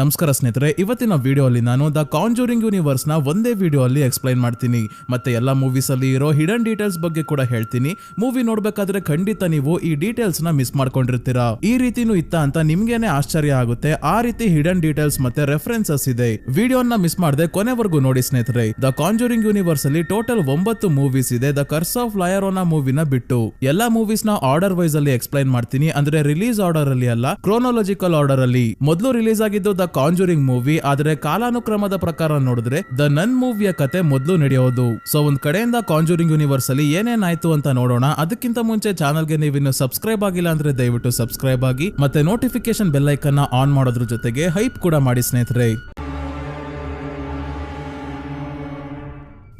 ನಮಸ್ಕಾರ ಸ್ನೇಹಿತರೆ, ಇವತ್ತಿನ ವಿಡಿಯೋ ಅಲ್ಲಿ ನಾನು ದ ಕಾಂಜೂರಿಂಗ್ ಯೂನಿವರ್ಸ್ ನ ಒಂದೇ ವಿಡಿಯೋ ಅಲ್ಲಿ ಎಕ್ಸ್ಪ್ಲೈನ್ ಮಾಡ್ತೀನಿ. ಮತ್ತೆ ಎಲ್ಲ ಮೂವೀಸ್ ಅಲ್ಲಿ ಇರೋ ಹಿಡನ್ ಡೀಟೇಲ್ಸ್ ಬಗ್ಗೆ ಕೂಡ ಹೇಳ್ತೀನಿ. ಮೂವಿ ನೋಡ್ಬೇಕಾದ್ರೆ ಖಂಡಿತ ನೀವು ಈ ಡೀಟೇಲ್ಸ್ ನ ಮಿಸ್ ಮಾಡ್ಕೊಂಡಿರ್ತೀರಾ. ಈ ರೀತಿನೂ ಇತ್ತ ಅಂತ ನಿಮ್ಗೇನೆ ಆಶ್ಚರ್ಯ ಆಗುತ್ತೆ. ಆ ರೀತಿ ಹಿಡನ್ ಡೀಟೇಲ್ಸ್ ಮತ್ತೆ ರೆಫರೆನ್ಸಸ್ ಇದೆ. ವಿಡಿಯೋನ ಮಿಸ್ ಮಾಡದೆ ಕೊನೆವರೆಗೂ ನೋಡಿ ಸ್ನೇಹಿತರೆ. ದ ಕಾಂಜೂರಿಂಗ್ ಯೂನಿವರ್ಸ್ ಅಲ್ಲಿ ಟೋಟಲ್ 9 ಮೂವೀಸ್ ಇದೆ. ದ ಕರ್ಸ್ ಆಫ್ ಲಯರೋನಾ ಮೂವಿನ ಬಿಟ್ಟು ಎಲ್ಲಾ ಮೂವೀಸ್ ನ ಆರ್ಡರ್ ವೈಸ್ ಅಲ್ಲಿ ಎಕ್ಸ್ಪ್ಲೈನ್ ಮಾಡ್ತೀನಿ. ಅಂದ್ರೆ ರಿಲೀಸ್ ಆರ್ಡರ್ ಅಲ್ಲಿ ಅಲ್ಲ, ಕ್ರೋನಾಲಜಿಕಲ್ ಆರ್ಡರ್ ಅಲ್ಲಿ. ಮೊದಲು ರಿಲೀಸ್ ಆಗಿದ್ದು ದ ಕಾಂಜೂರಿಂಗ್ ಮೂವಿ, ಆದ್ರೆ ಕಾಲಾನುಕ್ರಮದ ಪ್ರಕಾರ ನೋಡಿದ್ರೆ ದ ನನ್ ಮೂವಿಯ ಕತೆ ಮೊದಲು ನಡೆಯೋದು. ಸೊ ಒಂದ್ ಕಡೆಯಿಂದ ಕಾಂಜೂರಿಂಗ್ ಯೂನಿವರ್ಸ್ ಅಲ್ಲಿ ಏನೇನಾಯ್ತು ಅಂತ ನೋಡೋಣ. ಅದಕ್ಕಿಂತ ಮುಂಚೆ ಚಾನಲ್ಗೆ ನೀವಿನ್ನು ಸಬ್ಸ್ಕ್ರೈಬ್ ಆಗಿಲ್ಲ ಅಂದ್ರೆ ದಯವಿಟ್ಟು ಸಬ್ಸ್ಕ್ರೈಬ್ ಆಗಿ, ಮತ್ತೆ ನೋಟಿಫಿಕೇಶನ್ ಬೆಲ್ ಐಕನ್ ಆನ್ ಮಾಡೋದ್ರ ಜೊತೆಗೆ ಹೈಪ್ ಕೂಡ ಮಾಡಿ ಸ್ನೇಹಿತರೆ.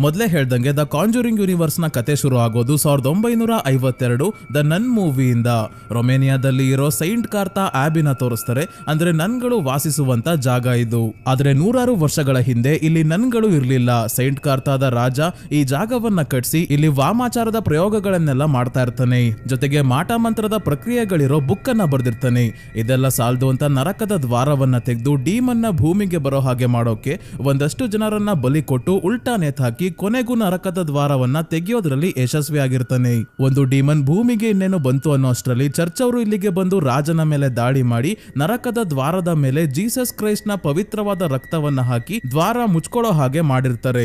ಮೊದಲೇ ಹೇಳ್ದಂಗೆ ದ ಕಾಂಜೂರಿಂಗ್ ಯೂನಿವರ್ಸ್ ನ ಕತೆ ಶುರು ಆಗೋದು 1952 ದ ನನ್ ಮೂವಿಯಿಂದ. ರೊಮೇನಿಯಾದಲ್ಲಿ ಇರೋ ಸೈಂಟ್ ಕಾರ್ತಾ ಆಬಿನ ತೋರಿಸ್ತಾರೆ. ಅಂದ್ರೆ ನನ್ಗಳು ವಾಸಿಸುವಂತ ಜಾಗ ಇದು. ಆದ್ರೆ 100 ವರ್ಷಗಳ ಹಿಂದೆ ಇಲ್ಲಿ ನನ್ಗಳು ಇರ್ಲಿಲ್ಲ. ಸೈಂಟ್ ಕಾರ್ತಾದ ರಾಜ ಈ ಜಾಗವನ್ನ ಕಟ್ಸಿ ಇಲ್ಲಿ ವಾಮಾಚಾರದ ಪ್ರಯೋಗಗಳನ್ನೆಲ್ಲ ಮಾಡ್ತಾ ಇರ್ತಾನೆ. ಜೊತೆಗೆ ಮಾಟ ಮಂತ್ರದ ಪ್ರಕ್ರಿಯೆಗಳಿರೋ ಬುಕ್ ಅನ್ನ ಬರ್ದಿರ್ತಾನೆ. ಇದೆಲ್ಲ ಸಾಲದು ಅಂತ ನರಕದ ದ್ವಾರವನ್ನ ತೆಗೆದು ಡೀಮನ್ನ ಭೂಮಿಗೆ ಬರೋ ಹಾಗೆ ಮಾಡೋಕೆ ಒಂದಷ್ಟು ಜನರನ್ನ ಬಲಿ ಕೊಟ್ಟು ಉಲ್ಟಾ ನೇತಾಕಿ ಕೊನೆಗೂ ನರಕದ ದ್ವಾರವನ್ನ ತೆಗೆಯೋದ್ರಲ್ಲಿ ಯಶಸ್ವಿಯಾಗಿರ್ತಾನೆ. ಒಂದು ಡೀಮನ್ ಭೂಮಿಗೆ ಇನ್ನೇನು ಬಂತು ಅನ್ನೋ ಅಷ್ಟರಲ್ಲಿ ಚರ್ಚ್ ಅವರು ಇಲ್ಲಿಗೆ ಬಂದು ರಾಜನ ಮೇಲೆ ದಾಳಿ ಮಾಡಿ ನರಕದ ದ್ವಾರದ ಮೇಲೆ ಜೀಸಸ್ ಕ್ರೈಸ್ಟ್ ನ ಪವಿತ್ರವಾದ ರಕ್ತವನ್ನ ಹಾಕಿ ದ್ವಾರ ಮುಚ್ಕೊಳ್ಳೋ ಹಾಗೆ ಮಾಡಿರ್ತಾರೆ.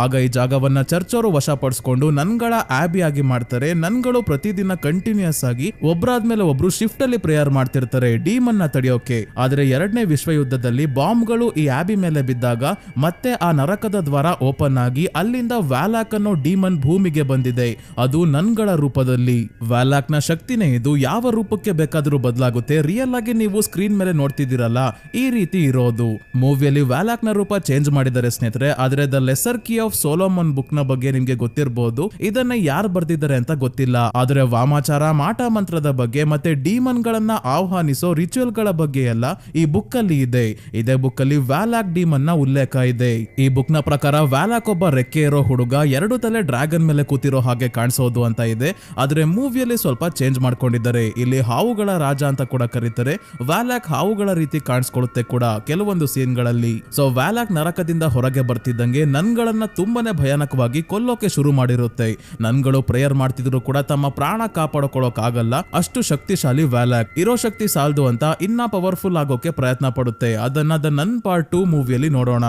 ಆಗ ಈ ಜಾಗವನ್ನ ಚರ್ಚ್ ಅವರು ವಶಪಡಿಸಿಕೊಂಡು ನನ್ಗಳ ಆಬಿ ಆಗಿ ಮಾಡ್ತಾರೆ. ನನ್ಗಳು ಪ್ರತಿದಿನ ಕಂಟಿನ್ಯೂಸ್ ಆಗಿ ಒಬ್ರಾದ್ಮೇಲೆ ಒಬ್ರು ಶಿಫ್ಟ್ ಅಲ್ಲಿ ಪ್ರೇಯರ್ ಮಾಡ್ತಿರ್ತಾರೆ ಡೀಮನ್ ನ ತಡೆಯೋಕೆ. ಆದ್ರೆ 2ನೇ ವಿಶ್ವಯುದ್ಧದಲ್ಲಿ ಬಾಂಬ್ಗಳು ಈ ಆಬಿ ಮೇಲೆ ಬಿದ್ದಾಗ ಮತ್ತೆ ಆ ನರಕದ ದ್ವಾರ ಓಪನ್ ಆಗಿ ಅಲ್ಲಿಂದ ವ್ಯಾಲಾಕ್ ಅನ್ನೋ ಡೀಮನ್ ಭೂಮಿಗೆ ಬಂದಿದೆ. ಅದು ನನ್ಗಳ ರೂಪದಲ್ಲಿ. ವ್ಯಾಲಾಕ್ ನ ಶಕ್ತಿನೇ ಇದು. ಯಾವ ರೂಪಕ್ಕೆ ಬೇಕಾದ್ರೂ ಬದಲಾಗುತ್ತೆ. ರಿಯಲ್ ಆಗಿ ನೀವು ಸ್ಕ್ರೀನ್ ಮೇಲೆ ನೋಡ್ತಿದ್ದೀರಲ್ಲ, ಈ ರೀತಿ ಇರೋದು. ಮೂವಿಯಲ್ಲಿ ವ್ಯಾಲಾಕ್ ನ ರೂಪ ಚೇಂಜ್ ಮಾಡಿದ್ದಾರೆ ಸ್ನೇಹಿತರೆ. ಆದ್ರೆ the lesser key of Solomon book ನ ಬಗ್ಗೆ ನಿಮ್ಗೆ ಗೊತ್ತಿರಬಹುದು. ಇದನ್ನ ಯಾರು ಬರ್ದಿದ್ದಾರೆ ಅಂತ ಗೊತ್ತಿಲ್ಲ. ಆದ್ರೆ ವಾಮಾಚಾರ, ಮಾಟ ಮಂತ್ರದ ಬಗ್ಗೆ ಮತ್ತೆ ಡೀಮನ್ ಗಳನ್ನ ಆಹ್ವಾನಿಸೋ ರಿಚುವಲ್ ಗಳ ಬಗ್ಗೆ ಎಲ್ಲ ಈ ಬುಕ್ ಅಲ್ಲಿ ಇದೆ. ಇದೇ ಬುಕ್ ಅಲ್ಲಿ ವ್ಯಾಲಾಕ್ ಡೀಮನ್ ನ ಉಲ್ಲೇಖ ಇದೆ. ಈ ಬುಕ್ ನ ಪ್ರಕಾರ ವ್ಯಾಲಾಕ್ ಒಬ್ಬ ರೆಕ್ಕೆ ಇರೋ ಹುಡುಗ, 2 ತಲೆ ಡ್ರ್ಯಾಗನ್ ಮೇಲೆ ಕೂತಿರೋ ಹಾಗೆ ಕಾಣಿಸೋದು ಅಂತ ಇದೆ. ಆದ್ರೆ ಮೂವಿಯಲ್ಲಿ ಸ್ವಲ್ಪ ಚೇಂಜ್ ಮಾಡ್ಕೊಂಡಿದ್ದಾರೆ. ಇಲ್ಲಿ ಹಾವುಗಳ ರಾಜ ಅಂತ ಕೂಡ ಕರೀತಾರೆ. ವ್ಯಾಲಾಕ್ ಹಾವುಗಳ ರೀತಿ ಕಾಣಿಸ್ಕೊಳ್ಳುತ್ತೆ ಕೂಡ ಕೆಲವೊಂದು ಸೀನ್ ಗಳಲ್ಲಿ. ಸೊ ವ್ಯಾಲಾಕ್ ನರಕದಿಂದ ಹೊರಗೆ ಬರ್ತಿದ್ದಂಗೆ ನನ್ಗಳನ್ನ ತುಂಬಾನೇ ಭಯಾನಕವಾಗಿ ಕೊಲ್ಲೋಕೆ ಶುರು ಮಾಡಿರುತ್ತೆ. ನನ್ಗಳು ಪ್ರೇಯರ್ ಮಾಡ್ತಿದ್ರು ಕೂಡ ತಮ್ಮ ಪ್ರಾಣ ಕಾಪಾಡಿಕೊಳ್ಳೋಕ್ ಆಗಲ್ಲ. ಅಷ್ಟು ಶಕ್ತಿಶಾಲಿ ವ್ಯಾಲಾಕ್. ಇರೋ ಶಕ್ತಿ ಸಾಲದು ಅಂತ ಇನ್ನ ಪವರ್ಫುಲ್ ಆಗೋಕೆ ಪ್ರಯತ್ನ ಪಡುತ್ತೆ. ಅದನ್ನ ದ ನನ್ ಪಾರ್ಟ್ 2 ಮೂವಿಯಲ್ಲಿ ನೋಡೋಣ.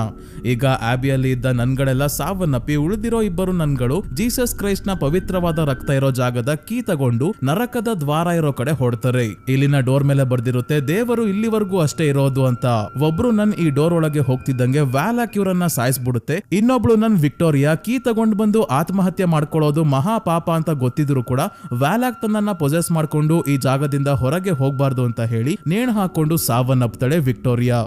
ಈಗ ಆಬಿಯಲ್ಲಿ ಇದ್ದ ನನ್ಗಳೆಲ್ಲ ಸಾವನ್ನಪ್ಪಿ ಉಳಿದಿರೋ 2 ನನ್ಗಳು ಜೀಸಸ್ ಕ್ರೈಸ್ಟ್ ನ ಪವಿತ್ರವಾದ ರಕ್ತ ಇರೋ ಜಾಗದ ಕೀ ತಗೊಂಡು ನರಕದ ದ್ವಾರ ಇರೋ ಕಡೆ ಹೊಡ್ತಾರೆ. ಇಲ್ಲಿನ ಡೋರ್ ಮೇಲೆ ಬರ್ದಿರುತ್ತೆ ದೇವರು ಇಲ್ಲಿವರೆಗೂ ಅಷ್ಟೇ ಇರೋದು ಅಂತ. ಒಬ್ರು ನನ್ ಈ ಡೋರ್ ಒಳಗೆ ಹೋಗ್ತಿದ್ದಂಗೆ ವ್ಯಾಲಾಕ್ ಇವರನ್ನ ಸಾಯಿಸ್ಬಿಡುತ್ತೆ. ಇನ್ನೊಬ್ಳು ನನ್ ವಿಕ್ಟೋರಿಯಾ ಕೀ ತಗೊಂಡು ಬಂದು ಆತ್ಮಹತ್ಯೆ ಮಾಡ್ಕೊಳ್ಳೋದು ಮಹಾ ಪಾಪ ಅಂತ ಗೊತ್ತಿದ್ರು ಕೂಡ ವ್ಯಾಲಾಕ್ ತನ್ನನ್ನ ಪೊಸೆಸ್ ಮಾಡ್ಕೊಂಡು ಈ ಜಾಗದಿಂದ ಹೊರಗೆ ಹೋಗ್ಬಾರ್ದು ಅಂತ ಹೇಳಿ ನೇಣು ಹಾಕೊಂಡು ಸಾವನ್ನಪ್ತಾಳೆ ವಿಕ್ಟೋರಿಯಾ.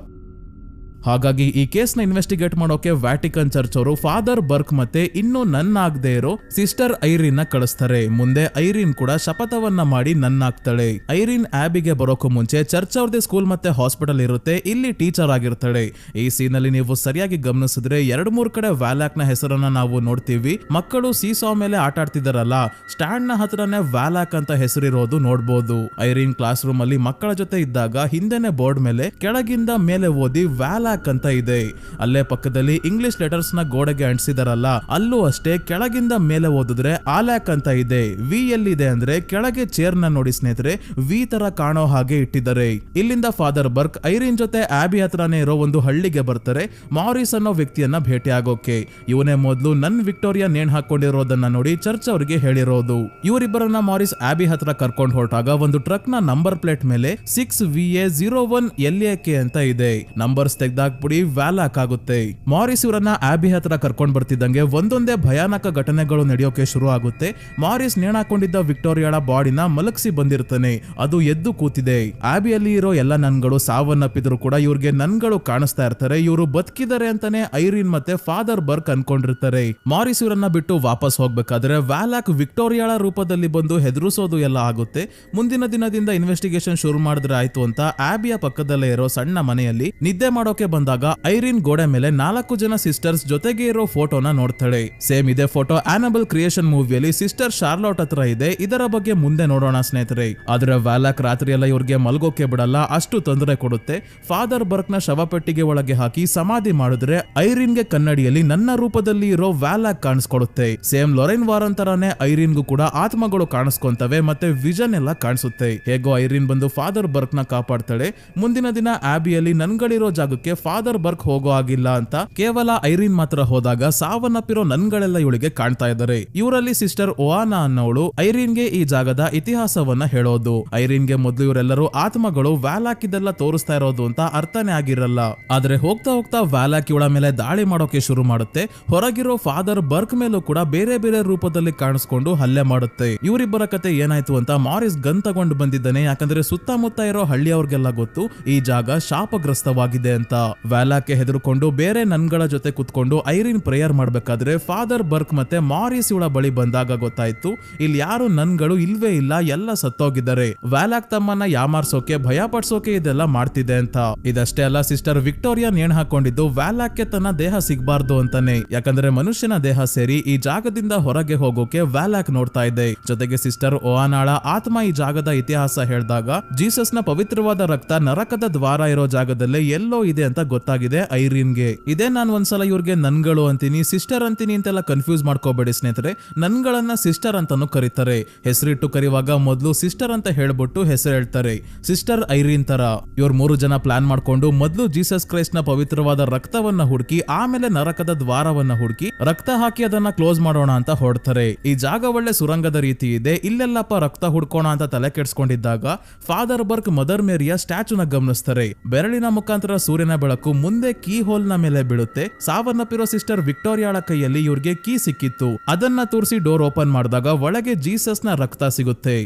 ಹಾಗಾಗಿ ಈ ಕೇಸ್ ನ ಇನ್ವೆಸ್ಟಿಗೇಟ್ ಮಾಡೋಕೆ ವ್ಯಾಟಿಕನ್ ಚರ್ಚ್ ಅವರು ಫಾದರ್ ಬರ್ಕ್ ಮತ್ತೆ ಇನ್ನೂ ನನ್ನಾಗದೆ ಇರೋ ಸಿಸ್ಟರ್ ಐರಿನ್ ನ ಕಳಿಸ್ತಾರೆ. ಮುಂದೆ ಐರಿನ್ ಕೂಡ ಶಪಥವನ್ನ ಮಾಡಿ ನನ್ನಾಗ್ತಾಳೆ. ಐರಿನ್ ಆಬಿಗೆ ಬರೋಕು ಮುಂಚೆ ಚರ್ಚ್ ಅವ್ರದೇ ಸ್ಕೂಲ್ ಮತ್ತೆ ಹಾಸ್ಪಿಟಲ್ ಇರುತ್ತೆ. ಇಲ್ಲಿ ಟೀಚರ್ ಆಗಿರ್ತಾಳೆ. ಈ ಸೀನ್ ಅಲ್ಲಿ ನೀವು ಸರಿಯಾಗಿ ಗಮನಿಸಿದ್ರೆ 2-3 ಕಡೆ ವ್ಯಾಲಾಕ್ ನ ಹೆಸರನ್ನ ನಾವು ನೋಡ್ತೀವಿ. ಮಕ್ಕಳು ಸೀಸಾ ಮೇಲೆ ಆಟ ಆಡ್ತಿದಾರಲ್ಲ, ಸ್ಟ್ಯಾಂಡ್ ನ ಹತ್ರನೇ ವ್ಯಾಲಾಕ್ ಅಂತ ಹೆಸರಿರೋದು ನೋಡ್ಬೋದು. ಐರಿನ್ ಕ್ಲಾಸ್ ರೂಮ್ ಅಲ್ಲಿ ಮಕ್ಕಳ ಜೊತೆ ಇದ್ದಾಗ ಹಿಂದೆನೆ ಬೋರ್ಡ್ ಮೇಲೆ ಕೆಳಗಿಂದ ಮೇಲೆ ಓದಿ ವ್ಯಾಲಾಕ್ ಅಂತ ಇದೆ. ಅಲ್ಲೇ ಪಕ್ಕದಲ್ಲಿ ಇಂಗ್ಲಿಷ್ ಲೆಟರ್ಸ್ ನ ಗೋಡೆಗೆ ಅಂಟಿಸಿದಾರಲ್ಲ, ಅಲ್ಲೂ ಅಷ್ಟೇ ಕೆಳಗಿಂದ ಮೇಲೆ ಓದಿದ್ರೆ ಆಲ್ಯಾಕ್ ಅಂತ ಇದೆ. ವಿ ಎಲ್ಲಿದೆ ಅಂದ್ರೆ ಕೆಳಗೆ ಚೇರ್ ನ ನೋಡಿ ಸ್ನೇಹಿತರೆ, ವಿ ತರ ಕಾಣೋ ಹಾಗೆ ಇಟ್ಟಿದ್ದಾರೆ. ಇಲ್ಲಿಂದ ಫಾದರ್ ಬರ್ಕ್ ಐರಿನ್ ಜೊತೆ ಆಬಿ ಹತ್ರನೇ ಇರೋ ಒಂದು ಹಳ್ಳಿಗೆ ಬರ್ತಾರೆ ಮಾರಿಸ್ ಅನ್ನೋ ವ್ಯಕ್ತಿಯನ್ನ ಭೇಟಿ ಆಗೋಕೆ. ಇವನೇ ಮೊದಲು ನನ್ ವಿಕ್ಟೋರಿಯಾ ನೇಣು ಹಾಕೊಂಡಿರೋದನ್ನ ನೋಡಿ ಚರ್ಚ್ ಅವರಿಗೆ ಹೇಳಿರೋದು. ಇವರಿಬ್ಬರನ್ನ ಮಾರಿಸ್ ಆಬಿ ಹತ್ರ ಕರ್ಕೊಂಡು ಹೊರಟಾಗ ಒಂದು ಟ್ರಕ್ ನ ನಂಬರ್ ಪ್ಲೇಟ್ ಮೇಲೆ 6VA01 LAK ಅಂತ ಇದೆ. ನಂಬರ್ಸ್ ತೆಗ್ದಾಕ್ಬಿಡಿ ವ್ಯಾಲಾಕ್ ಆಗುತ್ತೆ. ಮಾರಿಸ್ ಇವರನ್ನ ಆಬಿ ಹತ್ರ ಕರ್ಕೊಂಡ್ ಬರ್ತಿದ್ದಂಗೆ ಒಂದೊಂದೇ ಭಯಾನಕ ಘಟನೆಗಳು ನಡೆಯೋಕೆ ಶುರು ಆಗುತ್ತೆ. ಮಾರಿಸ್ ನೇಣಾಕೊಂಡಿದ್ದ ವಿಕ್ಟೋರಿಯಾಳ ಬಾಡಿನ ಮಲಗಿಸಿ ಬಂದಿರ್ತಾನೆ. ಅದು ಎದ್ದು ಕೂತಿದೆ. ಆಬಿಯಲ್ಲಿ ಇರೋ ಎಲ್ಲ ನನ್ಗಳು ಸಾವನ್ನಪ್ಪಿದ್ರು ಕೂಡ ಇವ್ರಿಗೆ ನನ್ಗಳು ಕಾಣಿಸ್ತಾ ಇರ್ತಾರೆ. ಇವರು ಬದುಕಿದ್ದಾರೆ ಅಂತಾನೆ ಐರಿನ್ ಮತ್ತೆ ಫಾದರ್ ಬರ್ಕ್ ಅನ್ಕೊಂಡಿರ್ತಾರೆ. ಮಾರಿಸ್ ಇವರನ್ನ ಬಿಟ್ಟು ವಾಪಸ್ ಹೋಗ್ಬೇಕಾದ್ರೆ ವ್ಯಾಲಾಕ್ ವಿಕ್ಟೋರಿಯಾಳ ರೂಪದಲ್ಲಿ ಬಂದು ಹೆದರಿಸೋದು ಎಲ್ಲ ಆಗುತ್ತೆ. ಮುಂದಿನ ದಿನದಿಂದ ಇನ್ವೆಸ್ಟಿಗೇಷನ್ ಶುರು ಮಾಡಿದ್ರೆ ಆಯ್ತು ಅಂತ ಆಬಿಯ ಪಕ್ಕದಲ್ಲೇ ಇರೋ ಸಣ್ಣ ಮನೆಯಲ್ಲಿ ನಿದ್ದೆ ಮಾಡೋಕೆ ಬಂದಾಗ ಐರಿನ್ ಗೋಡೆ ಮೇಲೆ 4 ಜನ ಸಿಸ್ಟರ್ಸ್ ಜೊತೆಗೆ ಇರೋ ಫೋಟೋನ ನೋಡ್ತಾಳೆ. ಸೇಮ್ ಇದೇ ಫೋಟೋ ಆನಬಲ್ ಕ್ರಿಯೇಷನ್ ಮೂವಿಯಲ್ಲಿ ಸಿಸ್ಟರ್ ಶಾರ್ಲೋಟ್ ಹತ್ರ ಇದೆ. ಇದರ ಬಗ್ಗೆ ಮುಂದೆ ನೋಡೋಣ ಸ್ನೇಹಿತರೆ. ಆದ್ರೆ ವ್ಯಾಲಾಕ್ ರಾತ್ರಿ ಎಲ್ಲ ಇವ್ರಿಗೆ ಮಲ್ಗೋಕೆ ಬಿಡಲ್ಲ, ಅಷ್ಟು ತೊಂದರೆ ಕೊಡುತ್ತೆ. ಫಾದರ್ ಬರ್ಕ್ ನ ಶವಪೆಟ್ಟಿಗೆ ಒಳಗೆ ಹಾಕಿ ಸಮಾಧಿ ಮಾಡಿದ್ರೆ ಐರಿನ್ಗೆ ಕನ್ನಡಿಯಲ್ಲಿ ನನ್ನ ರೂಪದಲ್ಲಿ ಇರೋ ವ್ಯಾಲಾಕ್ ಕಾಣಿಸ್ಕೊಡುತ್ತೆ. ಸೇಮ್ ಲೊರೈನ್ ವಾರನ್ ತರಾನೇ ಐರಿನ್ಗೂ ಕೂಡ ಆತ್ಮಗಳು ಕಾಣಿಸ್ಕೊಂತವೆ ಮತ್ತೆ ವಿಷನ್ ಎಲ್ಲ ಕಾಣಿಸುತ್ತೆ. ಹೇಗೋ ಐರಿನ್ ಬಂದು ಫಾದರ್ ಬರ್ಕ್ ನ ಕಾಪಾಡ್ತಾಳೆ. ಮುಂದಿನ ದಿನ ಆಬಿಯಲ್ಲಿ ನನ್ಗಳಿರೋ ಜಾಗಕ್ಕೆ ಫಾದರ್ ಬರ್ಕ್ ಹೋಗೋ ಆಗಿಲ್ಲ ಅಂತ ಕೇವಲ ಐರಿನ್ ಮಾತ್ರ ಹೋದಾಗ ಸಾವನ್ನಪ್ಪಿರೋ ನನ್ಗಳೆಲ್ಲ ಇವಳಿಗೆ ಕಾಣ್ತಾ ಇದ್ದಾರೆ. ಇವರಲ್ಲಿ ಸಿಸ್ಟರ್ ಓಆನಾ ಅನ್ನೋಳು ಐರಿನ್ಗೆ ಈ ಜಾಗದ ಇತಿಹಾಸವನ್ನ ಹೇಳೋದು. ಐರಿನ್ಗೆ ಮೊದಲು ಇವರೆಲ್ಲರೂ ಆತ್ಮಗಳು ವ್ಯಾಲಾಕ್ ಇದೆಲ್ಲ ತೋರಿಸ್ತಾ ಇರೋದು ಅಂತ ಅರ್ಥನೇ ಆಗಿರಲ್ಲ. ಆದ್ರೆ ಹೋಗ್ತಾ ಹೋಗ್ತಾ ವ್ಯಾಲಾಕ್ ಇವಳ ಮೇಲೆ ದಾಳಿ ಮಾಡೋಕೆ ಶುರು ಮಾಡುತ್ತೆ. ಹೊರಗಿರೋ ಫಾದರ್ ಬರ್ಕ್ ಮೇಲೂ ಕೂಡ ಬೇರೆ ಬೇರೆ ರೂಪದಲ್ಲಿ ಕಾಣಿಸ್ಕೊಂಡು ಹಲ್ಲೆ ಮಾಡುತ್ತೆ. ಇವರಿಬ್ಬರ ಕತೆ ಏನಾಯ್ತು ಅಂತ ಮಾರಿಸ್ ಗನ್ ತಗೊಂಡು ಬಂದಿದ್ದಾನೆ. ಯಾಕಂದ್ರೆ ಸುತ್ತಮುತ್ತ ಇರೋ ಹಳ್ಳಿಯವ್ರಿಗೆಲ್ಲ ಗೊತ್ತು ಈ ಜಾಗ ಶಾಪಗ್ರಸ್ತವಾಗಿದೆ ಅಂತ. ವ್ಯಾಲಾಕ್ಗೆ ಹೆದರ್ಕೊಂಡು ಬೇರೆ ನನ್ಗಳ ಜೊತೆ ಕುತ್ಕೊಂಡು ಐರಿನ್ ಪ್ರೇಯರ್ ಮಾಡ್ಬೇಕಾದ್ರೆ ಫಾದರ್ ಬರ್ಕ್ ಮತ್ತೆ ಮಾರಿಸ್ ಇವಳ ಬಳಿ ಬಂದಾಗ ಗೊತ್ತಾಯ್ತು ಇಲ್ಲಿ ಯಾರು ನನ್ಗಳು ಇಲ್ವೇ ಇಲ್ಲ, ಎಲ್ಲ ಸತ್ತೋಗಿದ್ದಾರೆ. ವ್ಯಾಲಾಕ್ ತಮ್ಮನ್ನ ಯಾಮಾರ್ಸೋಕೆ ಭಯ ಪಡಿಸೋಕೆ ಇದೆಲ್ಲ ಮಾಡ್ತಿದೆ ಅಂತ. ಇದಷ್ಟೇ ಅಲ್ಲ, ಸಿಸ್ಟರ್ ವಿಕ್ಟೋರಿಯಾ ನೇಣು ಹಾಕೊಂಡಿದ್ದು ವ್ಯಾಲಾಕ್ಗೆ ತನ್ನ ದೇಹ ಸಿಗ್ಬಾರ್ದು ಅಂತಾನೆ. ಯಾಕಂದ್ರೆ ಮನುಷ್ಯನ ದೇಹ ಸೇರಿ ಈ ಜಾಗದಿಂದ ಹೊರಗೆ ಹೋಗೋಕೆ ವ್ಯಾಲಾಕ್ ನೋಡ್ತಾ ಇದೆ. ಜೊತೆಗೆ ಸಿಸ್ಟರ್ ಓಆನಾಳ ಆತ್ಮ ಈ ಜಾಗದ ಇತಿಹಾಸ ಹೇಳಿದಾಗ ಜೀಸಸ್ ನ ಪವಿತ್ರವಾದ ರಕ್ತ ನರಕದ ದ್ವಾರ ಇರೋ ಜಾಗದಲ್ಲೇ ಎಲ್ಲೋ ಇದೆ ಅಂತ ಗೊತ್ತಾಗಿದೆ ಐರಿನ್ಗೆ. ಇದೇ ನಾನು ಒಂದ್ಸಲ ಇವ್ರಿಗೆ ನನ್ಗಳು ಅಂತೀನಿ, ಸಿಸ್ಟರ್ ಅಂತೀನಿ ಅಂತೆಲ್ಲ ಕನ್ಫ್ಯೂಸ್ ಮಾಡ್ಕೋಬೇಡಿ ಸ್ನೇಹಿತರೆ. ನನ್ಗಳನ್ನ ಸಿಸ್ಟರ್ ಅಂತಾನು ಕರೀತಾರೆ. ಹೆಸರಿಟ್ಟು ಕರೆಯುವಾಗ ಮೊದಲು ಸಿಸ್ಟರ್ ಅಂತ ಹೇಳ್ಬಿಟ್ಟು ಹೆಸರು ಹೇಳ್ತಾರೆ, ಸಿಸ್ಟರ್ ಐರಿನ್ ತರ. ಇವ್ರು 3 ಜನ ಪ್ಲಾನ್ ಮಾಡ್ಕೊಂಡು ಮೊದಲು ಜೀಸಸ್ ಕ್ರೈಸ್ಟ್ ನ ಪವಿತ್ರವಾದ ರಕ್ತವನ್ನ ಹುಡುಕಿ ಆಮೇಲೆ ನರಕದ ದ್ವಾರವನ್ನ ಹುಡುಕಿ ರಕ್ತ ಹಾಕಿ ಅದನ್ನ ಕ್ಲೋಸ್ ಮಾಡೋಣ ಅಂತ ಹೊರಡ್ತಾರೆ. ಈ ಜಾಗ ಒಳ್ಳೆ ಸುರಂಗದ ರೀತಿ ಇದೆ, ಇಲ್ಲೆಲ್ಲಪ್ಪ ರಕ್ತ ಹುಡ್ಕೋಣ ಅಂತ ತಲೆ ಕೆಡ್ಸ್ಕೊಂಡಿದ್ದಾಗ ಫಾದರ್ ಬರ್ಕ್ ಮದರ್ ಮೇರಿಯ ಸ್ಟ್ಯಾಚುನ ಗಮನಿಸ್ತಾರೆ. ಬೆರಳಿನ ಮುಖಾಂತರ ಸೂರ್ಯನ ಬೆಳಕು ಮುಂದೆ ಕೀ ಹೋಲ್ ನ ಮೇಲೆ ಬೀಳುತ್ತೆ. ಸಾವನ್ನಪ್ಪಿರೋ ಸಿಸ್ಟರ್ ವಿಕ್ಟೋರಿಯಾಳ ಕೈಯಲ್ಲಿ ಇವ್ರಿಗೆ ಕೀ ಸಿಕ್ಕಿತ್ತು. ಅದನ್ನ ತೋರಿಸಿ ಡೋರ್ ಓಪನ್ ಮಾಡಿದಾಗ ಒಳಗೆ ಜೀಸಸ್ ನ ರಕ್ತ ಸಿಗುತ್ತೆ.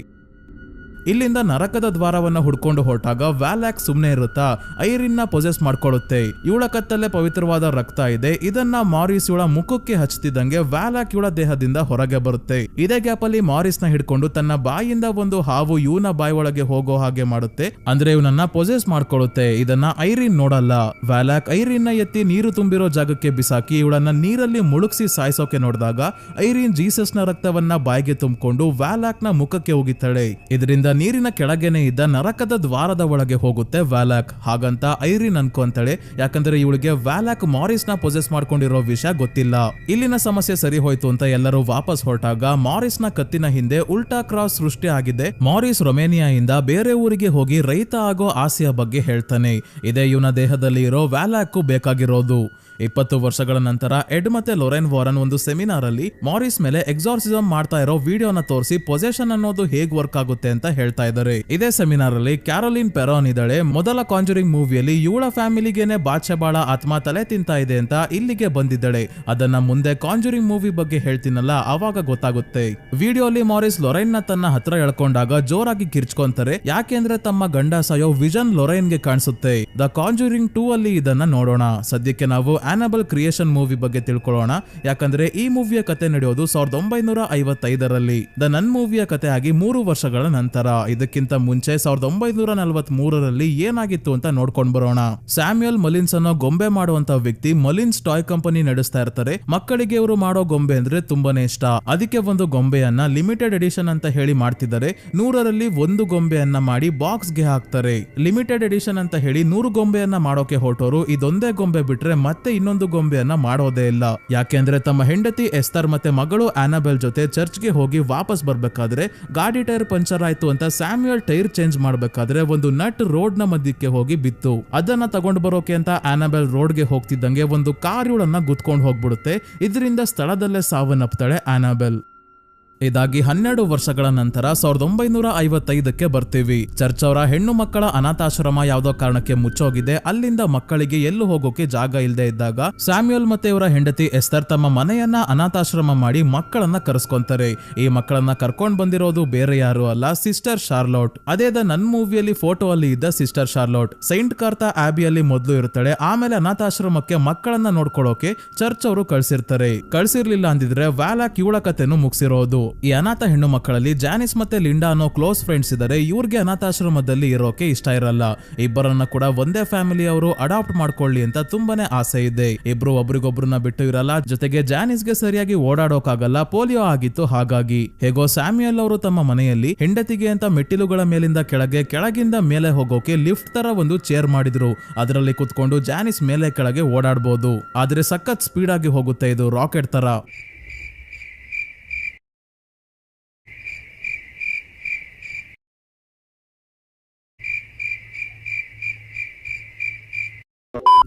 ಇಲ್ಲಿಂದ ನರಕದ ದ್ವಾರವನ್ನ ಹುಡ್ಕೊಂಡು ಹೊರಟಾಗ ವ್ಯಾಲಾಕ್ ಸುಮ್ನೆ ಇರುತ್ತಾ ಐರಿನ್ ನ ಪೊಸೆಸ್ ಮಾಡ್ಕೊಳ್ಳುತ್ತೆ. ಇವಳ ಕತ್ತಲ್ಲೇ ಪವಿತ್ರವಾದ ರಕ್ತ ಇದೆ. ಇದನ್ನ ಮಾರಿಸ್ ಇವಳ ಮುಖಕ್ಕೆ ಹಚ್ತಿದ್ದಂಗೆ ವ್ಯಾಲಾಕ್ ಇವಳ ದೇಹದಿಂದ ಹೊರಗೆ ಬರುತ್ತೆ. ಇದೇ ಗ್ಯಾಪ್ ಅಲ್ಲಿ ಮಾರಿಸ್ ನ ಹಿಡ್ಕೊಂಡು ತನ್ನ ಬಾಯಿಂದ ಒಂದು ಹಾವು ಇವನ ಬಾಯಿ ಒಳಗೆ ಹೋಗೋ ಹಾಗೆ ಮಾಡುತ್ತೆ. ಅಂದ್ರೆ ಇವನನ್ನ ಪೊಸೆಸ್ ಮಾಡ್ಕೊಳ್ಳುತ್ತೆ. ಇದನ್ನ ಐರಿನ್ ನೋಡಲ್ಲ. ವ್ಯಾಲಾಕ್ ಐರಿನ್ ನ ಎತ್ತಿ ನೀರು ತುಂಬಿರೋ ಜಾಗಕ್ಕೆ ಬಿಸಾಕಿ ಇವಳನ್ನ ನೀರಲ್ಲಿ ಮುಳುಗಿಸಿ ಸಾಯಿಸೋಕೆ ನೋಡಿದಾಗ ಐರಿನ್ ಜೀಸಸ್ ನ ರಕ್ತವನ್ನ ಬಾಯಿಗೆ ತುಂಬಿಕೊಂಡು ವ್ಯಾಲಾಕ್ ನ ಮುಖಕ್ಕೆ ಹೋಗಿತ್ತಾಳೆ. ಇದರಿಂದ ನೀರಿನ ಕೆಳಗೇನೆ ಇದ್ದ ನರಕದ ದ್ವಾರದ ಒಳಗೆ ಹೋಗುತ್ತೆ ವ್ಯಾಲಾಕ್. ಹಾಗಂತ ಐರಿನ್ ಅನ್ಕೊಂತಾಳೆ. ಯಾಕಂದ್ರೆ ಇವಳಿಗೆ ವ್ಯಾಲಾಕ್ ಮಾರಿಸ್ ನ ಪೊಸೆಸ್ ಮಾಡ್ಕೊಂಡಿರೋ ವಿಷಯ ಗೊತ್ತಿಲ್ಲ. ಇಲ್ಲಿನ ಸಮಸ್ಯೆ ಸರಿ ಹೋಯ್ತು ಅಂತ ಎಲ್ಲರೂ ವಾಪಸ್ ಹೊರಟಾಗ ಮಾರಿಸ್ ನ ಕತ್ತಿನ ಹಿಂದೆ ಉಲ್ಟಾ ಕ್ರಾಸ್ ಸೃಷ್ಟಿ ಆಗಿದೆ. ಮಾರಿಸ್ ರೊಮೇನಿಯಾಯಿಂದ ಬೇರೆ ಊರಿಗೆ ಹೋಗಿ ರೈತ ಆಗೋ ಆಸೆಯ ಬಗ್ಗೆ ಹೇಳ್ತಾನೆ. ಇದೇ ಇವನ ದೇಹದಲ್ಲಿ ಇರೋ ವ್ಯಾಲಾಕ್ ಬೇಕಾಗಿರೋದು. 20 ವರ್ಷಗಳ ನಂತರ ಎಡ್ ಮತ್ತೆ ಲೊರೈನ್ ವಾರನ್ ಒಂದು ಸೆಮಿನಾರ್ ಅಲ್ಲಿ ಮಾರಿಸ್ ಮೇಲೆ ಎಕ್ಸಾರ್ಸಿಸಮ್ ಮಾಡ್ತಾ ಇರೋ ವಿಡಿಯೋನ ತೋರಿಸಿ ಪೊಸೆಷನ್ ಅನ್ನೋದು ಹೇಗ್ ವರ್ಕ್ ಆಗುತ್ತೆ ಅಂತ ಹೇಳ್ತಾ ಇದ್ದಾರೆ. ಇದೇ ಸೆಮಿನಾರ್ ಅಲ್ಲಿ ಕ್ಯಾರೋಲಿನ್ ಪೆರಾನ್ ಇದ್ದಾಳೆ. ಮೊದಲ ಕಾಂಜರಿಂಗ್ ಮೂವಿಯಲ್ಲಿ ಇವಳ ಫ್ಯಾಮಿಲಿಗೇನೆ ಬಾಚಬಾಳ ಆತ್ಮ ತಲೆ ತಿಂತಾ ಇದೆ ಅಂತ ಇಲ್ಲಿಗೆ ಬಂದಿದ್ದಾಳೆ. ಅದನ್ನ ಮುಂದೆ ಕಾಂಜರಿಂಗ್ ಮೂವಿ ಬಗ್ಗೆ ಹೇಳ್ತೀನಲ್ಲ ಅವಾಗ ಗೊತ್ತಾಗುತ್ತೆ. ವಿಡಿಯೋ ಅಲ್ಲಿ ಮಾರಿಸ್ ಲೊರೈನ್ ನ ತನ್ನ ಹತ್ರ ಎಳ್ಕೊಂಡಾಗ ಜೋರಾಗಿ ಕಿರ್ಚ್ಕೊಂತಾರೆ. ಯಾಕೆಂದ್ರೆ ತಮ್ಮ ಗಂಡ ಸಾಯೋ ವಿಷನ್ ಲೊರೈನ್ ಗೆ ಕಾಣಿಸುತ್ತೆ. ದ ಕಾಂಜರಿಂಗ್ 2 ಅಲ್ಲಿ ಇದನ್ನ ನೋಡೋಣ. ಸದ್ಯಕ್ಕೆ ನಾವು ಆನಬಲ್ ಕ್ರಿಯೇಷನ್ ಮೂವಿ ಬಗ್ಗೆ ತಿಳ್ಕೊಳ್ಳೋಣ. ಯಾಕಂದ್ರೆ ಈ ಮೂವಿಯ ಕತೆ ನಡೆಯೋದು 1955ರಲ್ಲಿ. ದ ನನ್ ಮೂವಿಯ ಕತೆ ಆಗಿ 3 ವರ್ಷಗಳ ನಂತರ. ಇದಕ್ಕಿಂತ ಮುಂಚೆ 1943ರಲ್ಲಿ ಏನಾಗಿತ್ತು ಅಂತ ನೋಡ್ಕೊಂಡ್ ಬರೋಣ. ಸ್ಯಾಮ್ಯುಯಲ್ ಮಲಿನ್ಸ್ ಅನ್ನೋ ಗೊಂಬೆ ಮಾಡುವಂತ ವ್ಯಕ್ತಿ ಮಲಿನ್ಸ್ ಟಾಯ್ ಕಂಪನಿ ನಡೆಸ್ತಾ ಇರ್ತಾರೆ. ಮಕ್ಕಳಿಗೆ ಇವರು ಮಾಡೋ ಗೊಂಬೆ ಅಂದ್ರೆ ತುಂಬಾನೇ ಇಷ್ಟ. ಅದಕ್ಕೆ ಒಂದು ಗೊಂಬೆಯನ್ನ ಲಿಮಿಟೆಡ್ ಎಡಿಷನ್ ಅಂತ ಹೇಳಿ ಮಾಡ್ತಿದ್ದಾರೆ. 100ರಲ್ಲಿ 1 ಗೊಂಬೆಯನ್ನ ಮಾಡಿ ಬಾಕ್ಸ್ ಗೆ ಹಾಕ್ತಾರೆ. ಲಿಮಿಟೆಡ್ ಎಡಿಷನ್ ಅಂತ ಹೇಳಿ 100 ಗೊಂಬೆಯನ್ನ ಮಾಡೋಕೆ ಹೊರಟೋರು ಇದೊಂದೇ ಗೊಂಬೆ ಬಿಟ್ರೆ ಮತ್ತೆ ಇನ್ನೊಂದು ಗೊಂಬೆಯನ್ನ ಮಾಡೋದೇ ಇಲ್ಲ. ಯಾಕೆಂದ್ರೆ ತಮ್ಮ ಹೆಂಡತಿ ಎಸ್ತರ್ ಮತ್ತೆ ಮಗಳು ಆನಬೆಲ್ ಜೊತೆ ಚರ್ಚ್ಗೆ ಹೋಗಿ ವಾಪಸ್ ಬರ್ಬೇಕಾದ್ರೆ ಗಾಡಿ ಟೈರ್ ಪಂಚರ್ ಆಯ್ತು ಅಂತ ಸ್ಯಾಮ್ಯುಯಲ್ ಟೈರ್ ಚೇಂಜ್ ಮಾಡ್ಬೇಕಾದ್ರೆ ಒಂದು ನಟ್ ರೋಡ್ ನ ಮಧ್ಯಕ್ಕೆ ಹೋಗಿ ಬಿತ್ತು. ಅದನ್ನ ತಗೊಂಡು ಬರೋಕೆ ಅಂತ ಆನಬೆಲ್ ರೋಡ್ಗೆ ಹೋಗ್ತಿದ್ದಂಗೆ ಒಂದು ಕಾರ್ ಇವಳನ್ನ ಗುದ್ಕೊಂಡು ಹೋಗ್ಬಿಡುತ್ತೆ. ಇದರಿಂದ ಸ್ಥಳದಲ್ಲೇ ಸಾವನ್ನಪ್ತಾಳೆ ಆನಬೆಲ್. ಇದಾಗಿ 12 ವರ್ಷಗಳ ನಂತರ 1955ಕ್ಕೆ ಬರ್ತೀವಿ. ಚರ್ಚ್ ಅವರ ಹೆಣ್ಣು ಮಕ್ಕಳ ಅನಾಥಾಶ್ರಮ ಯಾವ್ದೋ ಕಾರಣಕ್ಕೆ ಮುಚ್ಚೋಗಿದೆ. ಅಲ್ಲಿಂದ ಮಕ್ಕಳಿಗೆ ಎಲ್ಲೂ ಹೋಗೋಕೆ ಜಾಗ ಇಲ್ಲದೆ ಇದ್ದಾಗ ಸ್ಯಾಮ್ಯುಯಲ್ ಮತ್ತೆ ಇವರ ಹೆಂಡತಿ ಎಸ್ತರ್ ತಮ್ಮ ಮನೆಯನ್ನ ಅನಾಥಾಶ್ರಮ ಮಾಡಿ ಮಕ್ಕಳನ್ನ ಕರೆಸ್ಕೊಂತಾರೆ. ಈ ಮಕ್ಕಳನ್ನ ಕರ್ಕೊಂಡ್ ಬಂದಿರೋದು ಬೇರೆ ಯಾರು ಅಲ್ಲ, ಸಿಸ್ಟರ್ ಶಾರ್ಲೋಟ್. ಅದೇ ನನ್ ಮೂವಿಯಲ್ಲಿ ಫೋಟೋ ಅಲ್ಲಿ ಇದ್ದ ಸಿಸ್ಟರ್ ಶಾರ್ಲೋಟ್. ಸೈಂಟ್ ಕಾರ್ತಾ ಆಬಿಯಲ್ಲಿ ಮೊದಲು ಇರ್ತಾಳೆ. ಆಮೇಲೆ ಅನಾಥಾಶ್ರಮಕ್ಕೆ ಮಕ್ಕಳನ್ನ ನೋಡ್ಕೊಳ್ಳೋಕೆ ಚರ್ಚ್ ಅವರು ಕಳ್ಸಿರ್ತಾರೆ. ಕಳ್ಸಿರ್ಲಿಲ್ಲ ಅಂದಿದ್ರೆ ವ್ಯಾಲಾಕ್ ಇವಳ ಕತೆನು ಮುಗಿಸಿರೋದು. ಈ ಅನಾಥ ಹೆಣ್ಣು ಮಕ್ಕಳಲ್ಲಿ ಜಾನಿಸ್ ಮತ್ತೆ ಲಿಂಡಾ ಅನ್ನೋ ಕ್ಲೋಸ್ ಫ್ರೆಂಡ್ಸ್ ಇದ್ದಾರೆ. ಇವ್ರಿಗೆ ಅನಾಥಾಶ್ರಮದಲ್ಲಿ ಇರೋಕೆ ಇಷ್ಟ ಇರಲ್ಲ. ಇಬ್ಬರನ್ನ ಕೂಡ ಒಂದೇ ಫ್ಯಾಮಿಲಿ ಅವರು ಅಡಾಪ್ಟ್ ಮಾಡ್ಕೊಳ್ಳಿ ಅಂತ ತುಂಬಾನೇ ಆಸೆ ಇದೆ. ಇಬ್ರು ಒಬ್ರಿಗೊಬ್ರನ್ನ ಬಿಟ್ಟು ಇರಲ್ಲ. ಜೊತೆಗೆ ಜಾನಿಸ್ಗೆ ಸರಿಯಾಗಿ ಓಡಾಡೋಕಾಗಲ್ಲ, ಪೋಲಿಯೋ ಆಗಿತ್ತು. ಹಾಗಾಗಿ ಹೇಗೋ ಸ್ಯಾಮ್ಯುಯಲ್ ಅವರು ತಮ್ಮ ಮನೆಯಲ್ಲಿ ಹೆಂಡತಿಗೆ ಅಂತ ಮೆಟ್ಟಿಲುಗಳ ಮೇಲಿಂದ ಕೆಳಗಿಂದ ಮೇಲೆ ಹೋಗೋಕೆ ಲಿಫ್ಟ್ ತರ ಒಂದು ಚೇರ್ ಮಾಡಿದ್ರು. ಅದರಲ್ಲಿ ಕುತ್ಕೊಂಡು ಜಾನಿಸ್ ಮೇಲೆ ಕೆಳಗೆ ಓಡಾಡಬಹುದು. ಆದ್ರೆ ಸಖತ್ ಸ್ಪೀಡ್ ಆಗಿ ಹೋಗುತ್ತೆ, ಇದು ರಾಕೆಟ್ ತರ.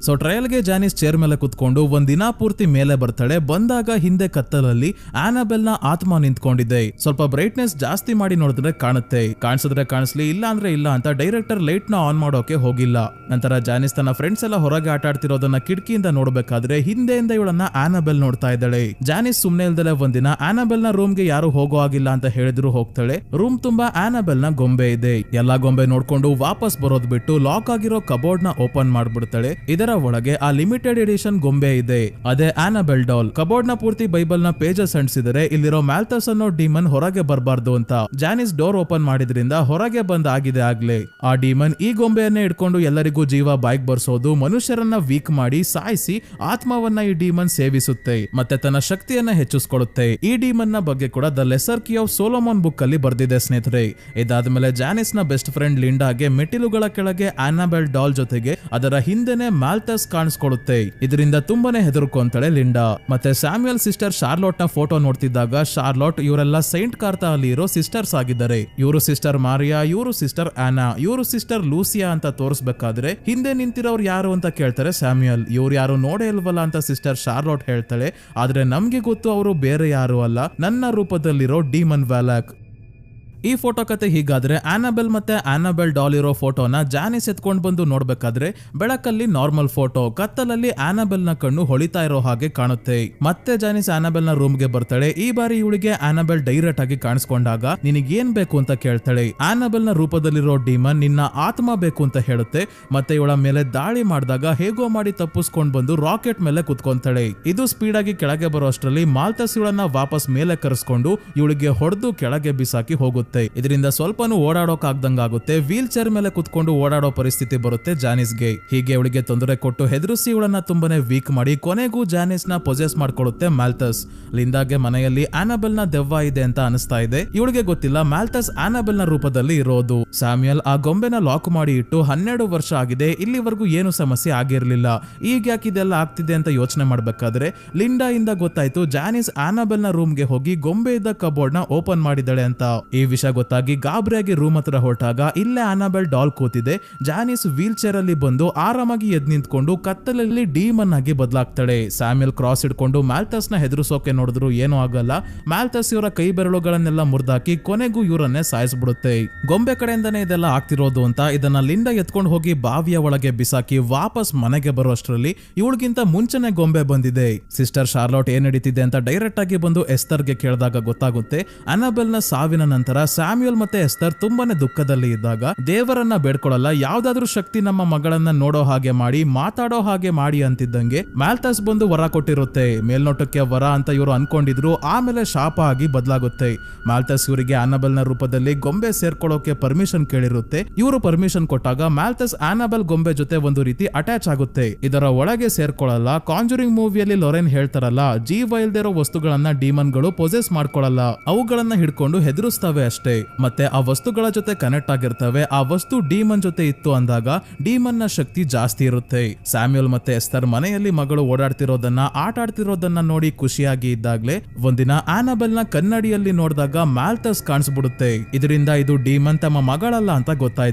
ಸೊ ಟ್ರಯಲ್ಗೆ ಜಾನಿಸ್ ಚೇರ್ ಮೇಲೆ ಕುತ್ಕೊಂಡು ಒಂದಿನ ಪೂರ್ತಿ ಮೇಲೆ ಬರ್ತಾಳೆ. ಬಂದಾಗ ಹಿಂದೆ ಕತ್ತಲಲ್ಲಿ ಆನಾಬೆಲ್ ನ ಆತ್ಮ ನಿಂತ್ಕೊಂಡಿದೆ. ಸ್ವಲ್ಪ ಬ್ರೈಟ್ನೆಸ್ ಜಾಸ್ತಿ ಮಾಡಿ ನೋಡಿದ್ರೆ ಕಾಣುತ್ತೆ. ಕಾಣಿಸಿದ್ರೆ ಕಾಣಿಸ್ಲಿ, ಇಲ್ಲ ಅಂದ್ರೆ ಇಲ್ಲ ಅಂತ ಡೈರೆಕ್ಟರ್ ಲೈಟ್ ನ ಆನ್ ಮಾಡೋಕೆ ಹೋಗಿಲ್ಲ. ನಂತರ ಜಾನಿಸ್ ತನ್ನ ಫ್ರೆಂಡ್ಸ್ ಎಲ್ಲ ಹೊರಗೆ ಆಟ ಆಡ್ತಿರೋದನ್ನ ಕಿಟಕಿಯಿಂದ ನೋಡ್ಬೇಕಾದ್ರೆ ಹಿಂದೆಯಿಂದ ಇವಳನ್ನ ಆನಾಬೆಲ್ ನೋಡ್ತಾ ಇದ್ದಾಳೆ. ಜಾನಿಸ್ ಸುಮ್ನೆ ಇಲ್ದಲೆ ಒಂದಿನ ಆನಾಬೆಲ್ ನ ರೂಮ್ ಗೆ ಯಾರು ಹೋಗೋ ಆಗಿಲ್ಲ ಅಂತ ಹೇಳಿದ್ರು ಹೋಗ್ತಾಳೆ. ರೂಮ್ ತುಂಬಾ ಆನಾಬೆಲ್ ನ ಗೊಂಬೆ ಇದೆ. ಎಲ್ಲಾ ಗೊಂಬೆ ನೋಡ್ಕೊಂಡು ವಾಪಸ್ ಬರೋದ್ ಬಿಟ್ಟು ಲಾಕ್ ಆಗಿರೋ ಕಬೋರ್ಡ್ ನ ಓಪನ್ ಮಾಡ್ಬಿಡ್ತಾಳೆ. ಇದರ ಒಳಗೆ ಆ ಲಿಮಿಟೆಡ್ ಎಡಿಷನ್ ಗೊಂಬೆ ಇದೆ, ಅದೇ ಆನಾಬೆಲ್ ಡಾಲ್. ಕಬೋರ್ಡ್ ನ ಪೂರ್ತಿ ಬೈಬಲ್ ನ ಪೇಜಸ್ ಅಂಟಿಸಿದರೆ ಇಲ್ಲಿರೋ ಮ್ಯಾಲ್ತಸ್ ಅನ್ನೋ ಡೀಮನ್ ಹೊರಗೆ ಬರಬಾರ್ದು ಅಂತ. ಜಾನಿಸ್ ಡೋರ್ ಓಪನ್ ಮಾಡಿದ್ರಿಂದ ಹೊರಗೆ ಬಂದ್ ಆಗಿದೆ ಆಗ್ಲೇ. ಆ ಡೀಮನ್ ಈ ಗೊಂಬೆಯನ್ನೇ ಇಟ್ಕೊಂಡು ಎಲ್ಲರಿಗೂ ಜೀವ ಬಾಯ್ಕ್ ಬರ್ಸೋದು, ಮನುಷ್ಯರನ್ನ ವೀಕ್ ಮಾಡಿ ಸಾಯಿಸಿ ಆತ್ಮವನ್ನ ಈ ಡೀಮನ್ ಸೇವಿಸುತ್ತೆ ಮತ್ತೆ ತನ್ನ ಶಕ್ತಿಯನ್ನ ಹೆಚ್ಚಿಸ್ಕೊಳ್ಳುತ್ತೆ. ಈ ಡೀಮನ್ ನ ಬಗ್ಗೆ ಕೂಡ the lesser key of Solomon book ಅಲ್ಲಿ ಬರ್ದಿದೆ ಸ್ನೇಹಿತರೆ. ಇದಾದ್ಮೇಲೆ ಜಾನಿಸ್ ನ ಬೆಸ್ಟ್ ಫ್ರೆಂಡ್ ಲಿಂಡಾಗೆ ಮೆಟ್ಟಿಲುಗಳ ಕೆಳಗೆ ಆನಾಬೆಲ್ ಡಾಲ್ ಜೊತೆಗೆ ಅದರ ಹಿಂದೆನೆ ಮ್ಯಾಲ್ತಸ್ ಕಾಣಿಸ್ಕೊಳ್ಳುತ್ತೆ. ಇದರಿಂದ ತುಂಬಾನೇ ಹೆದರ್ಕೊಂತಾಳೆ ಲಿಂಡಾ. ಮತ್ತೆ ಸ್ಯಾಮ್ಯುಯಲ್ ಸಿಸ್ಟರ್ ಶಾರ್ಲೋಟ್ ನ ಫೋಟೋ ನೋಡ್ತಿದ್ದಾಗ ಶಾರ್ಲೋಟ್ ಇವರೆಲ್ಲ ಸೈಂಟ್ ಕಾರ್ತಾ ಅಲ್ಲಿ ಇರೋ ಸಿಸ್ಟರ್ಸ್ ಆಗಿದ್ದಾರೆ. ಇವರು ಸಿಸ್ಟರ್ ಮಾರಿಯಾ, ಇವರು ಸಿಸ್ಟರ್ ಆನಾ, ಇವರು ಸಿಸ್ಟರ್ ಲೂಸಿಯಾ ಅಂತ ತೋರಿಸ್ಬೇಕಾದ್ರೆ ಹಿಂದೆ ನಿಂತಿರೋರು ಯಾರು ಅಂತ ಕೇಳ್ತಾರೆ ಸ್ಯಾಮ್ಯುಯಲ್. ಇವ್ರು ಯಾರು ನೋಡೇ ಇಲ್ವಲ್ಲ ಅಂತ ಸಿಸ್ಟರ್ ಶಾರ್ಲೋಟ್ ಹೇಳ್ತಾಳೆ. ಆದ್ರೆ ನಮ್ಗೆ ಗೊತ್ತು ಅವರು ಬೇರೆ ಯಾರು ಅಲ್ಲ, ನನ್ನ ರೂಪದಲ್ಲಿರೋ ಡೀಮನ್ ವ್ಯಾಲಾಕ್. ಈ ಫೋಟೋ ಕತೆ ಹೀಗಾದ್ರೆ ಆನಾಬೆಲ್ ಮತ್ತೆ ಆನಾಬೆಲ್ ಡಾಲ್ ಇರೋ ಫೋಟೋನ ಜಾನಿಸ್ ಎತ್ಕೊಂಡ್ ಬಂದು ನೋಡ್ಬೇಕಾದ್ರೆ ಬೆಳಕಲ್ಲಿ ನಾರ್ಮಲ್ ಫೋಟೋ, ಕತ್ತಲಲ್ಲಿ ಆನಾಬೆಲ್ ನ ಕಣ್ಣು ಹೊಳಿತಾ ಇರೋ ಹಾಗೆ ಕಾಣುತ್ತೆ. ಮತ್ತೆ ಜಾನಿಸ್ ಆನಾಬೆಲ್ ನ ರೂಮ್ ಗೆ ಬರ್ತಾಳೆ. ಈ ಬಾರಿ ಇವಳಿಗೆ ಆನಾಬೆಲ್ ಡೈರೆಕ್ಟ್ ಆಗಿ ಕಾಣಿಸ್ಕೊಂಡಾಗ ನಿನಗೆ ಏನ್ ಬೇಕು ಅಂತ ಕೇಳ್ತಾಳೆ. ಆನಾಬೆಲ್ ನ ರೂಪದಲ್ಲಿರೋ ಡೀಮನ್ ನಿನ್ನ ಆತ್ಮ ಬೇಕು ಅಂತ ಹೇಳುತ್ತೆ. ಮತ್ತೆ ಇವಳ ಮೇಲೆ ದಾಳಿ ಮಾಡಿದಾಗ ಹೇಗೋ ಮಾಡಿ ತಪ್ಪಿಸ್ಕೊಂಡ್ ಬಂದು ರಾಕೆಟ್ ಮೇಲೆ ಕುತ್ಕೊಂತಾಳೆ. ಇದು ಸ್ಪೀಡ್ ಆಗಿ ಕೆಳಗೆ ಬರೋ ಅಷ್ಟರಲ್ಲಿ ಮಾಲ್ತಸ್ ಇವಳನ್ನ ವಾಪಸ್ ಮೇಲೆ ಕರೆಸ್ಕೊಂಡು ಇವಳಿಗೆ ಹೊಡೆದು ಕೆಳಗೆ ಬಿಸಾಕಿ ಹೋಗುತ್ತೆ. ಇದರಿಂದ ಸ್ವಲ್ಪನೂ ಓಡಾಡೋಕಾಗ್ದಂಗಾಗುತ್ತೆ. ವೀಲ್ ಚೇರ್ ಮೇಲೆ ಕುತ್ಕೊಂಡು ಓಡಾಡೋ ಪರಿಸ್ಥಿತಿ ಬರುತ್ತೆ ಜಾನಿಸ್ಗೆ. ಹೀಗೆ ಅವಳಿಗೆ ತೊಂದರೆ ಕೊಟ್ಟು ಹೆದರಿಸಿ ಇವಳನ್ನ ತುಂಬಾನೇ ವೀಕ್ ಮಾಡಿ ಕೊನೆಗೂ ಜಾನಿಸ್ ನ ಪೊಸೆಸ್ ಮಾಡ್ಕೊಳ್ಳುತ್ತೆ ಮ್ಯಾಲ್ತಸ್. ಲಿಂದಾಗೆ ಮನೆಯಲ್ಲಿ ಆನಾಬೆಲ್ ನ ದೆವ್ವ ಇದೆ ಅಂತ ಅನಿಸ್ತಾ ಇದೆ. ಇವಳಿಗೆ ಗೊತ್ತಿಲ್ಲ ಮ್ಯಾಲ್ತಸ್ ಆನಾಬೆಲ್ ನ ರೂಪದಲ್ಲಿ ಇರೋದು. ಸ್ಯಾಮ್ಯುಯಲ್ ಆ ಗೊಂಬೆನ ಲಾಕ್ ಮಾಡಿ ಇಟ್ಟು 12 ವರ್ಷ ಆಗಿದೆ, ಇಲ್ಲಿವರೆಗೂ ಏನು ಸಮಸ್ಯೆ ಆಗಿರ್ಲಿಲ್ಲ. ಈಗ ಯಾಕೆ ಇದೆಲ್ಲ ಆಗ್ತಿದೆ ಅಂತ ಯೋಚನೆ ಮಾಡ್ಬೇಕಾದ್ರೆ ಲಿಂಡಾ ಇಂದ ಗೊತ್ತಾಯ್ತು ಜಾನಿಸ್ ಆನಾಬೆಲ್ ನ ರೂಮ್ ಗೆ ಹೋಗಿ ಗೊಂಬೆ ಇದ್ದ ಕಬೋರ್ಡ್ ನ ಓಪನ್ ಮಾಡಿದಾಳೆ ಅಂತ. ಈ ವಿಷಯ ಗೊತ್ತಾಗಿ ಗಾಬರಿಯಾಗಿ ರೂಮ್ ಹತ್ರ ಹೊರಟಾಗ ಇಲ್ಲೇ ಆನಾಬೆಲ್ ಡಾಲ್ ಕೂತಿದೆ. ಜಾನಿಸ್ ವೀಲ್ ಚೇರ್ ಅಲ್ಲಿ ಬಂದು ಆರಾಮಾಗಿ ಎದ್ ನಿಂತ್ಕೊಂಡು ಕತ್ತಲಲ್ಲಿ ಡೀಮನ್ ಆಗಿ ಬದಲಾಗ್ತಾಳೆ. ಸ್ಯಾಮ್ಯುಯಲ್ ಕ್ರಾಸ್ ಇಟ್ಕೊಂಡು ಮ್ಯಾಲ್ತಸ್ ನ ಹೆದರಿಸೋಕೆ ನೋಡಿದ್ರು ಏನೂ ಆಗಲ್ಲ. ಮ್ಯಾಲ್ತಸ್ ಇವರ ಕೈ ಬೆರಳುಗಳನ್ನೆಲ್ಲ ಮುರಿದಾಕಿ ಕೊನೆಗೂ ಇವರನ್ನೇ ಸಾಯಿಸ್ಬಿಡುತ್ತೆ. ಗೊಂಬೆ ಕಡೆಯಿಂದನೇ ಇದೆಲ್ಲ ಆಗ್ತಿರೋದು ಅಂತ ಇದನ್ನ ಲಿಂಡಾ ಎತ್ಕೊಂಡು ಹೋಗಿ ಬಾವಿಯ ಒಳಗೆ ಬಿಸಾಕಿ ವಾಪಸ್ ಮನೆಗೆ ಬರೋ ಅಷ್ಟರಲ್ಲಿ ಇವಳಿಗಿಂತ ಮುಂಚೆನೆ ಗೊಂಬೆ ಬಂದಿದೆ. ಸಿಸ್ಟರ್ ಶಾರ್ಲೋಟ್ ಏನ್ ನಡೀತಿದೆ ಅಂತ ಡೈರೆಕ್ಟ್ ಆಗಿ ಬಂದು ಎಸ್ತರ್ಗೆ ಕೇಳಿದಾಗ ಗೊತ್ತಾಗುತ್ತೆ. ಆನಾಬೆಲ್ ನ ಸಾವಿನ ನಂತರ ಸ್ಯಾಮ್ಯುಯಲ್ ಮತ್ತೆ ಎಸ್ತರ್ ತುಂಬಾನೇ ದುಃಖದಲ್ಲಿ ಇದ್ದಾಗ ದೇವರನ್ನ ಬೇಡ್ಕೊಳ್ಳಲ್ಲ, ಯಾವ್ದಾದ್ರೂ ಶಕ್ತಿ ನಮ್ಮ ಮಗಳನ್ನ ನೋಡೋ ಹಾಗೆ ಮಾಡಿ, ಮಾತಾಡೋ ಹಾಗೆ ಮಾಡಿ ಅಂತಿದ್ದಂಗೆ ಮ್ಯಾಲ್ತಸ್ ಬಂದು ವರ ಕೊಟ್ಟಿರುತ್ತೆ. ಮೇಲ್ನೋಟಕ್ಕೆ ವರ ಅಂತ ಇವರು ಅನ್ಕೊಂಡಿದ್ರು, ಆಮೇಲೆ ಶಾಪ ಆಗಿ ಬದಲಾಗುತ್ತೆ. ಮ್ಯಾಲ್ತಸ್ ಇವರಿಗೆ ಆನಾಬೆಲ್ ನ ರೂಪದಲ್ಲಿ ಗೊಂಬೆ ಸೇರ್ಕೊಳ್ಳೋಕೆ ಪರ್ಮಿಷನ್ ಕೇಳಿರುತ್ತೆ. ಇವರು ಪರ್ಮಿಷನ್ ಕೊಟ್ಟಾಗ ಮ್ಯಾಲ್ತಸ್ ಆನಾಬೆಲ್ ಗೊಂಬೆ ಜೊತೆ ಒಂದು ರೀತಿ ಅಟ್ಯಾಚ್ ಆಗುತ್ತೆ. ಇದರ ಒಳಗೆ ಸೇರ್ಕೊಳ್ಳಲ್ಲ. ಕಾಂಜುರಿಂಗ್ ಮೂವಿಯಲ್ಲಿ ಲೊರೆನ್ ಹೇಳ್ತಾರಲ್ಲ, ಜೀವ ಇಲ್ದಿರೋ ವಸ್ತುಗಳನ್ನ ಡೀಮನ್ ಗಳು ಪೊಸೆಸ್ ಮಾಡ್ಕೊಳ್ಳಲ್ಲ, ಅವುಗಳನ್ನ ಹಿಡ್ಕೊಂಡು ಹೆದರಿಸ್ತವೆ ಅಷ್ಟೇ. ಮತ್ತೆ ಆ ವಸ್ತುಗಳ ಜೊತೆ ಕನೆಕ್ಟ್ ಆಗಿರ್ತವೆ. ಆ ವಸ್ತು ಡೀಮನ್ ಜೊತೆ ಇತ್ತು ಅಂದಾಗ ಡೀಮನ್ ನ ಶಕ್ತಿ ಜಾಸ್ತಿ ಇರುತ್ತೆ. ಸ್ಯಾಮ್ಯುಯಲ್ ಮತ್ತೆ ಎಸ್ತರ್ ಮನೆಯಲ್ಲಿ ಮಗಳು ಓಡಾಡ್ತಿರೋದನ್ನ ಆಟ ಆಡ್ತಿರೋದನ್ನ ನೋಡಿ ಖುಷಿಯಾಗಿ ಇದ್ದಾಗ್ಲೇ ಒಂದಿನ ಆನಾಬೆಲ್ ನ ಕನ್ನಡಿಯಲ್ಲಿ ನೋಡಿದಾಗ ಮ್ಯಾಲ್ತಸ್ ಕಾಣಿಸ್ಬಿಡುತ್ತೆ. ಇದರಿಂದ ಇದು ಡೀಮನ್ ತಮ್ಮ ಮಗಳಲ್ಲ ಅಂತ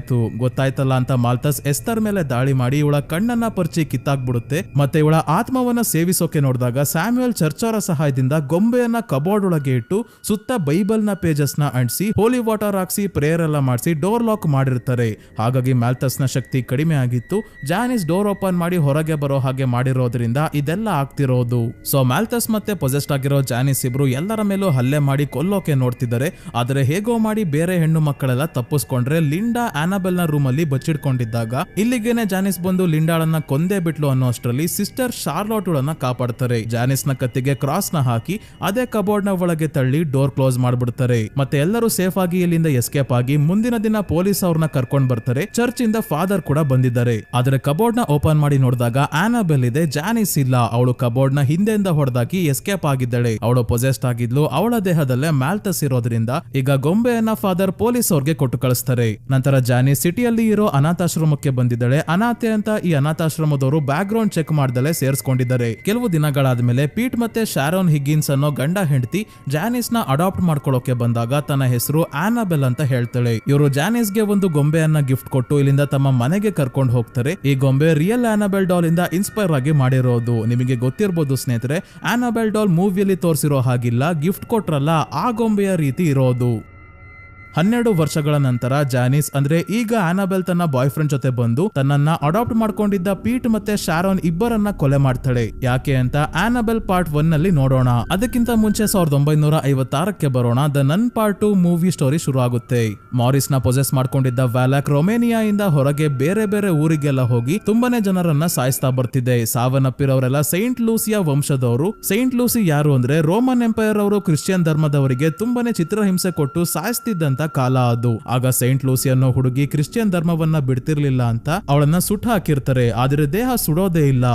ಗೊತ್ತಾಯ್ತಲ್ಲ ಅಂತ ಮಾಲ್ತಸ್ ಎಸ್ತರ್ ಮೇಲೆ ದಾಳಿ ಮಾಡಿ ಇವಳ ಕಣ್ಣನ್ನ ಪರ್ಚಿ ಕಿತ್ತಾಕ್ಬಿಡುತ್ತೆ. ಮತ್ತೆ ಇವಳ ಆತ್ಮವನ್ನ ಸೇವಿಸೋಕೆ ನೋಡಿದಾಗ ಸ್ಯಾಮ್ಯುಯಲ್ ಚರ್ಚರ ಸಹಾಯದಿಂದ ಗೊಂಬೆಯನ್ನ ಕಬೋರ್ಡ್ ಒಳಗೆ ಇಟ್ಟು ಸುತ್ತ ಬೈಬಲ್ ನ ಪೇಜಸ್ ನ ಅಂಟಿಸಿ ಹೋಲಿ ವಾಟರ್ ಹಾಕ್ಸಿ ಪ್ರೇಯರ್ ಎಲ್ಲ ಮಾಡಿಸಿ ಡೋರ್ ಲಾಕ್ ಮಾಡಿರ್ತಾರೆ. ಹಾಗಾಗಿ ಮ್ಯಾಲ್ಥಸ್ ನ ಶಕ್ತಿ ಕಡಿಮೆ ಆಗಿತ್ತು. ಜಾನಿಸ್ ಡೋರ್ ಓಪನ್ ಮಾಡಿ ಹೊರಗೆ ಬರೋ ಹಾಗೆ ಮಾಡಿರೋದ್ರಿಂದ ಇದೆಲ್ಲ ಆಗ್ತಿರೋದು. ಸೊ ಮ್ಯಾಲ್ಥಸ್ ಮತ್ತೆ ಪೊಸೆಸ್ಡ್ ಆಗಿರೋ ಜಾನಿಸ್ ಇಬ್ರು ಎಲ್ಲರ ಮೇಲೂ ಹಲ್ಲೆ ಮಾಡಿ ಕೊಲ್ಲೋಕೆ ನೋಡ್ತಿದ್ದಾರೆ. ಆದ್ರೆ ಹೇಗೋ ಮಾಡಿ ಬೇರೆ ಹೆಣ್ಣು ಮಕ್ಕಳೆಲ್ಲ ತಪ್ಪಿಸ್ಕೊಂಡ್ರೆ ಲಿಂಡಾ ಆನಬೆಲ್ ನ ರೂಮ್ ಅಲ್ಲಿ ಬಚ್ಚಿಡ್ಕೊಂಡಿದ್ದಾಗ ಇಲ್ಲಿಗೇನೆ ಜಾನಿಸ್ ಬಂದು ಲಿಂಡಾಳನ್ನ ಕೊಂದೇ ಬಿಟ್ಲು ಅನ್ನೋ ಅಷ್ಟರಲ್ಲಿ ಸಿಸ್ಟರ್ ಶಾರ್ಲೋಟ್ ಗಳನ್ನ ಕಾಪಾಡ್ತಾರೆ. ಜಾನಿಸ್ ನ ಕತ್ತಿಗೆ ಕ್ರಾಸ್ ನ ಹಾಕಿ ಅದೇ ಕಬೋರ್ಡ್ ನ ಒಳಗೆ ತಳ್ಳಿ ಡೋರ್ ಕ್ಲೋಸ್ ಮಾಡ್ಬಿಡ್ತಾರೆ. ಮತ್ತೆ ಎಲ್ಲರೂ ಸೇಫ್ ಆಗಿ ಇಲ್ಲಿಂದ ಎಸ್ಕೇಪ್ ಆಗಿ ಮುಂದಿನ ದಿನ ಪೊಲೀಸ್ ಅವ್ರನ್ನ ಕರ್ಕೊಂಡ್ ಬರ್ತಾರೆ. ಚರ್ಚ್ ಇಂದ ಫಾದರ್ ಕೂಡ ಬಂದಿದ್ದಾರೆ. ಆದ್ರೆ ಕಬೋರ್ಡ್ ನ ಓಪನ್ ಮಾಡಿ ನೋಡಿದಾಗ ಆನಬೆಲ್ ಇದೆ, ಜಾನಿಸ್ ಇಲ್ಲ. ಅವಳು ಕಬೋರ್ಡ್ ನ ಹಿಂದೆಯಿಂದ ಹೊಡೆದಾಕಿ ಎಸ್ಕೇಪ್ ಆಗಿದ್ದಾಳೆ. ಅವಳು ಪೊಸೆಸ್ಡ್ ಆಗಿದ್ಲು. ಅವಳ ದೇಹದಲ್ಲೇ ಮ್ಯಾಲ್ಥಸ್ ಇರೋದ್ರಿಂದ ಈಗ ಗೊಂಬೆಯನ್ನ ಫಾದರ್ ಪೊಲೀಸ್ ಅವ್ರಿಗೆ ಕೊಟ್ಟು ಕಳಿಸ್ತಾರೆ. ನಂತರ ಜಾನಿಸ್ ಸಿಟಿಯಲ್ಲಿ ಇರೋ ಅನಾಥಾಶ್ರಮಕ್ಕೆ ಬಂದಿದ್ದಾಳೆ. ಅನಾಥೆ ಅಂತ ಈ ಅನಾಥಾಶ್ರಮದವರು ಬ್ಯಾಕ್ ಗ್ರೌಂಡ್ ಚೆಕ್ ಮಾಡ್ದಲೆ ಸೇರಿಸ್ಕೊಂಡಿದ್ದಾರೆ. ಕೆಲವು ದಿನಗಳಾದ್ಮೇಲೆ ಪೀಟ್ ಮತ್ತೆ ಶಾರೋನ್ ಹಿಗ್ಗಿನ್ಸ್ ಅನ್ನೋ ಗಂಡ ಹೆಂಡತಿ ಜಾನಿಸ್ ನ ಅಡಾಪ್ಟ್ ಮಾಡ್ಕೊಳ್ಳೋಕೆ ಬಂದಾಗ ತನ್ನ ಹೆಸರು ಆನಬೆಲ್ ಅಂತ ಹೇಳ್ತಾಳೆ. ಇವರು ಜಾನಿಸ್ ಗೆ ಒಂದು ಗೊಂಬೆಯನ್ನ ಗಿಫ್ಟ್ ಕೊಟ್ಟು ಇಲ್ಲಿಂದ ತಮ್ಮ ಮನೆಗೆ ಕರ್ಕೊಂಡು ಹೋಗ್ತಾರೆ. ಈ ಗೊಂಬೆ ರಿಯಲ್ ಆನಬೆಲ್ ಡಾಲ್ ಇಂದ ಇನ್ಸ್ಪೈರ್ ಆಗಿ ಮಾಡಿರೋದು. ನಿಮಗೆ ಗೊತ್ತಿರಬಹುದು ಸ್ನೇಹಿತರೆ, ಆನಬೆಲ್ ಡಾಲ್ ಮೂವಿಯಲ್ಲಿ ತೋರಿಸಿರೋ ಹಾಗಿಲ್ಲ, ಗಿಫ್ಟ್ ಕೊಟ್ರಲ್ಲ ಆ ಗೊಂಬೆಯ ರೀತಿ ಇರೋದು. 12 ವರ್ಷಗಳ ನಂತರ ಜಾನಿಸ್ ಅಂದ್ರೆ ಈಗ ಆನಬೆಲ್ ತನ್ನ ಬಾಯ್ ಫ್ರೆಂಡ್ ಜೊತೆ ಬಂದು ತನ್ನನ್ನ ಅಡಾಪ್ಟ್ ಮಾಡ್ಕೊಂಡಿದ್ದ ಪೀಟ್ ಮತ್ತೆ ಶಾರೋನ್ ಇಬ್ಬರನ್ನ ಕೊಲೆ ಮಾಡ್ತಾಳೆ. ಯಾಕೆ ಅಂತ ಆನಬೆಲ್ ಪಾರ್ಟ್ 1 ನಲ್ಲಿ ನೋಡೋಣ. ಅದಕ್ಕಿಂತ ಮುಂಚೆ 1956ಕ್ಕೆ ಬರೋಣ. ದ ನನ್ ಪಾರ್ಟ್ 2 ಮೂವಿ ಸ್ಟೋರಿ ಶುರು ಆಗುತ್ತೆ. ಮಾರಿಸ್ ನ ಪೊಸೆಸ್ ಮಾಡ್ಕೊಂಡಿದ್ದ ವ್ಯಾಲಾಕ್ ರೊಮೇನಿಯಾ ಇಂದ ಹೊರಗೆ ಬೇರೆ ಬೇರೆ ಊರಿಗೆಲ್ಲ ಹೋಗಿ ತುಂಬಾನೇ ಜನರನ್ನ ಸಾಯಿಸ್ತಾ ಬರ್ತಿದೆ. ಸಾವನ್ನಪ್ಪಿರೋರೆಲ್ಲ ಸೈಂಟ್ ಲೂಸಿಯಾ ವಂಶದವರು. ಸೈಂಟ್ ಲೂಸಿ ಯಾರು ಅಂದ್ರೆ ರೋಮನ್ ಎಂಪೈರ್ ಅವರು ಕ್ರಿಶ್ಚಿಯನ್ ಧರ್ಮದವರಿಗೆ ತುಂಬಾನೇ ಚಿತ್ರಹಿಂಸೆ ಕೊಟ್ಟು ಸಾಯಿಸ್ತಿದ್ದಂತ ಕಾಲ ಅದು. ಆಗ ಸೈಂಟ್ ಲೂಸಿ ಅನ್ನೋ ಹುಡುಗಿ ಕ್ರಿಶ್ಚಿಯನ್ ಧರ್ಮವನ್ನ ಬಿಡ್ತಿರ್ಲಿಲ್ಲ ಅಂತ ಅವಳನ್ನ ಸುಟ್ಟು ಹಾಕಿರ್ತಾರೆ. ಆದ್ರೆ ದೇಹ ಸುಡೋದೇ ಇಲ್ಲ.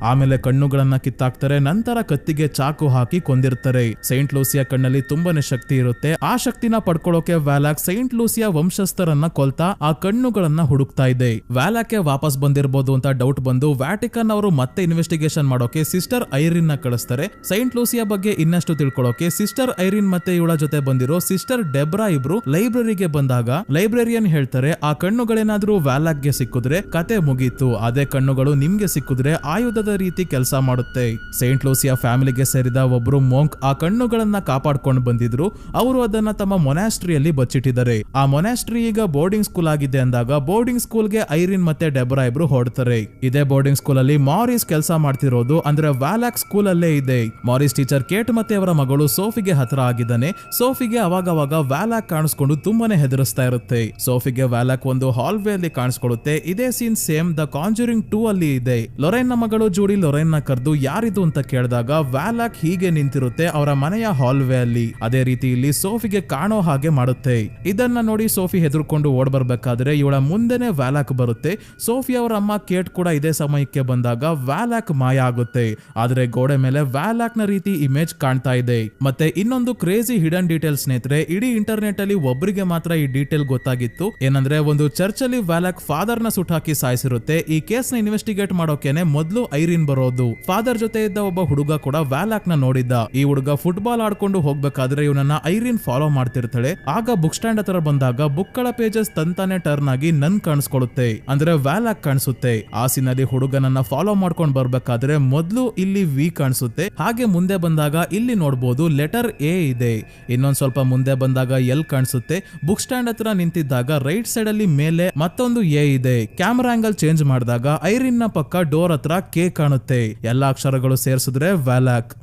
ಆಮೇಲೆ ಕಣ್ಣುಗಳನ್ನ ಕಿತ್ತಾಕ್ತಾರೆ. ನಂತರ ಕತ್ತಿಗೆ ಚಾಕು ಹಾಕಿ ಕೊಂದಿರ್ತಾರೆ. ಸೈಂಟ್ ಲೂಸಿಯಾ ಕಣ್ಣಲ್ಲಿ ತುಂಬಾನೇ ಶಕ್ತಿ ಇರುತ್ತೆ. ಆ ಶಕ್ತಿನ ಪಡ್ಕೊಳ್ಳೋಕೆ ವ್ಯಾಲಾಕ್ ಸೈಂಟ್ ಲೂಸಿಯಾ ವಂಶಸ್ಥರನ್ನ ಕೊಲ್ತಾ ಆ ಕಣ್ಣುಗಳನ್ನ ಹುಡುಕ್ತಾ ಇದೆ. ವ್ಯಾಲಾಕ್ಗೆ ವಾಪಸ್ ಬಂದಿರಬಹುದು ಅಂತ ಡೌಟ್ ಬಂದು ವ್ಯಾಟಿಕನ್ ಅವರು ಮತ್ತೆ ಇನ್ವೆಸ್ಟಿಗೇಷನ್ ಮಾಡೋಕೆ ಸಿಸ್ಟರ್ ಐರಿನ್ ನ ಕಳಿಸ್ತಾರೆ. ಸೈಂಟ್ ಲೂಸಿಯಾ ಬಗ್ಗೆ ಇನ್ನಷ್ಟು ತಿಳ್ಕೊಳ್ಳೋಕೆ ಸಿಸ್ಟರ್ ಐರಿನ್ ಮತ್ತೆ ಇವಳ ಜೊತೆ ಬಂದಿರೋ ಸಿಸ್ಟರ್ ಡೆಬ್ರಾ ಇಬ್ರು ಲೈಬ್ರರಿಗೆ ಬಂದಾಗ ಲೈಬ್ರರಿಯನ್ ಹೇಳ್ತಾರೆ, ಆ ಕಣ್ಣುಗಳೇನಾದ್ರೂ ವ್ಯಾಲಾಕ್ ಗೆ ಸಿಕ್ಕಿದ್ರೆ ಕತೆ ಮುಗೀತು. ಅದೇ ಕಣ್ಣುಗಳು ನಿಮ್ಗೆ ಸಿಕ್ಕಿದ್ರೆ ಆಯುಧದ ರೀತಿ ಕೆಲಸ ಮಾಡುತ್ತೆ. ಸೈಂಟ್ ಲೂಸಿಯಾ ಫ್ಯಾಮಿಲಿಗೆ ಸೇರಿದ ಒಬ್ರು ಮೊಂಕ್ ಆ ಕಣ್ಣುಗಳನ್ನ ಕಾಪಾಡ್ಕೊಂಡು ಬಂದಿದ್ರು. ಅವರು ಅದನ್ನ ತಮ್ಮ ಮೊನಾಸ್ಟ್ರಿಯಲ್ಲಿ ಬಚ್ಚಿಟ್ಟಿದ್ದಾರೆ. ಆ ಮೊನಾಸ್ಟ್ರಿ ಈಗ ಬೋರ್ಡಿಂಗ್ ಸ್ಕೂಲ್ ಆಗಿದೆ ಅಂದಾಗ ಬೋರ್ಡಿಂಗ್ ಸ್ಕೂಲ್ಗೆ ಐರಿನ್ ಮತ್ತೆ ಡೆಬ್ರಾ ಇಬ್ರು ಹೊರಡ್ತಾರೆ. ಇದೇ ಬೋರ್ಡಿಂಗ್ ಸ್ಕೂಲ್ ಅಲ್ಲಿ ಮಾರಿಸ್ ಕೆಲಸ ಮಾಡ್ತಿರೋದು. ಅಂದ್ರೆ ವ್ಯಾಲಾಕ್ ಸ್ಕೂಲ್ ಅಲ್ಲೇ ಇದೆ. ಮಾರಿಸ್ ಟೀಚರ್ ಕೇಟ್ ಮತ್ತೆ ಅವರ ಮಗಳು ಸೋಫಿಗೆ ಹತ್ರ ಆಗಿದ್ದಾನೆ. ಸೋಫಿಗೆ ಅವಾಗವಾಗ ವ್ಯಾಲಾಕ್ ಕಾಣಿಸ್ಕೊಂಡು ತುಂಬಾನೇ ಹೆದರಿಸ್ತಾ ಇರುತ್ತೆ. ಸೋಫಿಗೆ ವ್ಯಾಲಾಕ್ ಒಂದು ಹಾಲ್ವೇ ಅಲ್ಲಿ ಕಾಣಿಸ್ಕೊಳ್ಳುತ್ತೆ. ಇದೇ ಸೀನ್ ಸೇಮ್ ದ ಕಾಂಜರಿಂಗ್ 2 ಅಲ್ಲಿ ಇದೆ. ಲೊರೈನ್ ನ ಮಗಳು ಜೂಡಿ ಲೊರೈನ್ ನ ಕರೆದು ಯಾರಿದು ಅಂತ ಕೇಳಿದಾಗ ವ್ಯಾಲಾಕ್ ಹೀಗೆ ನಿಂತಿರುತ್ತೆ ಅವರ ಮನೆಯ ಹಾಲ್ವೇ ಅಲ್ಲಿ. ಅದೇ ರೀತಿ ಇಲ್ಲಿ ಸೋಫಿಗೆ ಕಾಣೋ ಹಾಗೆ ಮಾಡುತ್ತೆ. ಇದನ್ನ ನೋಡಿ ಸೋಫಿ ಹೆದರ್ಕೊಂಡು ಓಡ್ ಬರ್ಬೇಕಾದ್ರೆ ಇವಳ ಮುಂದೆನೆ ವ್ಯಾಲಾಕ್ ಬರುತ್ತೆ. ಸೋಫಿ ಅವರ ಅಮ್ಮ ಕೇಟ್ ಕೂಡ ಇದೇ ಸಮಯಕ್ಕೆ ಬಂದಾಗ ವ್ಯಾಲಾಕ್ ಮಾಯ ಆಗುತ್ತೆ. ಆದ್ರೆ ಗೋಡೆ ಮೇಲೆ ವ್ಯಾಲಾಕ್ ನ ರೀತಿ ಇಮೇಜ್ ಕಾಣ್ತಾ ಇದೆ. ಮತ್ತೆ ಇನ್ನೊಂದು ಕ್ರೇಜಿ ಹಿಡನ್ ಡೀಟೇಲ್ ಸ್ನೇಹಿತರೆ, ಇಡೀ ಇಂಟರ್ನೆಟ್ ಅಲ್ಲಿ ಒಬ್ಬರಿಗೆ ಮಾತ್ರ ಈ ಡೀಟೇಲ್ ಗೊತ್ತಾಗಿತ್ತು. ಏನಂದ್ರೆ ಒಂದು ಚರ್ಚ್ ಅಲ್ಲಿ ವ್ಯಾಲಾಕ್ ಫಾದರ್ ನ ಸುಟ್ಟಾಕಿ ಸಾಯಿಸಿರುತ್ತೆ. ಈ ಕೇಸ್ ನ ಇನ್ವೆಸ್ಟಿಗೇಟ್ ಮಾಡೋಕೆನೆ ಮೊದಲು ಐರಿನ್ ಬರೋದು. ಫಾದರ್ ಜೊತೆ ಇದ್ದ ಒಬ್ಬ ಹುಡುಗ ಕೂಡ ವ್ಯಾಲಾಕ್ ನ ನೋಡಿದ್ದ. ಈ ಹುಡುಗ ಫುಟ್ಬಾಲ್ ಆಡ್ಕೊಂಡು ಹೋಗ್ಬೇಕಾದ್ರೆ ಇವನನ್ನ ಐರಿನ್ ಫಾಲೋ ಮಾಡ್ತಿರ್ತಾಳೆ. ಆಗ ಬುಕ್ ಸ್ಟ್ಯಾಂಡ್ ಹತ್ರ ಬಂದಾಗ ಬುಕ್ ಗಳ ಪೇಜಸ್ ತಂತಾನೆ ಟರ್ನ್ ಆಗಿ ನನ್ ಕಾಣಿಸ್ಕೊಳ್ಳುತ್ತೆ. ಅಂದ್ರೆ ವ್ಯಾಲಾಕ್ ಕಾಣಿಸುತ್ತೆ. ಆ ಸೀನಲ್ಲಿ ಹುಡುಗನನ್ನ ಫಾಲೋ ಮಾಡ್ಕೊಂಡು ಬರ್ಬೇಕಾದ್ರೆ ಮೊದಲು ಇಲ್ಲಿ ವಿ ಕಾಣಿಸುತ್ತೆ. ಹಾಗೆ ಮುಂದೆ ಬಂದಾಗ ಇಲ್ಲಿ ನೋಡಬಹುದು ಲೆಟರ್ ಎ ಇದೆ. ಇನ್ನೊಂದ್ ಸ್ವಲ್ಪ ಮುಂದೆ ಬಂದಾಗ ಎಲ್ ಕಾಣಿಸುತ್ತೆ. ಬುಕ್ ಸ್ಟ್ಯಾಂಡ್ ಹತ್ರ ನಿಂತಿದ್ದಾಗ ರೈಟ್ ಸೈಡ್ ಅಲ್ಲಿ ಮೇಲೆ ಮತ್ತೊಂದು ಎ ಇದೆ. ಕ್ಯಾಮರಾ ಆಂಗಲ್ ಚೇಂಜ್ ಮಾಡಿದಾಗ ಐರಿನ್ ನ ಪಕ್ಕ ಡೋರ್ ಹತ್ರ ಕೆ ಕಾಣುತ್ತೆ. ಎಲ್ಲಾ ಅಕ್ಷರಗಳು ಸೇರಿಸಿದ್ರೆ ವ್ಯಾಲಾಕ್.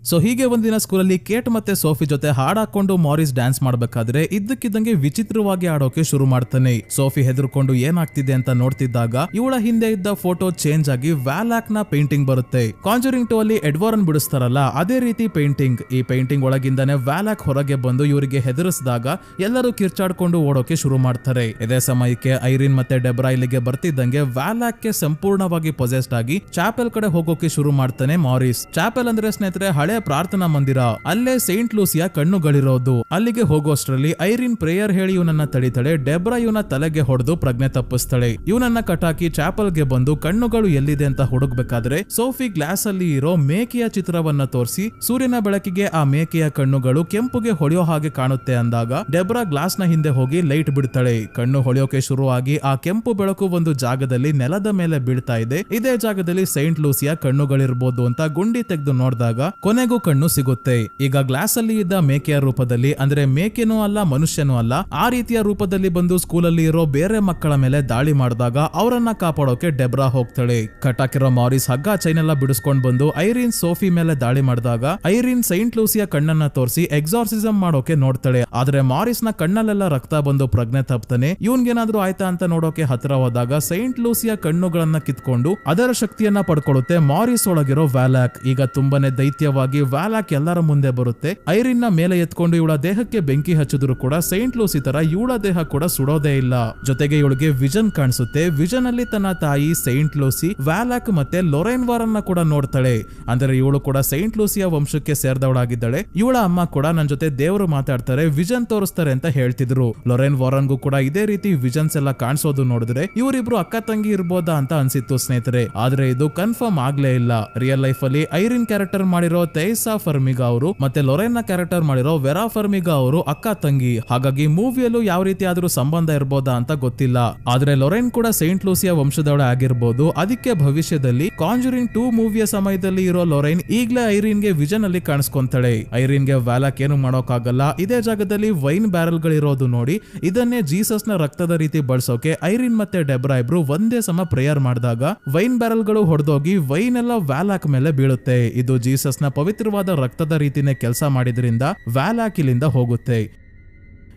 ಸೊ ಹೀಗೆ ಒಂದಿನ ಸ್ಕೂಲಲ್ಲಿ ಕೇಟ್ ಮತ್ತೆ ಸೋಫಿ ಜೊತೆ ಹಾಡಾಕೊಂಡು ಮಾರಿಸ್ ಡ್ಯಾನ್ಸ್ ಮಾಡ್ಬೇಕಾದ್ರೆ ಇದ್ದಕ್ಕಿದ್ದಂಗೆ ವಿಚಿತ್ರವಾಗಿ ಆಡೋಕೆ ಶುರು ಮಾಡ್ತಾನೆ. ಸೋಫಿ ಹೆದರ್ಕೊಂಡು ಏನಾಗ್ತಿದೆ ಅಂತ ನೋಡ್ತಿದ್ದಾಗ ಇವಳ ಹಿಂದೆ ಇದ್ದ ಫೋಟೋ ಚೇಂಜ್ ಆಗಿ ವ್ಯಾಲಾಕ್ ನ ಪೇಂಟಿಂಗ್ ಬರುತ್ತೆ. ಕಾಂಜರಿಂಗ್ 2 ಅಲ್ಲಿ ಎಡ್ವರ್ನ್ ಬಿಡಿಸ್ತಾರಲ್ಲ ಅದೇ ರೀತಿ ಪೇಂಟಿಂಗ್. ಈ ಪೇಂಟಿಂಗ್ ಒಳಗಿಂದಾನೆ ವ್ಯಾಲಾಕ್ ಹೊರಗೆ ಬಂದು ಇವರಿಗೆ ಹೆದರಿಸಿದಾಗ ಎಲ್ಲರೂ ಕಿರ್ಚಾಡ್ಕೊಂಡು ಓಡೋಕೆ ಶುರು ಮಾಡ್ತಾರೆ. ಇದೇ ಸಮಯಕ್ಕೆ ಐರಿನ್ ಮತ್ತೆ ಡೆಬ್ರಾ ಇಲ್ಲಿಗೆ ಬರ್ತಿದ್ದಂಗೆ ವ್ಯಾಲಾಕ್ ಗೆ ಸಂಪೂರ್ಣವಾಗಿ ಪೊಸೆಸ್ಡ್ ಆಗಿ ಚಾಪೆಲ್ ಕಡೆ ಹೋಗೋಕೆ ಶುರು ಮಾಡ್ತಾನೆ ಮಾರಿಸ್. ಚಾಪೆಲ್ ಅಂದ್ರೆ ಸ್ನೇಹಿತರೆ ಹಳೆ ಪ್ರಾರ್ಥನಾ ಮಂದಿರ. ಅಲ್ಲೇ ಸೈಂಟ್ ಲೂಸಿಯಾ ಕಣ್ಣುಗಳಿರೋದು. ಅಲ್ಲಿಗೆ ಹೋಗೋಷ್ಟ್ರಲ್ಲಿ ಐರಿನ್ ಪ್ರೇಯರ್ ಹೇಳಿ ಇವನನ್ನ ತಡಿತಾಳೆ. ಡೆಬ್ರಾ ಇವನ ತಲೆಗೆ ಹೊಡೆದು ಪ್ರಜ್ಞೆ ತಪ್ಪಿಸ್ತಾಳೆ. ಇವನನ್ನ ಕಟಾಕಿ ಚಾಪಲ್ ಗೆ ಬಂದು ಕಣ್ಣುಗಳು ಎಲ್ಲಿದೆ ಅಂತ ಹುಡುಕ್ಬೇಕಾದ್ರೆ ಸೋಫಿ ಗ್ಲಾಸ್ ಅಲ್ಲಿ ಇರೋ ಮೇಕೆಯ ಚಿತ್ರವನ್ನ ತೋರಿಸಿ ಸೂರ್ಯನ ಬೆಳಕಿಗೆ ಆ ಮೇಕೆಯ ಕಣ್ಣುಗಳು ಕೆಂಪುಗೆ ಹೊಳೆಯೋ ಹಾಗೆ ಕಾಣುತ್ತೆ ಅಂದಾಗ ಡೆಬ್ರಾ ಗ್ಲಾಸ್ ನ ಹಿಂದೆ ಹೋಗಿ ಲೈಟ್ ಬಿಡ್ತಾಳೆ. ಕಣ್ಣು ಹೊಳೆಯೋಕೆ ಶುರುವಾಗಿ ಆ ಕೆಂಪು ಬೆಳಕು ಒಂದು ಜಾಗದಲ್ಲಿ ನೆಲದ ಮೇಲೆ ಬೀಳ್ತಾ ಇದೆ. ಇದೇ ಜಾಗದಲ್ಲಿ ಸೈಂಟ್ ಲೂಸಿಯಾ ಕಣ್ಣುಗಳಿರ್ಬೋದು ಅಂತ ಗುಂಡಿ ತೆಗೆದು ನೋಡಿದಾಗ ಕೊನೆಗೂ ಕೊನೆಗೂ ಕಣ್ಣು ಸಿಗುತ್ತೆ. ಈಗ ಗ್ಲಾಸ್ ಅಲ್ಲಿ ಇದ್ದ ಮೇಕೆಯ ರೂಪದಲ್ಲಿ, ಅಂದ್ರೆ ಮೇಕೆನೂ ಅಲ್ಲ ಮನುಷ್ಯನೂ ಅಲ್ಲ, ಆ ರೀತಿಯ ರೂಪದಲ್ಲಿ ಬಂದು ಸ್ಕೂಲಲ್ಲಿ ಇರೋ ಬೇರೆ ಮಕ್ಕಳ ಮೇಲೆ ದಾಳಿ ಮಾಡಿದಾಗ ಅವರನ್ನ ಕಾಪಾಡೋಕೆ ಡೆಬ್ರಾ ಹೋಗ್ತಾಳೆ. ಕಟಾಕಿರೋ ಮಾರಿಸ್ ಹಗ್ಗ ಚೈನೆಲ್ಲ ಬಿಡಿಸ್ಕೊಂಡ್ ಬಂದು ಐರಿನ್ ಸೋಫಿ ಮೇಲೆ ದಾಳಿ ಮಾಡಿದಾಗ ಐರಿನ್ ಸೈಂಟ್ ಲೂಸಿಯ ಕಣ್ಣನ್ನ ತೋರಿಸಿ ಎಕ್ಸಾರ್ಸಿಸಮ್ ಮಾಡೋಕೆ ನೋಡ್ತಾಳೆ. ಆದ್ರೆ ಮಾರಿಸ್ ನ ಕಣ್ಣಲ್ಲೆಲ್ಲ ರಕ್ತ ಬಂದು ಪ್ರಜ್ಞೆ ತಪ್ತಾನೆ. ಇವನ್ಗೇನಾದ್ರೂ ಆಯ್ತಾ ಅಂತ ನೋಡೋಕೆ ಹತ್ರ ಹೋದಾಗ ಸೈಂಟ್ ಲೂಸಿಯ ಕಣ್ಣುಗಳನ್ನ ಕಿತ್ಕೊಂಡು ಅದರ ಶಕ್ತಿಯನ್ನ ಪಡ್ಕೊಳ್ಳುತ್ತೆ ಮಾರಿಸ್ ಒಳಗಿರೋ ವ್ಯಾಲಾಕ್. ಈಗ ತುಂಬಾನೇ ದೈತ್ಯವಾಗಿ ವ್ಯಾಲಾಕ್ ಎಲ್ಲರ ಮುಂದೆ ಬರುತ್ತೆ. ಐರಿನ್ ನ ಮೇಲೆ ಎತ್ಕೊಂಡು ಇವಳ ದೇಹಕ್ಕೆ ಬೆಂಕಿ ಹಚ್ಚಿದ್ರು ಕೂಡ ಸೈಂಟ್ ಲೂಸಿ ತರ ಇವಳ ದೇಹ ಕೂಡ ಸುಡೋದೇ ಇಲ್ಲ. ಜೊತೆಗೆ ಇವಳಿಗೆ ವಿಷನ್ ಕಾಣಿಸುತ್ತೆ. ವಿಷನ್ ಅಲ್ಲಿ ತನ್ನ ತಾಯಿ ಸೈಂಟ್ ಲೂಸಿ, ವ್ಯಾಲಾಕ್ ಮತ್ತೆ ಲೊರೈನ್ ವಾರನ್ನ ಕೂಡ ನೋಡ್ತಾಳೆ. ಅಂದ್ರೆ ಇವಳು ಕೂಡ ಸೈಂಟ್ ಲೂಸಿಯ ವಂಶಕ್ಕೆ ಸೇರಿದವಳಾಗಿದ್ದಾಳೆ. ಇವಳ ಅಮ್ಮ ಕೂಡ ನನ್ ಜೊತೆ ದೇವರು ಮಾತಾಡ್ತಾರೆ, ವಿಷನ್ ತೋರಿಸ್ತಾರೆ ಅಂತ ಹೇಳ್ತಿದ್ರು. ಲೊರೈನ್ ವಾರನ್ಗೂ ಕೂಡ ಇದೇ ರೀತಿ ವಿಷನ್ಸ್ ಎಲ್ಲ ಕಾಣಿಸೋದು ನೋಡಿದ್ರೆ ಇವರಿಬ್ರು ಅಕ್ಕ ತಂಗಿ ಇರ್ಬೋದಾ ಅಂತ ಅನ್ಸಿತ್ತು ಸ್ನೇಹಿತರೆ. ಆದ್ರೆ ಇದು ಕನ್ಫರ್ಮ್ ಆಗ್ಲೇ ಇಲ್ಲ. ರಿಯಲ್ ಲೈಫ್ ಅಲ್ಲಿ ಐರಿನ್ ಕ್ಯಾರೆಕ್ಟರ್ ಮಾಡಿರೋ ತೈಸಾ ಫರ್ಮಿಗಾ ಅವರು ಮತ್ತೆ ಲೊರೈನ್ ನ ಕ್ಯಾರೆಕ್ಟರ್ ಮಾಡಿರೋ ವೆರಾ ಫರ್ಮಿಗಾ ಅವರು ಅಕ್ಕ ತಂಗಿ. ಹಾಗಾಗಿ ಮೂವಿಯಲ್ಲೂ ಯಾವ ರೀತಿ ಆದ್ರೂ ಸಂಬಂಧ ಇರ್ಬೋದಾ ಅಂತ ಗೊತ್ತಿಲ್ಲ. ಆದ್ರೆ ಲೊರೈನ್ ಕೂಡ ಸೈಂಟ್ ಲೂಸಿಯ ವಂಶದವಳೆ ಆಗಿರ್ಬೋದು. ಅದಕ್ಕೆ ಭವಿಷ್ಯದಲ್ಲಿ ಕಾಂಜುರಿಂಗ್ 2 ಮೂವಿಯ ಸಮಯದಲ್ಲಿ ಇರೋ ಲೊರೈನ್ ಈಗ್ಲೇ ಐರಿನ್ ಗೆ ವಿಷನ್ ಅಲ್ಲಿ ಕಾಣಿಸ್ಕೊಂತಾಳೆ. ಐರಿನ್ ಗೆ ವ್ಯಾಲಾಕ್ ಏನು ಮಾಡೋಕ್ಕಾಗಲ್ಲ. ಇದೇ ಜಾಗದಲ್ಲಿ ವೈನ್ ಬ್ಯಾರಲ್ ಗಳಿರೋದು ನೋಡಿ ಇದನ್ನೇ ಜೀಸಸ್ ನ ರಕ್ತದ ರೀತಿ ಬಳಸೋಕೆ ಐರಿನ್ ಮತ್ತೆ ಡೆಬ್ರಾ ಇಬ್ರು ಒಂದೇ ಸಮ ಪ್ರೇಯರ್ ಮಾಡಿದಾಗ ವೈನ್ ಬ್ಯಾರಲ್ ಗಳು ಹೊಡೆದೋಗಿ ವೈನ್ ಎಲ್ಲ ವ್ಯಾಲಾಕ್ ಮೇಲೆ ಬೀಳುತ್ತೆ. ಇದು ಜೀಸಸ್ ನ ಪವಿತ್ರವಾದ ರಕ್ತದ ರೀತಿನೇ ಕೆಲಸ ಮಾಡಿದ್ರಿಂದ ವ್ಯಾಲಾಕ್ ಇಲ್ಲಿಂದ ಹೋಗುತ್ತೆ.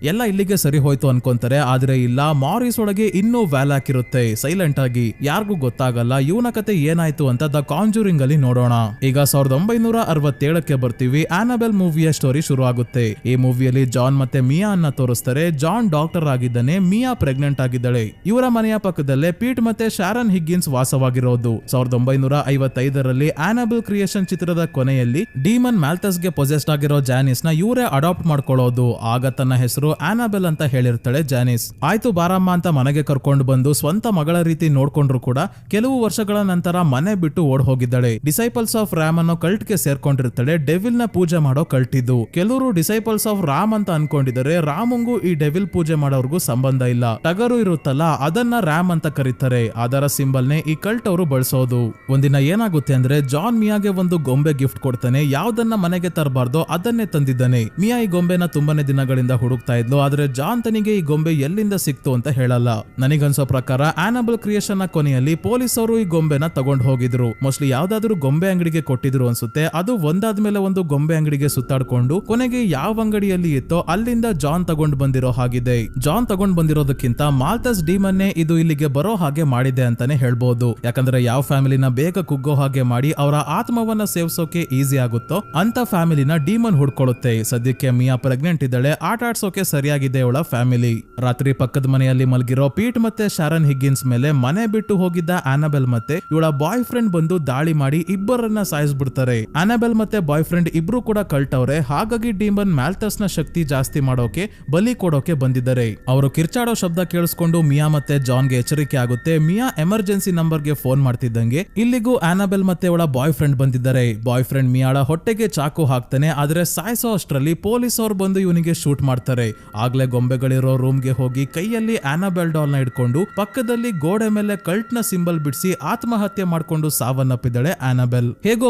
ಎಲ್ಲ ಇಲ್ಲಿಗೆ ಸರಿ ಹೋಯ್ತು ಅನ್ಕೊಂತಾರೆ. ಆದ್ರೆ ಇಲ್ಲ, ಮಾರಿಸ್ ಒಳಗೆ ಇನ್ನೂ ವ್ಯಾಲಾಕ್ ಇರುತ್ತೆ ಸೈಲೆಂಟ್ ಆಗಿ, ಯಾರಿಗೂ ಗೊತ್ತಾಗಲ್ಲ. ಇವನ ಕತೆ ಏನಾಯ್ತು ಅಂತ ದ ಕಾಂಜೂರಿಂಗ್ ಅಲ್ಲಿ ನೋಡೋಣ. ಈಗ 1967ಕ್ಕೆ ಬರ್ತೀವಿ. ಆನಬೆಲ್ ಮೂವಿಯ ಸ್ಟೋರಿ ಶುರು ಆಗುತ್ತೆ. ಈ ಮೂವಿಯಲ್ಲಿ ಜಾನ್ ಮತ್ತೆ ಮಿಯಾ ಅನ್ನ ತೋರಿಸ್ತಾರೆ. ಜಾನ್ ಡಾಕ್ಟರ್ ಆಗಿದ್ದಾನೆ, ಮಿಯಾ ಪ್ರೆಗ್ನೆಂಟ್ ಆಗಿದ್ದಾಳೆ. ಇವರ ಮನೆಯ ಪಕ್ಕದಲ್ಲೇ ಪೀಟ್ ಮತ್ತೆ ಶಾರನ್ ಹಿಗ್ಗಿನ್ಸ್ ವಾಸವಾಗಿರೋದು. 1955ರಲ್ಲಿ ಆನಬೆಲ್ ಕ್ರಿಯೇಷನ್ ಚಿತ್ರದ ಕೊನೆಯಲ್ಲಿ ಡೀಮನ್ ಮ್ಯಾಲ್ತಸ್ ಗೆ ಪೊಸೆಸ್ಡ್ ಆಗಿರೋ ಜಾನಿಸ್ ನ ಇವರೇ ಅಡಾಪ್ಟ್ ಮಾಡ್ಕೊಳ್ಳೋದು. ಆಗ ತನ್ನ ಹೆಸರು ಆನಬೆಲ್ ಅಂತ ಹೇಳಿರ್ತಾಳೆ ಜಾನಿಸ್. ಆಯ್ತು ಬಾರಮ್ಮ ಅಂತ ಮನೆಗೆ ಕರ್ಕೊಂಡು ಬಂದು ಸ್ವಂತ ಮಗಳ ರೀತಿ ನೋಡ್ಕೊಂಡ್ರು ಕೂಡ ಕೆಲವು ವರ್ಷಗಳ ನಂತರ ಮನೆ ಬಿಟ್ಟು ಓಡ್ ಹೋಗಿದ್ದಾಳೆ. ಡಿಸೈಪಲ್ಸ್ ಆಫ್ ರಾಮ್ ಅನ್ನೋ ಕಲ್ಟ್ ಗೆ ಸೇರ್ಕೊಂಡಿರ್ತಾಳೆ. ಡೆವಿಲ್ ನ ಪೂಜೆ ಮಾಡೋ ಕಲ್ಟ್ ಇದು. ಕೆಲವರು ಡಿಸೈಪಲ್ಸ್ ಆಫ್ ರಾಮ್ ಅಂತ ಅನ್ಕೊಂಡಿದ್ದಾರೆ. ರಾಮಂಗೂ ಈ ಡೆವಿಲ್ ಪೂಜೆ ಮಾಡೋರ್ಗೂ ಸಂಬಂಧ ಇಲ್ಲ. ಟಗರು ಇರುತ್ತಲ್ಲ ಅದನ್ನ ರಾಮ್ ಅಂತ ಕರೀತಾರೆ. ಅದರ ಸಿಂಬಲ್ ನೇ ಈ ಕಲ್ಟ್ ಅವರು ಬಳಸೋದು. ಒಂದಿನ ಏನಾಗುತ್ತೆ ಅಂದ್ರೆ ಜಾನ್ ಮಿಯಾಗೆ ಒಂದು ಗೊಂಬೆ ಗಿಫ್ಟ್ ಕೊಡ್ತಾನೆ. ಯಾವ್ದನ್ನ ಮನೆಗೆ ತರಬಾರ್ದೋ ಅದನ್ನೇ ತಂದಿದ್ದಾನೆ. ಮಿಯಾ ಈ ಗೊಂಬೆನ ತುಂಬಾನೇ ದಿನಗಳಿಂದ ಹುಡುಕ್ತಾ ಇದ್ಲು. ಆದ್ರೆ ಜಾನ್ ತನಿಗೆ ಈ ಗೊಂಬೆ ಎಲ್ಲಿಂದ ಸಿಕ್ತು ಅಂತ ಹೇಳಲ್ಲ. ನನಗನ್ಸೋ ಪ್ರಕಾರ ಆನಬೆಲ್ ಕ್ರಿಯೇಷನ್ ನ ಕೊನೆಯಲ್ಲಿ ಪೊಲೀಸ್ ಅವರು ಈ ಗೊಂಬೆನ ತಗೊಂಡು ಹೋಗಿದ್ರು. ಮೋಸ್ಟ್ಲಿ ಯಾವ್ದಾದ್ರು ಗೊಂಬೆ ಅಂಗಡಿಗೆ ಕೊಟ್ಟಿದ್ರು ಅನ್ಸುತ್ತೆ. ಅದು ಒಂದಾದ್ಮೇಲೆ ಒಂದು ಗೊಂಬೆ ಅಂಗಡಿಗೆ ಸುತ್ತಾಡ್ಕೊಂಡು ಕೊನೆಗೆ ಯಾವ ಅಂಗಡಿಯಲ್ಲಿ ಇತ್ತೋ ಅಲ್ಲಿಂದ ಜಾನ್ ತಗೊಂಡ್ ಬಂದಿರೋ ಹಾಗಿದೆ. ಜಾನ್ ತಗೊಂಡ್ ಬಂದಿರೋದಕ್ಕಿಂತ ಮಾಲ್ತಸ್ ಡೀಮನ್ನೇ ಇದು ಇಲ್ಲಿಗೆ ಬರೋ ಹಾಗೆ ಮಾಡಿದೆ ಅಂತಾನೆ ಹೇಳ್ಬಹುದು. ಯಾಕಂದ್ರೆ ಯಾವ ಫ್ಯಾಮಿಲಿನ ಬೇಗ ಕುಗ್ಗೋ ಹಾಗೆ ಮಾಡಿ ಅವರ ಆತ್ಮವನ್ನ ಸೇವಿಸೋಕೆ ಈಸಿ ಆಗುತ್ತೋ ಅಂತ ಫ್ಯಾಮಿಲಿನ ಡೀಮನ್ ಹುಡ್ಕೊಳ್ಳುತ್ತೆ. ಸದ್ಯಕ್ಕೆ ಮಿಯಾ ಪ್ರೆಗ್ನೆಂಟ್ ಇದ್ದಾಳೆ. ಆಟ ಆಡ್ಸೋಕೆ ಸರಿಯಾಗಿದೆ ಅವಳ ಫ್ಯಾಮಿಲಿ. ರಾತ್ರಿ ಪಕ್ಕದ ಮನೆಯಲ್ಲಿ ಮಲಗಿರೋ ಪೀಟ್ ಮತ್ತೆ ಶಾರನ್ ಹಿಗ್ಗಿನ್ಸ್ ಮೇಲೆ ಮನೆ ಬಿಟ್ಟು ಹೋಗಿದ್ದ ಆನಬೆಲ್ ಮತ್ತೆ ಇವಳ ಬಾಯ್ ಫ್ರೆಂಡ್ ಬಂದು ದಾಳಿ ಮಾಡಿ ಇಬ್ಬರನ್ನ ಸಾಯಿಸ್ಬಿಡ್ತಾರೆ. ಆನಬೆಲ್ ಮತ್ತೆ ಬಾಯ್ ಫ್ರೆಂಡ್ ಇಬ್ರು ಕೂಡ ಕಳ್ಟವ್ರೆ. ಹಾಗಾಗಿ ಡೀಮನ್ ಮ್ಯಾಲ್ತಸ್ ನ ಶಕ್ತಿ ಜಾಸ್ತಿ ಮಾಡೋಕೆ ಬಲಿ ಕೊಡೋಕೆ ಬಂದಿದ್ದಾರೆ. ಅವರು ಕಿರ್ಚಾಡೋ ಶಬ್ದ ಕೇಳಿಸ್ಕೊಂಡು ಮಿಯಾ ಮತ್ತೆ ಜಾನ್ ಗೆ ಎಚ್ಚರಿಕೆ ಆಗುತ್ತೆ. ಮಿಯಾ ಎಮರ್ಜೆನ್ಸಿ ನಂಬರ್ ಗೆ ಫೋನ್ ಮಾಡ್ತಿದ್ದಂಗೆ ಇಲ್ಲಿಗೂ ಆನಬೆಲ್ ಮತ್ತೆ ಅವಳ ಬಾಯ್ ಫ್ರೆಂಡ್ ಬಂದಿದ್ದಾರೆ. ಬಾಯ್ ಫ್ರೆಂಡ್ ಮಿಯಾಳ ಹೊಟ್ಟೆಗೆ ಚಾಕು ಹಾಕ್ತಾನೆ. ಆದ್ರೆ ಸಾಯಿಸೋ ಅಷ್ಟರಲ್ಲಿ ಪೊಲೀಸ್ ಅವ್ರು ಬಂದು ಇವನಿಗೆ ಶೂಟ್ ಮಾಡ್ತಾರೆ. ಆಗ್ಲೇ ಗೊಂಬೆಗಳಿರೋ ರೂಮ್ಗೆ ಹೋಗಿ ಕೈಯಲ್ಲಿ ಆನಬೆಲ್ ಡಾಲ್ ನ ಇಟ್ಕೊಂಡು ಪಕ್ಕದಲ್ಲಿ ಗೋಡೆ ಮೇಲೆ ಕಲ್ಟ್ ನ ಸಿಂಬಲ್ ಬಿಡಿಸಿ ಆತ್ಮಹತ್ಯೆ ಮಾಡ್ಕೊಂಡು ಸಾವನ್ನಪ್ಪಿದ್ದಾಳೆ ಆನಬೆಲ್. ಹೇಗೋ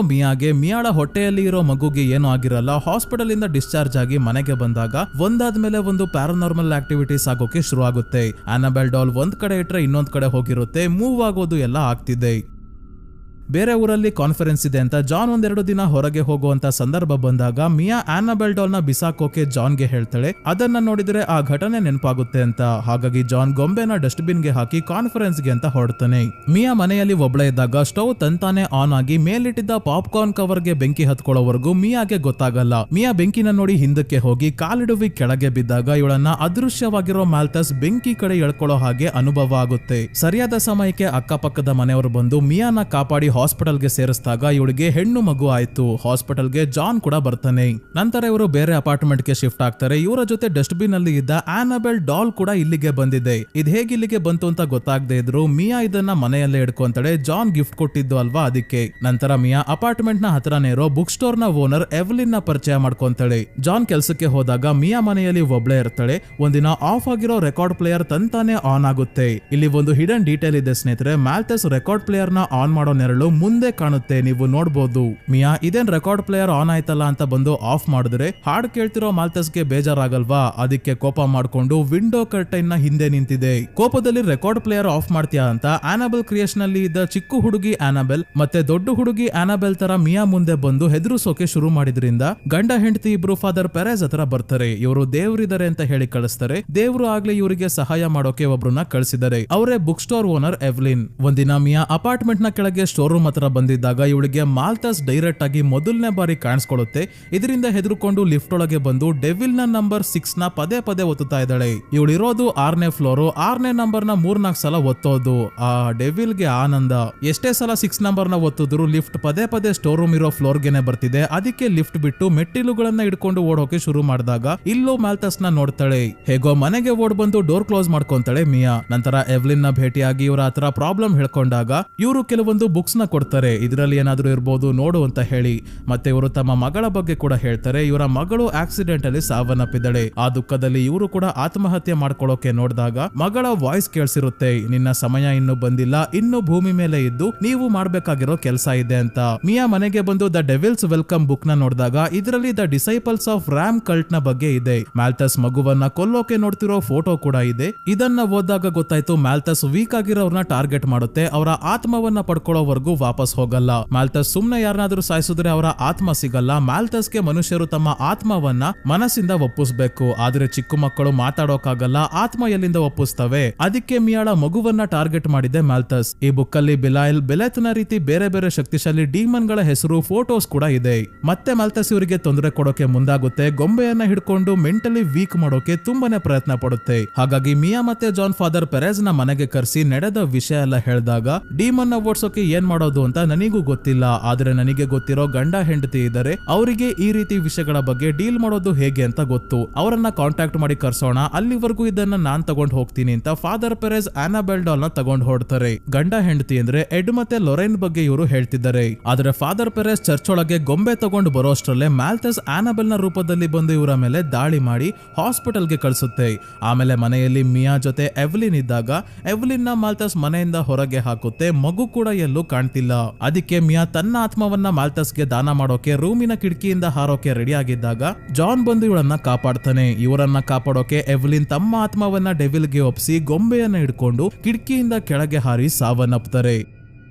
ಮಿಯಾಳ ಹೊಟ್ಟೆಯಲ್ಲಿ ಇರೋ ಮಗುಗೆ ಏನೂ ಆಗಿರಲ್ಲ. ಹಾಸ್ಪಿಟಲ್ ಇಂದ ಡಿಸ್ಚಾರ್ಜ್ ಆಗಿ ಮನೆಗೆ ಬಂದಾಗ ಒಂದಾದ್ಮೇಲೆ ಒಂದು ಪ್ಯಾರಾನಾರ್ಮಲ್ ಆಕ್ಟಿವಿಟೀಸ್ ಆಗೋಕೆ ಶುರು ಆಗುತ್ತೆ. ಆನಬೆಲ್ ಡಾಲ್ ಒಂದ್ ಕಡೆ ಇಟ್ರೆ ಇನ್ನೊಂದ್ ಕಡೆ ಹೋಗಿರುತ್ತೆ. ಮೂವ್ ಆಗೋದು ಎಲ್ಲ ಆಗ್ತಿದೆ. ಬೇರೆ ಊರಲ್ಲಿ ಕಾನ್ಫರೆನ್ಸ್ ಇದೆ ಅಂತ ಜಾನ್ ಒಂದೆರಡು ದಿನ ಹೊರಗೆ ಹೋಗುವಂತ ಸಂದರ್ಭ ಬಂದಾಗ ಮಿಯಾ ಆನಬೆಲ್ ಡಾಲ್ ನ ಬಿಸಾಕೋಕೆ ಜಾನ್ ಗೆ ಹೇಳ್ತಾಳೆ. ಅದನ್ನ ನೋಡಿದ್ರೆ ಆ ಘಟನೆ ನೆನಪಾಗುತ್ತೆ ಅಂತ. ಹಾಗಾಗಿ ಜಾನ್ ಗೊಂಬೆನ ಡಸ್ಟ್ ಬಿನ್ ಗೆ ಹಾಕಿ ಕಾನ್ಫರೆನ್ಸ್ ಗೆ ಅಂತ ಹೊರಡ್ತಾನೆ. ಮಿಯಾ ಮನೆಯಲ್ಲಿ ಒಬ್ಳೆ ಇದ್ದಾಗ ಸ್ಟವ್ ತಂತಾನೆ ಆನ್ ಆಗಿ ಮೇಲಿಟ್ಟಿದ್ದ ಪಾಪ್ಕಾರ್ನ್ ಕವರ್ ಗೆ ಬೆಂಕಿ ಹತ್ಕೊಳ್ಳೋವರೆಗೂ ಮಿಯಾಗೆ ಗೊತ್ತಾಗಲ್ಲ. ಮಿಯಾ ಬೆಂಕಿನ ನೋಡಿ ಹಿಂದಕ್ಕೆ ಹೋಗಿ ಕಾಲಿಡುವಿ ಕೆಳಗೆ ಬಿದ್ದಾಗ ಇವಳನ್ನ ಅದೃಶ್ಯವಾಗಿರೋ ಮ್ಯಾಲ್ತಸ್ ಬೆಂಕಿ ಕಡೆ ಎಳ್ಕೊಳ್ಳೋ ಹಾಗೆ ಅನುಭವ ಆಗುತ್ತೆ. ಸರಿಯಾದ ಸಮಯಕ್ಕೆ ಅಕ್ಕಪಕ್ಕದ ಮನೆಯವರು ಬಂದು ಮಿಯಾನ ಕಾಪಾಡಿ ಹಾಸ್ಪಿಟಲ್ಗೆ ಸೇರಿಸಿದಾಗ ಇವಳಿಗೆ ಹೆಣ್ಣು ಮಗು ಆಯ್ತು. ಹಾಸ್ಪಿಟಲ್ಗೆ ಜಾನ್ ಕೂಡ ಬರ್ತಾನೆ. ನಂತರ ಇವರು ಬೇರೆ ಅಪಾರ್ಟ್ಮೆಂಟ್ ಗೆ ಶಿಫ್ಟ್ ಆಗ್ತಾರೆ. ಇವರ ಜೊತೆ ಡಸ್ಟ್ ಬಿನ್ ಅಲ್ಲಿ ಇದ್ದ ಆನಬೆಲ್ ಡಾಲ್ ಕೂಡ ಇಲ್ಲಿಗೆ ಬಂದಿದೆ. ಇದು ಹೇಗೆ ಇಲ್ಲಿಗೆ ಬಂತು ಅಂತ ಗೊತ್ತಾಗದೆ ಇದ್ರು ಮಿಯಾ ಇದನ್ನ ಮನೆಯಲ್ಲೇ ಇಟ್ಕೊಂತಾಳೆ. ಜಾನ್ ಗಿಫ್ಟ್ ಕೊಟ್ಟಿದ್ದು ಅಲ್ವಾ ಅದಕ್ಕೆ. ನಂತರ ಮಿಯಾ ಅಪಾರ್ಟ್ಮೆಂಟ್ ನ ಹತ್ರನೇ ಇರೋ ಬುಕ್ ಸ್ಟೋರ್ ನ ಓನರ್ ಎವ್ಲಿನ್ ನ ಪರಿಚಯ ಮಾಡ್ಕೊಂತಾಳೆ. ಜಾನ್ ಕೆಲ್ಸಕ್ಕೆ ಹೋದಾಗ ಮಿಯಾ ಮನೆಯಲ್ಲಿ ಒಬ್ಳೆ ಇರ್ತಾಳೆ. ಒಂದಿನ ಆಫ್ ಆಗಿರೋ ರೆಕಾರ್ಡ್ ಪ್ಲೇಯರ್ ತಂತಾನೆ ಆನ್ ಆಗುತ್ತೆ. ಇಲ್ಲಿ ಒಂದು ಹಿಡನ್ ಡೀಟೇಲ್ ಇದೆ ಸ್ನೇಹಿತರೆ. ಮ್ಯಾಲ್ತಸ್ ರೆಕಾರ್ಡ್ ಪ್ಲೇಯರ್ ನ ಆನ್ ಮಾಡೋ ನೆರಳು ಮುಂದೆ ಕಾಣುತ್ತೆ, ನೀವು ನೋಡ್ಬೋದು. ಮಿಯಾ ಇದೇನ್ ರೆಕಾರ್ಡ್ ಪ್ಲೇಯರ್ ಆನ್ ಆಯ್ತಲ್ಲ ಅಂತ ಬಂದು ಆಫ್ ಮಾಡಿದ್ರೆ ಹಾಡ್ ಕೇಳ್ತಿರೋ ಮಾಲ್ತಸ್ಗೆ ಬೇಜಾರಾಗಲ್ವಾ? ಅದಕ್ಕೆ ಕೋಪ ಮಾಡ್ಕೊಂಡು ವಿಂಡೋ ಕರ್ಟೈನ್ ನ ಹಿಂದೆ ನಿಂತಿದೆ. ಕೋಪದಲ್ಲಿ ರೆಕಾರ್ಡ್ ಪ್ಲೇಯರ್ ಆಫ್ ಮಾಡ್ತೀಯಾ ಅಂತ ಆನಾಬೆಲ್ ಕ್ರಿಯೇಷನ್ ಅಲ್ಲಿ ಇದ್ದ ಚಿಕ್ಕ ಹುಡುಗಿ ಆನಾಬೆಲ್ ಮತ್ತೆ ದೊಡ್ಡ ಹುಡುಗಿ ಆನಾಬೆಲ್ ತರ ಮಿಯಾ ಮುಂದೆ ಬಂದು ಹೆದರಿಸೋಕೆ ಶುರು ಮಾಡಿದ್ರಿಂದ ಗಂಡ ಹೆಂಡತಿ ಇಬ್ರು ಫಾದರ್ ಪೆರೆಸ್ ಹತ್ರ ಬರ್ತಾರೆ. ಇವರು ದೇವ್ರಿದ್ದಾರೆ ಅಂತ ಹೇಳಿ ಕಳಿಸ್ತಾರೆ. ದೇವ್ರು ಆಗ್ಲೇ ಇವರಿಗೆ ಸಹಾಯ ಮಾಡೋಕೆ ಒಬ್ರನ್ನ ಕಳಿಸಿದ್ದಾರೆ. ಅವರೇ ಬುಕ್ ಸ್ಟೋರ್ ಓನರ್ ಎವ್ಲಿನ್. ಒಂದಿನ ಮಿಯಾ ಅಪಾರ್ಟ್ಮೆಂಟ್ ನ ಕೆಳಗೆ ಸ್ಟೋರ್ ರೂಮ್ ಹತ್ರ ಬಂದಿದ್ದಾಗ ಇವಳಿಗೆ ಮಾಲ್ತಸ್ ಡೈರೆಕ್ಟ್ ಆಗಿ ಮೊದಲನೇ ಬಾರಿ ಕಾಣಿಸ್ಕೊಳ್ಳುತ್ತೆ. ಇದರಿಂದ ಹೆದರ್ಕೊಂಡು ಲಿಫ್ಟ್ ಒಳಗೆ ಬಂದು ಡೆವಿಲ್ ನ ನಂಬರ್ 6 ನ ಪದೇ ಪದೇ ಒತ್ತುತ್ತಾ ಇದ್ದಾಳೆ. ಇವಳು ಇರೋದು 6ನೇ ಫ್ಲೋರ್. 6ನೇ ನಂಬರ್ ನ 3-4 ಸಲ ಒತ್ತೋದು ಆ ಡೆವಿಲ್ ಗೆ ಆನಂದ. ಎಷ್ಟೇ ಸಲ 6 ನಂಬರ್ ನ ಒತ್ತಿದ್ರು ಲಿಫ್ಟ್ ಪದೇ ಪದೇ ಸ್ಟೋರ್ ರೂಮ್ ಇರೋ ಫ್ಲೋರ್ ಗೆನೆ ಬರ್ತಿದೆ. ಅದಕ್ಕೆ ಲಿಫ್ಟ್ ಬಿಟ್ಟು ಮೆಟ್ಟಿಲುಗಳನ್ನ ಹಿಡ್ಕೊಂಡು ಓಡೋಕೆ ಶುರು ಮಾಡಿದಾಗ ಇಲ್ಲೂ ಮಾಲ್ತಸ್ ನ ನೋಡ್ತಾಳೆ. ಹೇಗೋ ಮನೆಗೆ ಓಡ್ ಬಂದು ಡೋರ್ ಕ್ಲೋಸ್ ಮಾಡ್ಕೊಂತಾಳೆ ಮಿಯಾ. ನಂತರ ಎವ್ಲಿನ್ ನ ಭೇಟಿಯಾಗಿ ಇವರ ಹತ್ರ ಪ್ರಾಬ್ಲಮ್ ಹೇಳ್ಕೊಂಡಾಗ ಇವರು ಕೆಲವೊಂದು ಬುಕ್ಸ್ ನ ಕೊಡ್ತಾರೆ. ಇದರಲ್ಲಿ ಏನಾದ್ರೂ ಇರ್ಬೋದು ನೋಡು ಅಂತ ಹೇಳಿ. ಮತ್ತೆ ಇವರು ತಮ್ಮ ಮಗಳ ಬಗ್ಗೆ ಕೂಡ ಹೇಳ್ತಾರೆ. ಇವರ ಮಗಳು ಆಕ್ಸಿಡೆಂಟ್ ಅಲ್ಲಿ ಸಾವನ್ನಪ್ಪಿದ್ದಾಳೆ. ಆ ದುಃಖದಲ್ಲಿ ಇವರು ಕೂಡ ಆತ್ಮಹತ್ಯೆ ಮಾಡ್ಕೊಳ್ಳೋಕೆ ನೋಡಿದಾಗ ಮಗಳ ವಾಯ್ಸ್ ಕೇಳಿಸಿರುತ್ತೆ, ನಿನ್ನ ಸಮಯ ಇನ್ನು ಬಂದಿಲ್ಲ, ಇನ್ನು ಭೂಮಿ ಮೇಲೆ ಇದ್ದು ನೀವು ಮಾಡ್ಬೇಕಾಗಿರೋ ಕೆಲಸ ಇದೆ ಅಂತ. ಮಿಯಾ ಮನೆಗೆ ಬಂದು ದ ಡೆವಿಲ್ಸ್ ವೆಲ್ಕಮ್ ಬುಕ್ ನ ನೋಡಿದಾಗ ಇದರಲ್ಲಿ the disciples of Ram cult ನ ಬಗ್ಗೆ ಇದೆ. ಮಾಲ್ತಸ್ ಮಗುವನ್ನ ಕೊಲ್ಲೋಕೆ ನೋಡ್ತಿರೋ ಫೋಟೋ ಕೂಡ ಇದೆ. ಇದನ್ನ ಓದಿದಾಗ ಗೊತ್ತಾಯ್ತು ಮಾಲ್ತಸ್ ವೀಕ್ ಆಗಿರೋರ್ನ ಟಾರ್ಗೆಟ್ ಮಾಡುತ್ತೆ. ಅವರ ಆತ್ಮವನ್ನ ಪಡ್ಕೊಳ್ಳೋವರೆಗೂ ವಾಪಸ್ ಹೋಗಲ್ಲ. ಮಾಲ್ತಸ್ ಸುಮ್ನೆ ಯಾರನ್ನಾದ್ರೂ ಸಾಯಿಸಿದ್ರೆ ಅವರ ಆತ್ಮ ಸಿಗಲ್ಲ. ಮಾಲ್ತಸ್ಗೆ ಮನುಷ್ಯರು ತಮ್ಮ ಆತ್ಮವನ್ನ ಮನಸ್ಸಿಂದ ಒಪ್ಪಿಸ್ಬೇಕು. ಆದ್ರೆ ಚಿಕ್ಕ ಮಕ್ಕಳು ಮಾತಾಡೋಕಾಗಲ್ಲ, ಆತ್ಮ ಎಲ್ಲಿಂದ ಒಪ್ಪಿಸ್ತವೆ? ಅದಕ್ಕೆ ಮಿಯಾಳ ಮಗುವನ್ನ ಟಾರ್ಗೆಟ್ ಮಾಡಿದೆ ಮಾಲ್ತಸ್. ಈ ಬುಕ್ ಅಲ್ಲಿ ಬಿಲಾಯಲ್, ಬೆಲೆತ್ನ ರೀತಿ ಬೇರೆ ಬೇರೆ ಶಕ್ತಿಶಾಲಿ ಡೀಮನ್ ಗಳ ಹೆಸರು, ಫೋಟೋಸ್ ಕೂಡ ಇದೆ. ಮತ್ತೆ ಮಾಲ್ತಸ್ ಇವರಿಗೆ ತೊಂದರೆ ಕೊಡೋಕೆ ಮುಂದಾಗುತ್ತೆ. ಗೊಂಬೆಯನ್ನ ಹಿಡ್ಕೊಂಡು ಮೆಂಟಲಿ ವೀಕ್ ಮಾಡೋಕೆ ತುಂಬಾನೇ ಪ್ರಯತ್ನ ಪಡುತ್ತೆ. ಹಾಗಾಗಿ ಮಿಯಾ ಮತ್ತೆ ಜಾನ್ ಫಾದರ್ ಪೆರೆಸ್ ನ ಮನೆಗೆ ಕರೆಸಿ ನಡೆದ ವಿಷಯ ಎಲ್ಲ ಹೇಳಿದಾಗ ಡೀಮನ್ ನ ಓಡಿಸೋಕೆ ಏನ್ ಮಾಡೋದು ಅಂತ ನನಗೂ ಗೊತ್ತಿಲ್ಲ, ಆದ್ರೆ ನನಗೆ ಗೊತ್ತಿರೋ ಗಂಡ ಹೆಂಡತಿ ಇದ್ದಾರೆ, ಅವರಿಗೆ ಈ ರೀತಿ ವಿಷಯಗಳ ಬಗ್ಗೆ ಡೀಲ್ ಮಾಡೋದು ಹೇಗೆ ಅಂತ ಗೊತ್ತು, ಅವರನ್ನ ಕಾಂಟ್ಯಾಕ್ಟ್ ಮಾಡಿ ಕರ್ಸೋಣ, ಅಲ್ಲಿವರೆಗೂ ಇದನ್ನ ನಾನ್ ತಗೊಂಡ್ ಹೋಗ್ತೀನಿ ಅಂತ ಫಾದರ್ ಪೆರೆಸ್ ಆನಾಬೆಲ್ ಡಾಲ್ ನ ತಗೊಂಡ್ ಹೊಡ್ತಾರೆ. ಗಂಡ ಹೆಂಡತಿ ಅಂದ್ರೆ ಎಡ್ ಮತ್ತೆ ಲೊರೈನ್ ಬಗ್ಗೆ ಇವರು ಹೇಳ್ತಿದ್ದಾರೆ. ಆದ್ರೆ ಫಾದರ್ ಪೆರೆಸ್ ಚರ್ಚ್ ಒಳಗೆ ಗೊಂಬೆ ತಗೊಂಡು ಬರೋಷ್ಟರಲ್ಲೇ ಮಾಲ್ತಸ್ ಆನಾಬೆಲ್ ನ ರೂಪದಲ್ಲಿ ಬಂದು ಇವರ ಮೇಲೆ ದಾಳಿ ಮಾಡಿ ಹಾಸ್ಪಿಟಲ್ಗೆ ಕಳಿಸುತ್ತೆ. ಆಮೇಲೆ ಮನೆಯಲ್ಲಿ ಮಿಯಾ ಜೊತೆ ಎವ್ಲಿನ್ ಇದ್ದಾಗ ಎವ್ಲಿನ್ ನ ಮಾಲ್ತಸ್ ಮನೆಯಿಂದ ಹೊರಗೆ ಹಾಕುತ್ತೆ. ಮಗು ಕೂಡ ಎಲ್ಲೂ ಕಾಣ್ತಿಲ್ಲ. ಅದಕ್ಕೆ ಮಿಯಾ ತನ್ನ ಆತ್ಮವನ್ನ ಮಾಲ್ತಸ್ಗೆ ದಾನ ಮಾಡೋಕೆ ರೂಮಿನ ಕಿಟಕಿಯಿಂದ ಹಾರೋಕೆ ರೆಡಿ ಆಗಿದ್ದಾಗ ಜಾನ್ ಬಂದು ಇವಳನ್ನ ಕಾಪಾಡ್ತಾನೆ. ಇವರನ್ನ ಕಾಪಾಡೋಕೆ ಎವ್ಲಿನ್ ತಮ್ಮ ಆತ್ಮವನ್ನ ಡೆವಿಲ್ಗೆ ಒಪ್ಪಿಸಿ ಗೊಂಬೆಯನ್ನ ಹಿಡ್ಕೊಂಡು ಕಿಟಕಿಯಿಂದ ಕೆಳಗೆ ಹಾರಿ ಸಾವನ್ನಪ್ತಾರೆ.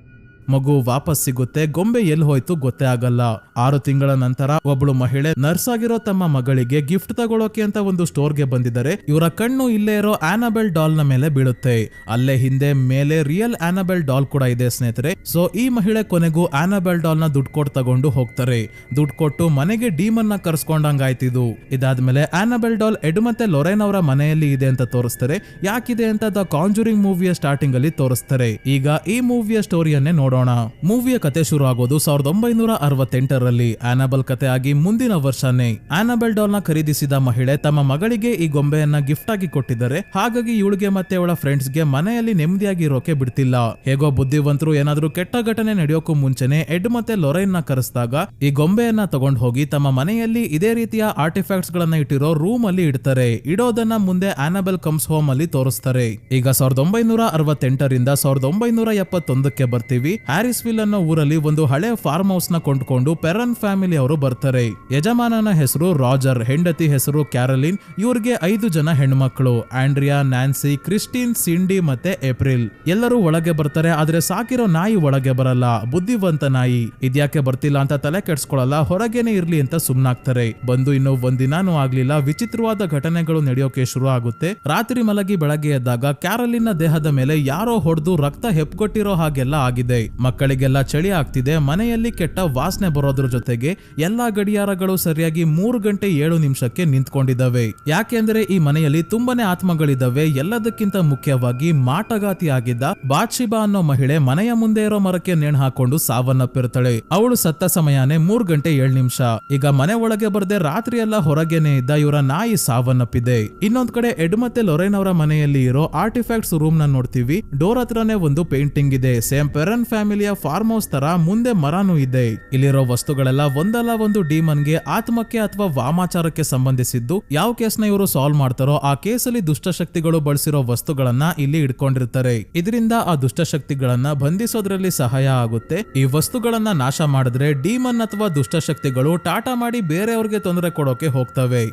ಮಗು ವಾಪಸ್ ಸಿಗುತ್ತೆ. ಗೊಂಬೆ ಎಲ್ಲಿ ಹೋಯ್ತು ಗೊತ್ತೇ ಆಗಲ್ಲ. 6 ತಿಂಗಳ ನಂತರ ಒಬ್ಳು ಮಹಿಳೆ ನರ್ಸ್ ಆಗಿರೋ ತಮ್ಮ ಮಗಳಿಗೆ ಗಿಫ್ಟ್ ತಗೊಳೋಕೆ ಅಂತ ಒಂದು ಸ್ಟೋರ್ಗೆ ಬಂದಿದ್ದಾರೆ. ಇವರ ಕಣ್ಣು ಇಲ್ಲೇ ಇರೋ ಆನಾಬೆಲ್ ಡಾಲ್ ನ ಮೇಲೆ ಬೀಳುತ್ತೆ. ಅಲ್ಲೇ ಹಿಂದೆ ಮೇಲೆ ರಿಯಲ್ ಆನಾಬೆಲ್ ಡಾಲ್ ಕೂಡ ಇದೆ ಸ್ನೇಹಿತರೆ. ಸೊ ಈ ಮಹಿಳೆ ಕೊನೆಗೂ ಆನಾಬೆಲ್ ಡಾಲ್ ನ ದುಡ್ಡು ಕೊಟ್ಟು ತಗೊಂಡು ಹೋಗ್ತಾರೆ. ದುಡ್ಡು ಕೊಟ್ಟು ಮನೆಗೆ ಡೀಮನ್ ನ ಕರ್ಸ್ಕೊಂಡಂಗಾಯ್ತಿದು. ಇದಾದ್ಮೇಲೆ ಆನಾಬೆಲ್ ಡಾಲ್ ಎಡ್ ಮತ್ತೆ ಲೊರೈನ್ ಅವರ ಮನೆಯಲ್ಲಿ ಇದೆ ಅಂತ ತೋರಿಸ್ತಾರೆ. ಯಾಕಿದೆ ಅಂತ ದ ಕಾಂಜೂರಿಂಗ್ ಮೂವಿಯ ಸ್ಟಾರ್ಟಿಂಗ್ ಅಲ್ಲಿ ತೋರಿಸ್ತಾರೆ. ಈಗ ಈ ಮೂವಿಯ ಸ್ಟೋರಿಯನ್ನೇ ನೋಡೋಣ. ಮೂವಿಯ ಕತೆ ಶುರು ಆಗೋದು 1968ರಲ್ಲಿ. ಆನಾಬೆಲ್ ಕತೆ ಆಗಿ ಮುಂದಿನ ವರ್ಷನೇ ಆನಾಬೆಲ್ ಡಾಲ್ ನ ಖರೀದಿಸಿದ ಮಹಿಳೆ ತಮ್ಮ ಮಗಳಿಗೆ ಈ ಗೊಂಬೆಯನ್ನ ಗಿಫ್ಟ್ ಆಗಿ ಕೊಟ್ಟಿದ್ದಾರೆ. ಹಾಗಾಗಿ ಇವಳಿಗೆ ಮತ್ತೆ ಅವಳ ಫ್ರೆಂಡ್ಸ್ ಗೆ ಮನೆಯಲ್ಲಿ ನೆಮ್ಮದಿಯಾಗಿ ಇರೋಕೆ ಬಿಡ್ತಿಲ್ಲ. ಹೇಗೋ ಬುದ್ಧಿವಂತರು ಏನಾದ್ರೂ ಕೆಟ್ಟ ಘಟನೆ ನಡೆಯೋಕು ಮುಂಚೆನೆ ಎಡ್ ಮತ್ತೆ ಲೊರೈನ್ ನ ಕರೆಸಿದಾಗ ಈ ಗೊಂಬೆಯನ್ನ ತಗೊಂಡು ಹೋಗಿ ತಮ್ಮ ಮನೆಯಲ್ಲಿ ಇದೇ ರೀತಿಯ ಆರ್ಟಿಫ್ಯಾಕ್ಟ್ಸ್ ಗಳನ್ನ ಇಟ್ಟಿರೋ ರೂಮ್ ಅಲ್ಲಿ ಇಡ್ತಾರೆ. ಇಡೋದನ್ನ ಮುಂದೆ ಆನಾಬೆಲ್ ಕಮ್ಸ್ ಹೋಮ್ ಅಲ್ಲಿ ತೋರಿಸ್ತಾರೆ. ಈಗ 1968ರಿಂದ 1971ಕ್ಕೆ ಬರ್ತೀವಿ. ಹ್ಯಾರಿಸ್ವಿಲ್ ಅನ್ನೋ ಊರಲ್ಲಿ ಒಂದು ಹಳೆ ಫಾರ್ಮ್ ಹೌಸ್ ನ ಕೊಂಡ್ಕೊಂಡು ಪೆರನ್ ಫ್ಯಾಮಿಲಿ ಅವರು ಬರ್ತಾರೆ. ಯಜಮಾನನ ಹೆಸರು ರಾಜರ್, ಹೆಂಡತಿ ಹೆಸರು ಕ್ಯಾರಲಿನ್. ಇವ್ರಿಗೆ 5 ಜನ ಹೆಣ್ಮಕ್ಳು, ಆಂಡ್ರಿಯಾ, ನ್ಯಾನ್ಸಿ, ಕ್ರಿಸ್ಟಿನ್, ಸಿಂಡಿ ಮತ್ತೆ ಏಪ್ರಿಲ್. ಎಲ್ಲರೂ ಒಳಗೆ ಬರ್ತಾರೆ. ಆದ್ರೆ ಸಾಕಿರೋ ನಾಯಿ ಒಳಗೆ ಬರಲ್ಲ. ಬುದ್ಧಿವಂತ ನಾಯಿ. ಇದ್ಯಾಕೆ ಬರ್ತಿಲ್ಲ ಅಂತ ತಲೆ ಕೆಡ್ಸ್ಕೊಳಲ್ಲ, ಹೊರಗೇನೆ ಇರ್ಲಿ ಅಂತ ಸುಮ್ನಾಗ್ತಾರೆ. ಬಂದು ಇನ್ನೂ ಒಂದಿನಾನು ಆಗ್ಲಿಲ್ಲ, ವಿಚಿತ್ರವಾದ ಘಟನೆಗಳು ನಡೆಯೋಕೆ ಶುರು ಆಗುತ್ತೆ. ರಾತ್ರಿ ಮಲಗಿ ಬೆಳಗ್ಗೆ ಎದ್ದಾಗ ಕ್ಯಾರಲಿನ್ ನ ದೇಹದ ಮೇಲೆ ಯಾರೋ ಹೊಡೆದು ರಕ್ತ ಹೆಪ್ಕೊಟ್ಟಿರೋ ಹಾಗೆಲ್ಲ ಆಗಿದೆ. ಮಕ್ಕಳಿಗೆಲ್ಲ ಚಳಿ ಆಗ್ತಿದೆ. ಮನೆಯಲ್ಲಿ ಕೆಟ್ಟ ವಾಸನೆ ಬರೋದ್ರ ಜೊತೆಗೆ ಎಲ್ಲಾ ಗಡಿಯಾರಗಳು ಸರಿಯಾಗಿ 3 ಗಂಟೆ 7 ನಿಮಿಷಕ್ಕೆ ನಿಂತ್ಕೊಂಡಿದ್ದಾವೆ. ಯಾಕೆಂದ್ರೆ ಈ ಮನೆಯಲ್ಲಿ ತುಂಬಾನೇ ಆತ್ಮಗಳಿದ್ದಾವೆ. ಎಲ್ಲದಕ್ಕಿಂತ ಮುಖ್ಯವಾಗಿ ಮಾಟಗಾತಿ ಆಗಿದ್ದ ಬಾತ್ಶಿಬಾ ಅನ್ನೋ ಮಹಿಳೆ ಮನೆಯ ಮುಂದೆ ಇರೋ ಮರಕ್ಕೆ ನೇಣು ಹಾಕೊಂಡು ಸಾವನ್ನಪ್ಪಿರ್ತಾಳೆ. ಅವಳು ಸತ್ತ ಸಮಯನೇ 3 ಗಂಟೆ 7 ನಿಮಿಷ. ಈಗ ಮನೆ ಒಳಗೆ ಬರ್ದೆ ರಾತ್ರಿ ಎಲ್ಲ ಹೊರಗೇನೆ ಇದ್ದ ಇವರ ನಾಯಿ ಸಾವನ್ನಪ್ಪಿದೆ. ಇನ್ನೊಂದ್ ಕಡೆ ಎಡ್ ಮತ್ತೆ ಲೊರೈನ್ ಅವರ ಮನೆಯಲ್ಲಿ ಇರೋ ಆರ್ಟಿಫ್ಯಾಕ್ಟ್ಸ್ ರೂಮ್ ನ ನೋಡ್ತೀವಿ. ಡೋರ್ ಹತ್ರನೇ ಒಂದು ಪೇಂಟಿಂಗ್ ಇದೆ. ಸೇಮ್ ಪೆರನ್ ಫ್ಯಾಮಿಲಿಯ ಫಾರ್ಮ್ ಹೌಸ್ ತರ ಮುಂದೆ ಮರನೂ ಇದೆ. ಇಲ್ಲಿರೋ ವಸ್ತು ವಸ್ತುಗಳೆಲ್ಲ ಒಂದಲ್ಲ ಒಂದು ಡೀಮನ್ಗೆ ಆತ್ಮಕ್ಕೆ ಅಥವಾ ವಾಮಾಚಾರಕ್ಕೆ ಸಂಬಂಧಿಸಿದ್ದು. ಯಾವ ಕೇಸ್ನ ಇವರು ಸಾಲ್ವ್ ಮಾಡ್ತಾರೋ ಆ ಕೇಸಲ್ಲಿ ದುಷ್ಟಶಕ್ತಿಗಳು ಬಳಸಿರೋ ವಸ್ತುಗಳನ್ನ ಇಲ್ಲಿ ಇಟ್ಕೊಂಡಿರ್ತಾರೆ. ಇದರಿಂದ ಆ ದುಷ್ಟಶಕ್ತಿಗಳನ್ನ ಬಂಧಿಸೋದ್ರಲ್ಲಿ ಸಹಾಯ ಆಗುತ್ತೆ. ಈ ವಸ್ತುಗಳನ್ನ ನಾಶ ಮಾಡಿದ್ರೆ ಡೀಮನ್ ಅಥವಾ ದುಷ್ಟಶಕ್ತಿಗಳು ಟಾಟಾ ಮಾಡಿ ಬೇರೆಯವ್ರಿಗೆ ತೊಂದರೆ ಕೊಡೋಕೆ ಹೋಗ್ತವೆ.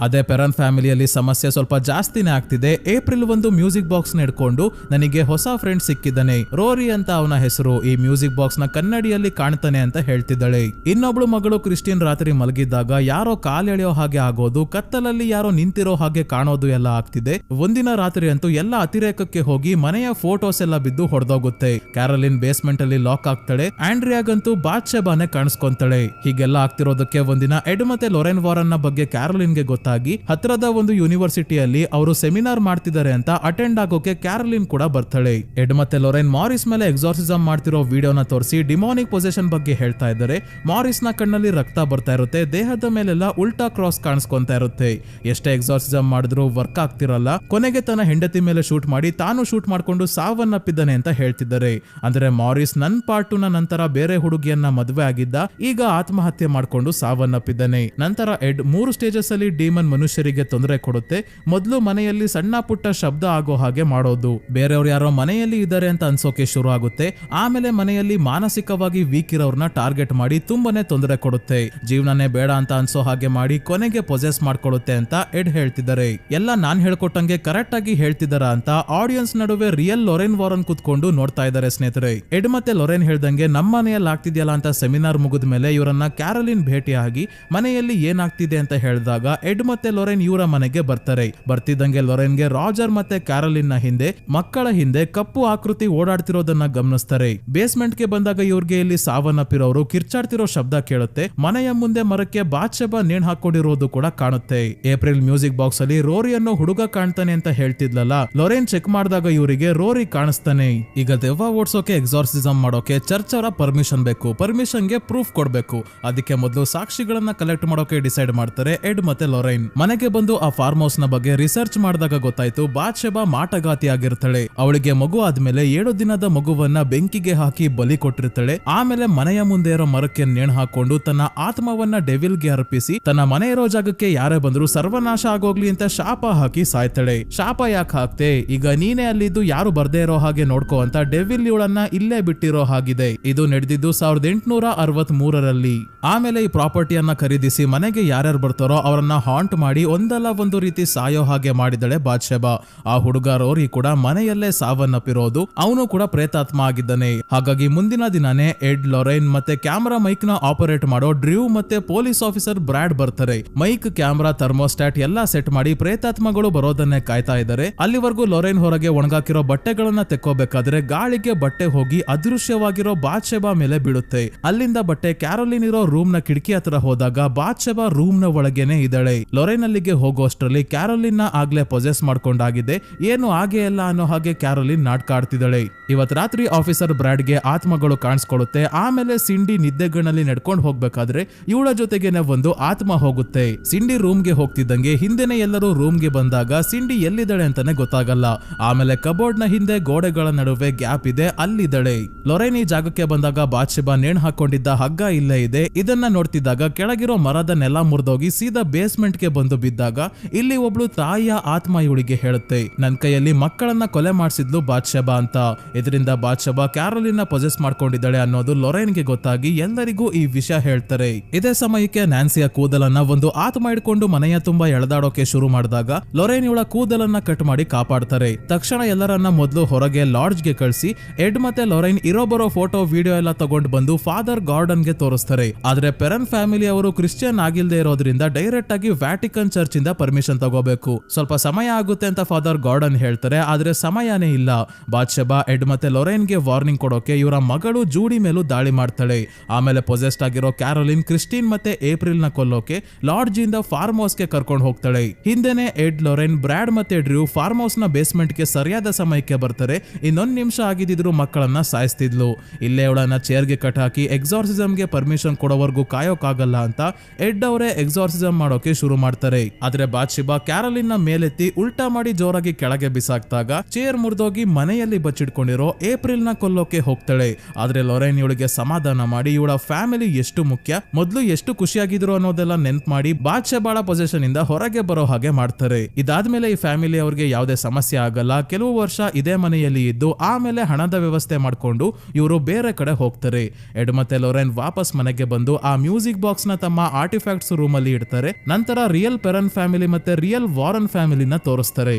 ಅದೇ ಪೆರನ್ ಫ್ಯಾಮಿಲಿಯಲ್ಲಿ ಸಮಸ್ಯೆ ಸ್ವಲ್ಪ ಜಾಸ್ತಿನೇ ಆಗ್ತಿದೆ. ಏಪ್ರಿಲ್ ಒಂದು ಮ್ಯೂಸಿಕ್ ಬಾಕ್ಸ್ ನ ಇಟ್ಕೊಂಡು ನನಗೆ ಹೊಸ ಫ್ರೆಂಡ್ ಸಿಕ್ಕಿದ್ದಾನೆ, ರೋರಿ ಅಂತ ಅವನ ಹೆಸರು, ಈ ಮ್ಯೂಸಿಕ್ ಬಾಕ್ಸ್ ನ ಕನ್ನಡಿಯಲ್ಲಿ ಕಾಣ್ತಾನೆ ಅಂತ ಹೇಳ್ತಿದ್ದಾಳೆ. ಇನ್ನೊಬ್ಳು ಮಗಳು ಕ್ರಿಸ್ಟಿನ್ ರಾತ್ರಿ ಮಲಗಿದ್ದಾಗ ಯಾರೋ ಕಾಲೆಳೆಯೋ ಹಾಗೆ ಆಗೋದು, ಕತ್ತಲಲ್ಲಿ ಯಾರೋ ನಿಂತಿರೋ ಹಾಗೆ ಕಾಣೋದು ಎಲ್ಲ ಆಗ್ತಿದೆ. ಒಂದಿನ ರಾತ್ರಿ ಅಂತೂ ಎಲ್ಲ ಅತಿರೇಕಕ್ಕೆ ಹೋಗಿ ಮನೆಯ ಫೋಟೋಸ್ ಎಲ್ಲ ಬಿದ್ದು ಹೊಡೆದೋಗುತ್ತೆ. ಕ್ಯಾರೋಲಿನ್ ಬೇಸ್ಮೆಂಟ್ ಅಲ್ಲಿ ಲಾಕ್ ಆಗ್ತಾಳೆ. ಆಂಡ್ರಿಯಾಗಂತೂ ಬಾದ್ಶೆಬಾನೆ ಕಾಣಿಸ್ಕೊಂತಾಳೆ. ಹೀಗೆಲ್ಲ ಆಗ್ತಿರೋದಕ್ಕೆ ಒಂದಿನ ಎಡ್ ಮತ್ತೆ ಲೊರೆನ್ ವಾರನ್ ಬಗ್ಗೆ ಕ್ಯಾರೋಲಿನ್ಗೆ ಗೊತ್ತಾಗಿ ಹತ್ರದ ಒಂದು ಯೂನಿವರ್ಸಿಟಿಯಲ್ಲಿ ಅವರು ಸೆಮಿನಾರ್ ಮಾಡ್ತಿದ್ದಾರೆ ಅಂತ ಅಟೆಂಡ್ ಆಗೋಕೆ ಕ್ಯಾರೋಲಿನ್ ಕೂಡ ಬರ್ತಾಳೆ. ಎಡ್ ಮತ್ತೆ ಲೊರೆನ್ ಮಾರಿಸ್ ಮೇಲೆ ಎಕ್ಸಾರ್ಸಿಸಮ್ ಮಾಡ್ತಿರೋ ವಿಡಿಯೋನ ತೋರಿಸಿ ಡಿಮಾನಿಕ್ ಪೊಸೆಷನ್ ಬಗ್ಗೆ ಹೇಳ್ತಾ ಇದ್ದಾರೆ. ಮಾರಿಸ್ ನ ಕಣ್ಣಲ್ಲಿ ರಕ್ತ ಬರ್ತಾ ಇರುತ್ತೆ, ದೇಹದ ಮೇಲೆಲ್ಲ ಉಲ್ಟಾ ಕ್ರಾಸ್ ಕಾಣಿಸ್ಕೊಂತಾ ಇರುತ್ತೆ. ಎಷ್ಟೇ ಎಕ್ಸಾರ್ಸಿಸಮ್ ಮಾಡಿದ್ರು ವರ್ಕ್ ಆಗ್ತಿರಲ್ಲ. ಕೊನೆಗೆ ತನ್ನ ಹೆಂಡತಿ ಮೇಲೆ ಶೂಟ್ ಮಾಡಿ ತಾನು ಶೂಟ್ ಮಾಡ್ಕೊಂಡು ಸಾವನ್ನಪ್ಪಿದ್ದಾನೆ ಅಂತ ಹೇಳ್ತಿದ್ದಾರೆ. ಅಂದ್ರೆ ಮಾರಿಸ್ ನನ್ ಪಾರ್ಟ್ 2 ನ ನಂತರ ಬೇರೆ ಹುಡುಗಿಯನ್ನ ಮದುವೆ ಆಗಿದ್ದ, ಈಗ ಆತ್ಮಹತ್ಯೆ ಮಾಡ್ಕೊಂಡು ಸಾವನ್ನಪ್ಪಿದ್ದಾನೆ. ನಂತರ ಎಡ್ 3 ಸ್ಟೇಜಸ್ ಅಲ್ಲಿ ಡೀಮನ್ ಮನುಷ್ಯರಿಗೆ ತೊಂದರೆ ಕೊಡುತ್ತೆ. ಮೊದಲು ಮನೆಯಲ್ಲಿ ಸಣ್ಣ ಪುಟ್ಟ ಶಬ್ದ ಆಗೋ ಹಾಗೆ ಮಾಡೋದು, ಬೇರೆಯವ್ರು ಯಾರೋ ಮನೆಯಲ್ಲಿ ಇದ್ದಾರೆ ಅಂತ ಅನ್ಸೋಕೆ ಶುರು ಆಗುತ್ತೆ. ಆಮೇಲೆ ಮನೆಯಲ್ಲಿ ಮಾನಸಿಕವಾಗಿ ವೀಕ್ ಇರೋರ್ನ ಟಾರ್ಗೆಟ್ ಮಾಡಿ ತುಂಬಾನೇ ತೊಂದರೆ ಕೊಡುತ್ತೆ. ಜೀವನನೇ ಬೇಡ ಅಂತ ಅನ್ಸೋ ಹಾಗೆ ಮಾಡಿ ಕೊನೆಗೆ ಪೊಸೆಸ್ ಮಾಡ್ಕೊಳ್ಳುತ್ತೆ ಅಂತ ಎಡ್ ಹೇಳ್ತಿದ್ದಾರೆ. ಎಲ್ಲ ನಾನ್ ಹೇಳ್ಕೊಟ್ಟಂಗೆ ಕರೆಕ್ಟ್ ಆಗಿ ಹೇಳ್ತಿದಾರ ಅಂತ ಆಡಿಯನ್ಸ್ ನಡುವೆ ರಿಯಲ್ ಲೊರೆನ್ ವಾರನ್ ಕುತ್ಕೊಂಡು ನೋಡ್ತಾ ಇದ್ದಾರೆ ಸ್ನೇಹಿತರೆ. ಎಡ್ ಮತ್ತೆ ಲೊರೆನ್ ಹೇಳ್ದಂಗೆ ನಮ್ಮ ಮನೆಯಲ್ಲಿ ಆಗ್ತಿದ್ಯಲ್ಲ ಅಂತ ಸೆಮಿನಾರ್ ಮುಗಿದ ಮೇಲೆ ಇವರನ್ನ ಕ್ಯಾರೋಲಿನ್ ಭೇಟಿಯಾಗಿ ಮನೆಯಲ್ಲಿ ಏನಾಗ್ತಿದೆ ಅಂತ ಹೇಳಿದಾಗ ಎಡ್ ಮತ್ತೆ ಲೊರೆನ್ ಇವರ ಮನೆಗೆ ಬರ್ತಾರೆ. ಬರ್ತಿದ್ದಂಗೆ ಲೊರೆನ್ಗೆ ರಾಜರ್ ಮತ್ತೆ ಕ್ಯಾರೋಲಿನ್ ನ ಹಿಂದೆ ಮಕ್ಕಳ ಹಿಂದೆ ಕಪ್ಪು ಆಕೃತಿ ಓಡಾಡ್ತಿರೋದನ್ನ ಗಮನಿಸ್ತಾರೆ. ಬೇಸ್ಮೆಂಟ್ ಗೆ ಬಂದಾಗ ಇವ್ರಿಗೆ ಇಲ್ಲಿ ಸಾವನ್ನಪ್ಪಿರೋರು ಕಿರ್ಚಾಡ್ತಿರೋ ಶಬ್ದ ಕೇಳುತ್ತೆ. ಮನೆಯ ಮುಂದೆ ಮರಕ್ಕೆ ಬಾದ್ಶೆಬಾ ನೇಣು ಹಾಕೊಂಡಿರೋದು ಕೂಡ ಕಾಣುತ್ತೆ. ಏಪ್ರಿಲ್ ಮ್ಯೂಸಿಕ್ ಬಾಕ್ಸ್ ಅಲ್ಲಿ ರೋರಿ ಅನ್ನೋ ಹುಡುಗ ಕಾಣ್ತಾನೆ ಅಂತ ಹೇಳ್ತಿದ್ಲಲ್ಲ, ಲೊರೆನ್ ಚೆಕ್ ಮಾಡಿದಾಗ ಇವರಿಗೆ ರೋರಿ ಕಾಣಿಸ್ತಾನೆ. ಈಗ ದೆವ್ವ ಓಡಿಸೋಕೆ ಎಕ್ಸಾರ್ಸಿಸಮ್ ಮಾಡೋಕೆ ಚರ್ಚ್ ಅವರ ಪರ್ಮಿಷನ್ ಬೇಕು. ಪರ್ಮಿಷನ್ ಗೆ ಪ್ರೂಫ್ ಕೊಡ್ಬೇಕು. ಅದಕ್ಕೆ ಮೊದಲು ಸಾಕ್ಷಿಗಳನ್ನ ಕಲೆಕ್ಟ್ ಮಾಡೋಕೆ ಡಿಸೈಡ್ ಮಾಡ್ತಾರೆ ಎಡ್ ಮತ್ತೆ ಲೊರೆನ್. ಮನೆಗೆ ಬಂದು ಆ ಫಾರ್ಮ್ ಹೌಸ್ ನ ಬಗ್ಗೆ ರಿಸರ್ಚ್ ಮಾಡಿದಾಗ ಗೊತ್ತಾಯ್ತು ಬಾದ್ಶೆಬಾ ಮಾಟಗಾತಿ ಆಗಿರ್ತಾಳೆ. ಅವಳಿಗೆ ಮಗು ಆದ್ಮೇಲೆ 7 ದಿನದ ಮಗುವನ್ನ ಬೆಂಕಿಗೆ ಹಾಕಿ ಬಲಿ ಕೊಟ್ಟಿರ್ತಾಳೆ. ಆಮೇಲೆ ಮನೆಯ ಮುಂದೆ ಇರೋ ಮರಕ್ಕೆ ನೇಣು ಹಾಕೊಂಡು ತನ್ನ ಆತ್ಮವನ್ನ ಡೆವಿಲ್ಗೆ ಅರ್ಪಿಸಿ ತನ್ನ ಮನೆ ಇರೋ ಜಾಗಕ್ಕೆ ಯಾರೇ ಬಂದ್ರು ಸರ್ವನಾಶ ಆಗೋಗ್ಲಿ ಅಂತ ಶಾಪ ಹಾಕಿ ಸಾಯ್ತಾಳೆ. ಶಾಪ ಯಾಕೆ ಹಾಕ್ತೆ, ಈಗ ನೀನೇ ಅಲ್ಲಿದ್ದು ಯಾರು ಬರ್ದೇ ಇರೋ ಹಾಗೆ ನೋಡ್ಕೋ ಅಂತ ಡೆವಿಲ್ ಇವಳನ್ನ ಇಲ್ಲೇ ಬಿಟ್ಟಿರೋ ಹಾಗಿದೆ. ಇದು ನಡೆದಿದ್ದು 1863ರಲ್ಲಿ. ಆಮೇಲೆ ಈ ಪ್ರಾಪರ್ಟಿಯನ್ನ ಖರೀದಿಸಿ ಮನೆಗೆ ಯಾರ್ಯಾರು ಬರ್ತಾರೋ ಅವರನ್ನ ಹಾಂಟ್ ಮಾಡಿ ಒಂದಲ್ಲ ಒಂದು ರೀತಿ ಸಾಯೋ ಹಾಗೆ ಮಾಡಿದಳೆ ಬಾದ್ಶೆಬಾ. ಆ ಹುಡುಗ ರೋರಿ ಕೂಡ ಮನೆಯಲ್ಲೇ ಸಾವನ್ನಪ್ಪಿರೋದು, ಅವನು ಕೂಡ ಪ್ರೇತಾತ್ಮ ಆಗಿದ್ದಾನೆ. ಹಾಗಾಗಿ ಮುಂದಿನ ದಿನಾನೇ ಎಡ್, ಲೊರೆನ್ ಮತ್ತೆ ಕ್ಯಾಮರಾ ಮೈಕ್ ನ ಆಪರೇಟ್ ಮಾಡೋ ಡ್ರ್ಯೂ ಮತ್ತೆ ಪೊಲೀಸ್ ಆಫೀಸರ್ ಬ್ರಾಡ್ ಬರ್ತಾರೆ. ಮೈಕ್, ಕ್ಯಾಮರಾ, ಥರ್ಮೋಸ್ಟಾಟ್ ಎಲ್ಲಾ ಸೆಟ್ ಮಾಡಿ ಪ್ರೇತಾತ್ಮಗಳು ಬರೋದನ್ನೇ ಕಾಯ್ತಾ ಇದ್ದಾರೆ. ಅಲ್ಲಿವರೆಗೂ ಲೊರೆನ್ ಹೊರಗೆ ಒಣಗಾಕಿರೋ ಬಟ್ಟೆಗಳನ್ನ ತೆಕ್ಕೋಬೇಕಾದ್ರೆ ಗಾಳಿಗೆ ಬಟ್ಟೆ ಹೋಗಿ ಅದೃಶ್ಯವಾಗಿರೋ ಬಾದ್ಶೆಬಾ ಮೇಲೆ ಬೀಳುತ್ತೆ. ಅಲ್ಲಿಂದ ಬಟ್ಟೆ ಕ್ಯಾರೋಲಿನ್ ಇರೋ ರೂಮ್ ನ ಕಿಟಕಿ ಹತ್ರ ಹೋದಾಗ ಬಾದ್ಶೆಬಾ ರೂಮ್ ನ ಒಳಗೇನೆ ಇದ್ದಾಳೆ. ಲೊರೆನ್ ಅಲ್ಲಿಗೆ ಹೋಗೋಷ್ಟರಲ್ಲಿ ಕ್ಯಾರೋಲಿನ್ ನ ಆಗ್ಲೇ ಪೊಸೆಸ್ ಮಾಡ್ಕೊಂಡಾಗಿದೆ. ಏನು ಹಾಗೆ ಎಲ್ಲ ಅನ್ನೋ ಹಾಗೆ ಕ್ಯಾರೋಲಿನ್ ನಾಟಕ ಆಡ್ತಿದ್ದಾಳೆ. ಇವತ್ ರಾತ್ರಿ ಆಫೀಸರ್ ಬ್ರಾಡ್ಗೆ ಆತ್ಮಗಳು ಕಾಣಿಸ್ಕೊಳ್ಳುತ್ತೆ. ಆಮೇಲೆ ಸಿಂಡಿ ನಿದ್ದೆಗಣ್ಣಲ್ಲಿ ನಡ್ಕೊಂಡು ಹೋಗ್ಬೇಕಾದ್ರೆ ಇವಳ ಜೊತೆಗೇನೆ ಒಂದು ಆತ್ಮ ಹೋಗುತ್ತೆ. ಸಿಂಡಿ ರೂಮ್ಗೆ ಹೋಗ್ತಿದ್ದಂಗೆ ಹಿಂದೆನೆ ಎಲ್ಲರೂ ರೂಮ್ಗೆ ಬಂದಾಗ ಸಿಂಡಿ ಎಲ್ಲಿದ್ದಾಳೆ ಅಂತಾನೆ ಗೊತ್ತಾಗಲ್ಲ. ಆಮೇಲೆ ಕಬೋರ್ಡ್ ನ ಹಿಂದೆ ಗೋಡೆಗಳ ನಡುವೆ ಗ್ಯಾಪ್ ಇದೆ, ಅಲ್ಲಿದ್ದಾಳೆ. ಲೊರೆನ್ ಈ ಜಾಗಕ್ಕೆ ಬಂದಾಗ ಬಾದ್ಶೆಬಾ ನೇಣು ಹಾಕೊಂಡಿದ್ದ ಹಗ್ಗ ಇಲ್ಲೇ ಇದೆ. ಇದನ್ನ ನೋಡ್ತಿದ್ದಾಗ ಕೆಳಗಿರೋ ಮರದ ನೆಲ ಮುರಿದೋಗಿ ಸೀದಾ ಬೇಸ್ಮೆಂಟ್ ಗೆ ಬಂದು ಬಿದ್ದಾಗ ಇಲ್ಲಿ ಒಬ್ಳು ತಾಯಿಯ ಆತ್ಮ ಇವಳಿಗೆ ಹೇಳುತ್ತೆ, ನನ್ ಕೈಯಲ್ಲಿ ಮಕ್ಕಳನ್ನ ಕೊಲೆ ಮಾಡಿಸಿದ್ಲು ಬಾದ್ಶೆಬಾ ಅಂತ. ಇದರಿಂದ ಬಾದ್ಶೆಬಾ ಕ್ಯಾರೋಲಿನ್ ಪೊಸೆಸ್ ಮಾಡ್ಕೊಂಡಿದ್ದಾಳೆ ಅನ್ನೋದು ಲೊರೆನ್ಗೆ ಗೊತ್ತಾಗಿ ಎಲ್ಲರಿಗೂ ಈ ವಿಷಯ ಹೇಳ್ತಾರೆ. ಇದೇ ಸಮಯಕ್ಕೆ ನ್ಯಾನ್ಸಿಯ ಕೂದಲನ್ನ ಒಂದು ಆತ್ಮ ಇಟ್ಕೊಂಡು ಮನೆಯ ತುಂಬಾ ಎಳೆದಾಡೋಕೆ ಶುರು ಮಾಡಿದಾಗ ಲೊರೆನ್ ಇವಳ ಕೂದಲನ್ನ ಕಟ್ ಮಾಡಿ ಕಾಪಾಡ್ತಾರೆ. ತಕ್ಷಣ ಎಲ್ಲರನ್ನ ಮೊದಲು ಹೊರಗೆ ಲಾಡ್ಜ್ ಗೆ ಕಳಿಸಿ ಎಡ್ ಮತ್ತೆ ಲೊರೆನ್ ಇರೋ ಬರೋ ಫೋಟೋ ವಿಡಿಯೋ ಎಲ್ಲ ತಗೊಂಡು ಬಂದು ಫಾದರ್ ಗಾರ್ಡನ್ ಗೆ ತೋರಿಸ್ತಾರೆ. ಆದ್ರೆ ಪೆರನ್ ಫ್ಯಾಮಿಲಿ ಅವರು ಕ್ರಿಶ್ಚಿಯನ್ ಆಗಿಲ್ದೇ ಇರೋದ್ರಿಂದ ಡೈರೆಕ್ಟ್ ಆಗಿ ವ್ಯಾಟಿಕನ್ ಚರ್ಚ್ ಇಂದ ಪರ್ಮಿಷನ್ ತಗೋಬೇಕು. ಸ್ವಲ್ಪ ಸಮಯ ಆಗುತ್ತೆ ಅಂತ ಫಾದರ್ ಗಾರ್ಡನ್ ಹೇಳ್ತಾರೆ. ಆದ್ರೆ ಸಮಯನೇ ಇಲ್ಲ. ಬಾದ್ಶೆಬಾ ಎಡ್ ಮತ್ತೆ ಲೊರೆನ್ಗೆ ವಾರ್ನಿಂಗ್ ಕೊಡೋಕೆ ಇವರ ಮಗಳು ಜೂಡಿ ಮೇಲೂ ದಾಳಿ ಮಾಡ್ತಾಳೆ. ಆಮೇಲೆ ಪೊಸೆಸ್ಡ್ ಆಗಿರೋ ಕ್ಯಾರೋಲಿನ್ ಕ್ರಿಸ್ಟಿನ್ ಮತ್ತೆ ಏಪ್ರಿಲ್ ನ ಕೊಲ್ಲೋಕೆ ಲಾಡ್ಜ್ ಇಂದ ಫಾರ್ಮ್ ಹೌಸ್ ಗೆ ಕರ್ಕೊಂಡು ಹೋಗ್ತಾಳೆ. ಹಿಂದೆನೆ ಎಡ್, ಲೊರೆನ್, ಬ್ರಾಡ್ ಮತ್ತೆ ಡ್ರ್ಯೂ ಫಾರ್ಮ್ ಹೌಸ್ ನ ಬೇಸ್ಮೆಂಟ್ ಗೆ ಸರಿಯಾದ ಸಮಯಕ್ಕೆ ಬರ್ತಾರೆ. ಇನ್ನೊಂದು ನಿಮಿಷ ಆಗಿದ್ರು ಮಕ್ಕಳನ್ನ ಸಾಯಿಸ್ತಿದ್ಲು. ಇಲ್ಲೇ ಅವಳನ್ನ ಚೇರ್ಗೆ ಕಟ್ ಹಾಕಿ ಎಕ್ಸಾರ್ಸಿಸಮ್ ಗೆ ಪರ್ಮಿಷನ್ ಕೊಡೋವರೆಗೂ ಕಾಯೋಕಾಗಲ್ಲ ಅಂತ ಎಡ್ ಅವರೇ ಎಕ್ಸಾರ್ಸಿಸಮ್ ಮಾಡೋಕೆ ಶುರು ಮಾಡ್ತಾರೆ. ಆದ್ರೆ ಬಾತ್ಶಿಬಾ ಕ್ಯಾರೋಲಿನ್ ನ ಮೇಲೆತ್ತಿ ಉಲ್ಟಾ ಮಾಡಿ ಜೋರಾಗಿ ಕೆಳಗೆ ಬಿಸಾಕ್ತಾಗ ಚೇರ್ ಮುರಿದೋಗಿ ಮನೆಯಲ್ಲಿ ಬಚ್ಚಿಟ್ಕೊಂಡಿರೋ ಏಪ್ರಿಲ್ ನ ಕೊಲ್ಲೋಕೆ ಹೋಗ್ತಾಳೆ. ಆದ್ರೆ ಲೊರೇನ್ ಇವಳಿಗೆ ಸಮಾಧಾನ ಮಾಡಿ ಇವಳ ಫ್ಯಾಮಿಲಿ ಎಷ್ಟು ಮುಖ್ಯ, ಮೊದ್ಲು ಎಷ್ಟು ಖುಷಿಯಾಗಿದ್ರು ಅನ್ನೋದೆಲ್ಲ ನೆನ್ಪ್ ಮಾಡಿ ಬಾದ್ಶಬಾಳ ಪೊಸಿಷನ್ ಇಂದ ಹೊರಗೆ ಬರೋ ಹಾಗೆ ಮಾಡ್ತಾರೆ. ಇದಾದ್ಮೇಲೆ ಈ ಫ್ಯಾಮಿಲಿ ಅವ್ರಿಗೆ ಯಾವುದೇ ಸಮಸ್ಯೆ ಆಗಲ್ಲ. ಕೆಲವು ವರ್ಷ ಇದೇ ಮನೆಯಲ್ಲಿ ಇದ್ದು ಆಮೇಲೆ ಹಣದ ವ್ಯವಸ್ಥೆ ಮಾಡ್ಕೊಂಡು ಇವರು ಬೇರೆ ಕಡೆ ಹೋಗ್ತಾರೆ. ಎಡ್ ಮತ್ತೆ ಲೊರೇನ್ ವಾಪಸ್ ಮನೆಗೆ ಬಂದು ಆ ಮ್ಯೂಸಿಕ್ ಬಾಕ್ಸ್ ನ ತಮ್ಮ ಆರ್ಟಿಫ್ಯಾಕ್ಟ್ಸ್ ರೂಮ್ ಅಲ್ಲಿ ಇಡ್ತಾರೆ. ನಂತರ ರಿಯಲ್ ಪೆರನ್ ಫ್ಯಾಮಿಲಿ ಮತ್ತೆ ರಿಯಲ್ ವಾರನ್ ಫ್ಯಾಮಿಲಿನ ತೋರಿಸ್ತಾರೆ.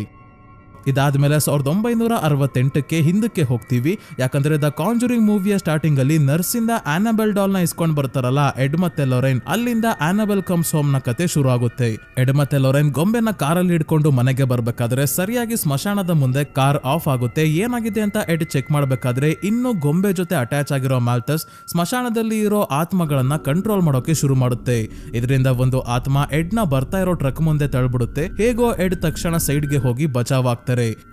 ಇದಾದ್ಮೇಲೆ 1968ಕ್ಕೆ ಹಿಂದಕ್ಕೆ ಹೋಗ್ತೀವಿ. ಯಾಕಂದ್ರೆ ದ ಕಾಂಜುರಿಂಗ್ ಮೂವಿಯ ಸ್ಟಾರ್ಟಿಂಗ್ ಅಲ್ಲಿ ನರ್ಸಿಂದ ಆನಬೆಲ್ ಡಾಲ್ ನ ಇಸ್ಕೊಂಡ್ ಬರ್ತಾರಲ್ಲ ಎಡ್ ಮತ್ತೆ ಲೊರೇನ್, ಅಲ್ಲಿಂದ ಆನಬೆಲ್ ಕಮ್ಸ್ ಹೋಮ್ ನ ಕತೆ ಶುರು ಆಗುತ್ತೆ. ಎಡ್ ಮತ್ತೆ ಲೊರೇನ್ ಗೊಂಬೆನ ಕಾರಲ್ಲಿ ಹಿಡ್ಕೊಂಡು ಮನೆಗೆ ಬರ್ಬೇಕಾದ್ರೆ ಸರಿಯಾಗಿ ಸ್ಮಶಾನದ ಮುಂದೆ ಕಾರ್ ಆಫ್ ಆಗುತ್ತೆ. ಏನಾಗಿದೆ ಅಂತ ಎಡ್ ಚೆಕ್ ಮಾಡ್ಬೇಕಾದ್ರೆ ಇನ್ನು ಗೊಂಬೆ ಜೊತೆ ಅಟ್ಯಾಚ್ ಆಗಿರೋ ಮಾಲ್ತಸ್ ಸ್ಮಶಾನದಲ್ಲಿ ಇರೋ ಆತ್ಮಗಳನ್ನ ಕಂಟ್ರೋಲ್ ಮಾಡೋಕೆ ಶುರು ಮಾಡುತ್ತೆ. ಇದರಿಂದ ಒಂದು ಆತ್ಮ ಎಡ್ ನ ಬರ್ತಾ ಇರೋ ಟ್ರಕ್ ಮುಂದೆ ತಳ್ಬಿಡುತ್ತೆ. ಹೇಗೋ ಎಡ್ ತಕ್ಷಣ ಸೈಡ್ಗೆ ಹೋಗಿ ಬಚಾವ್ ಆಗ್ತಾರೆ.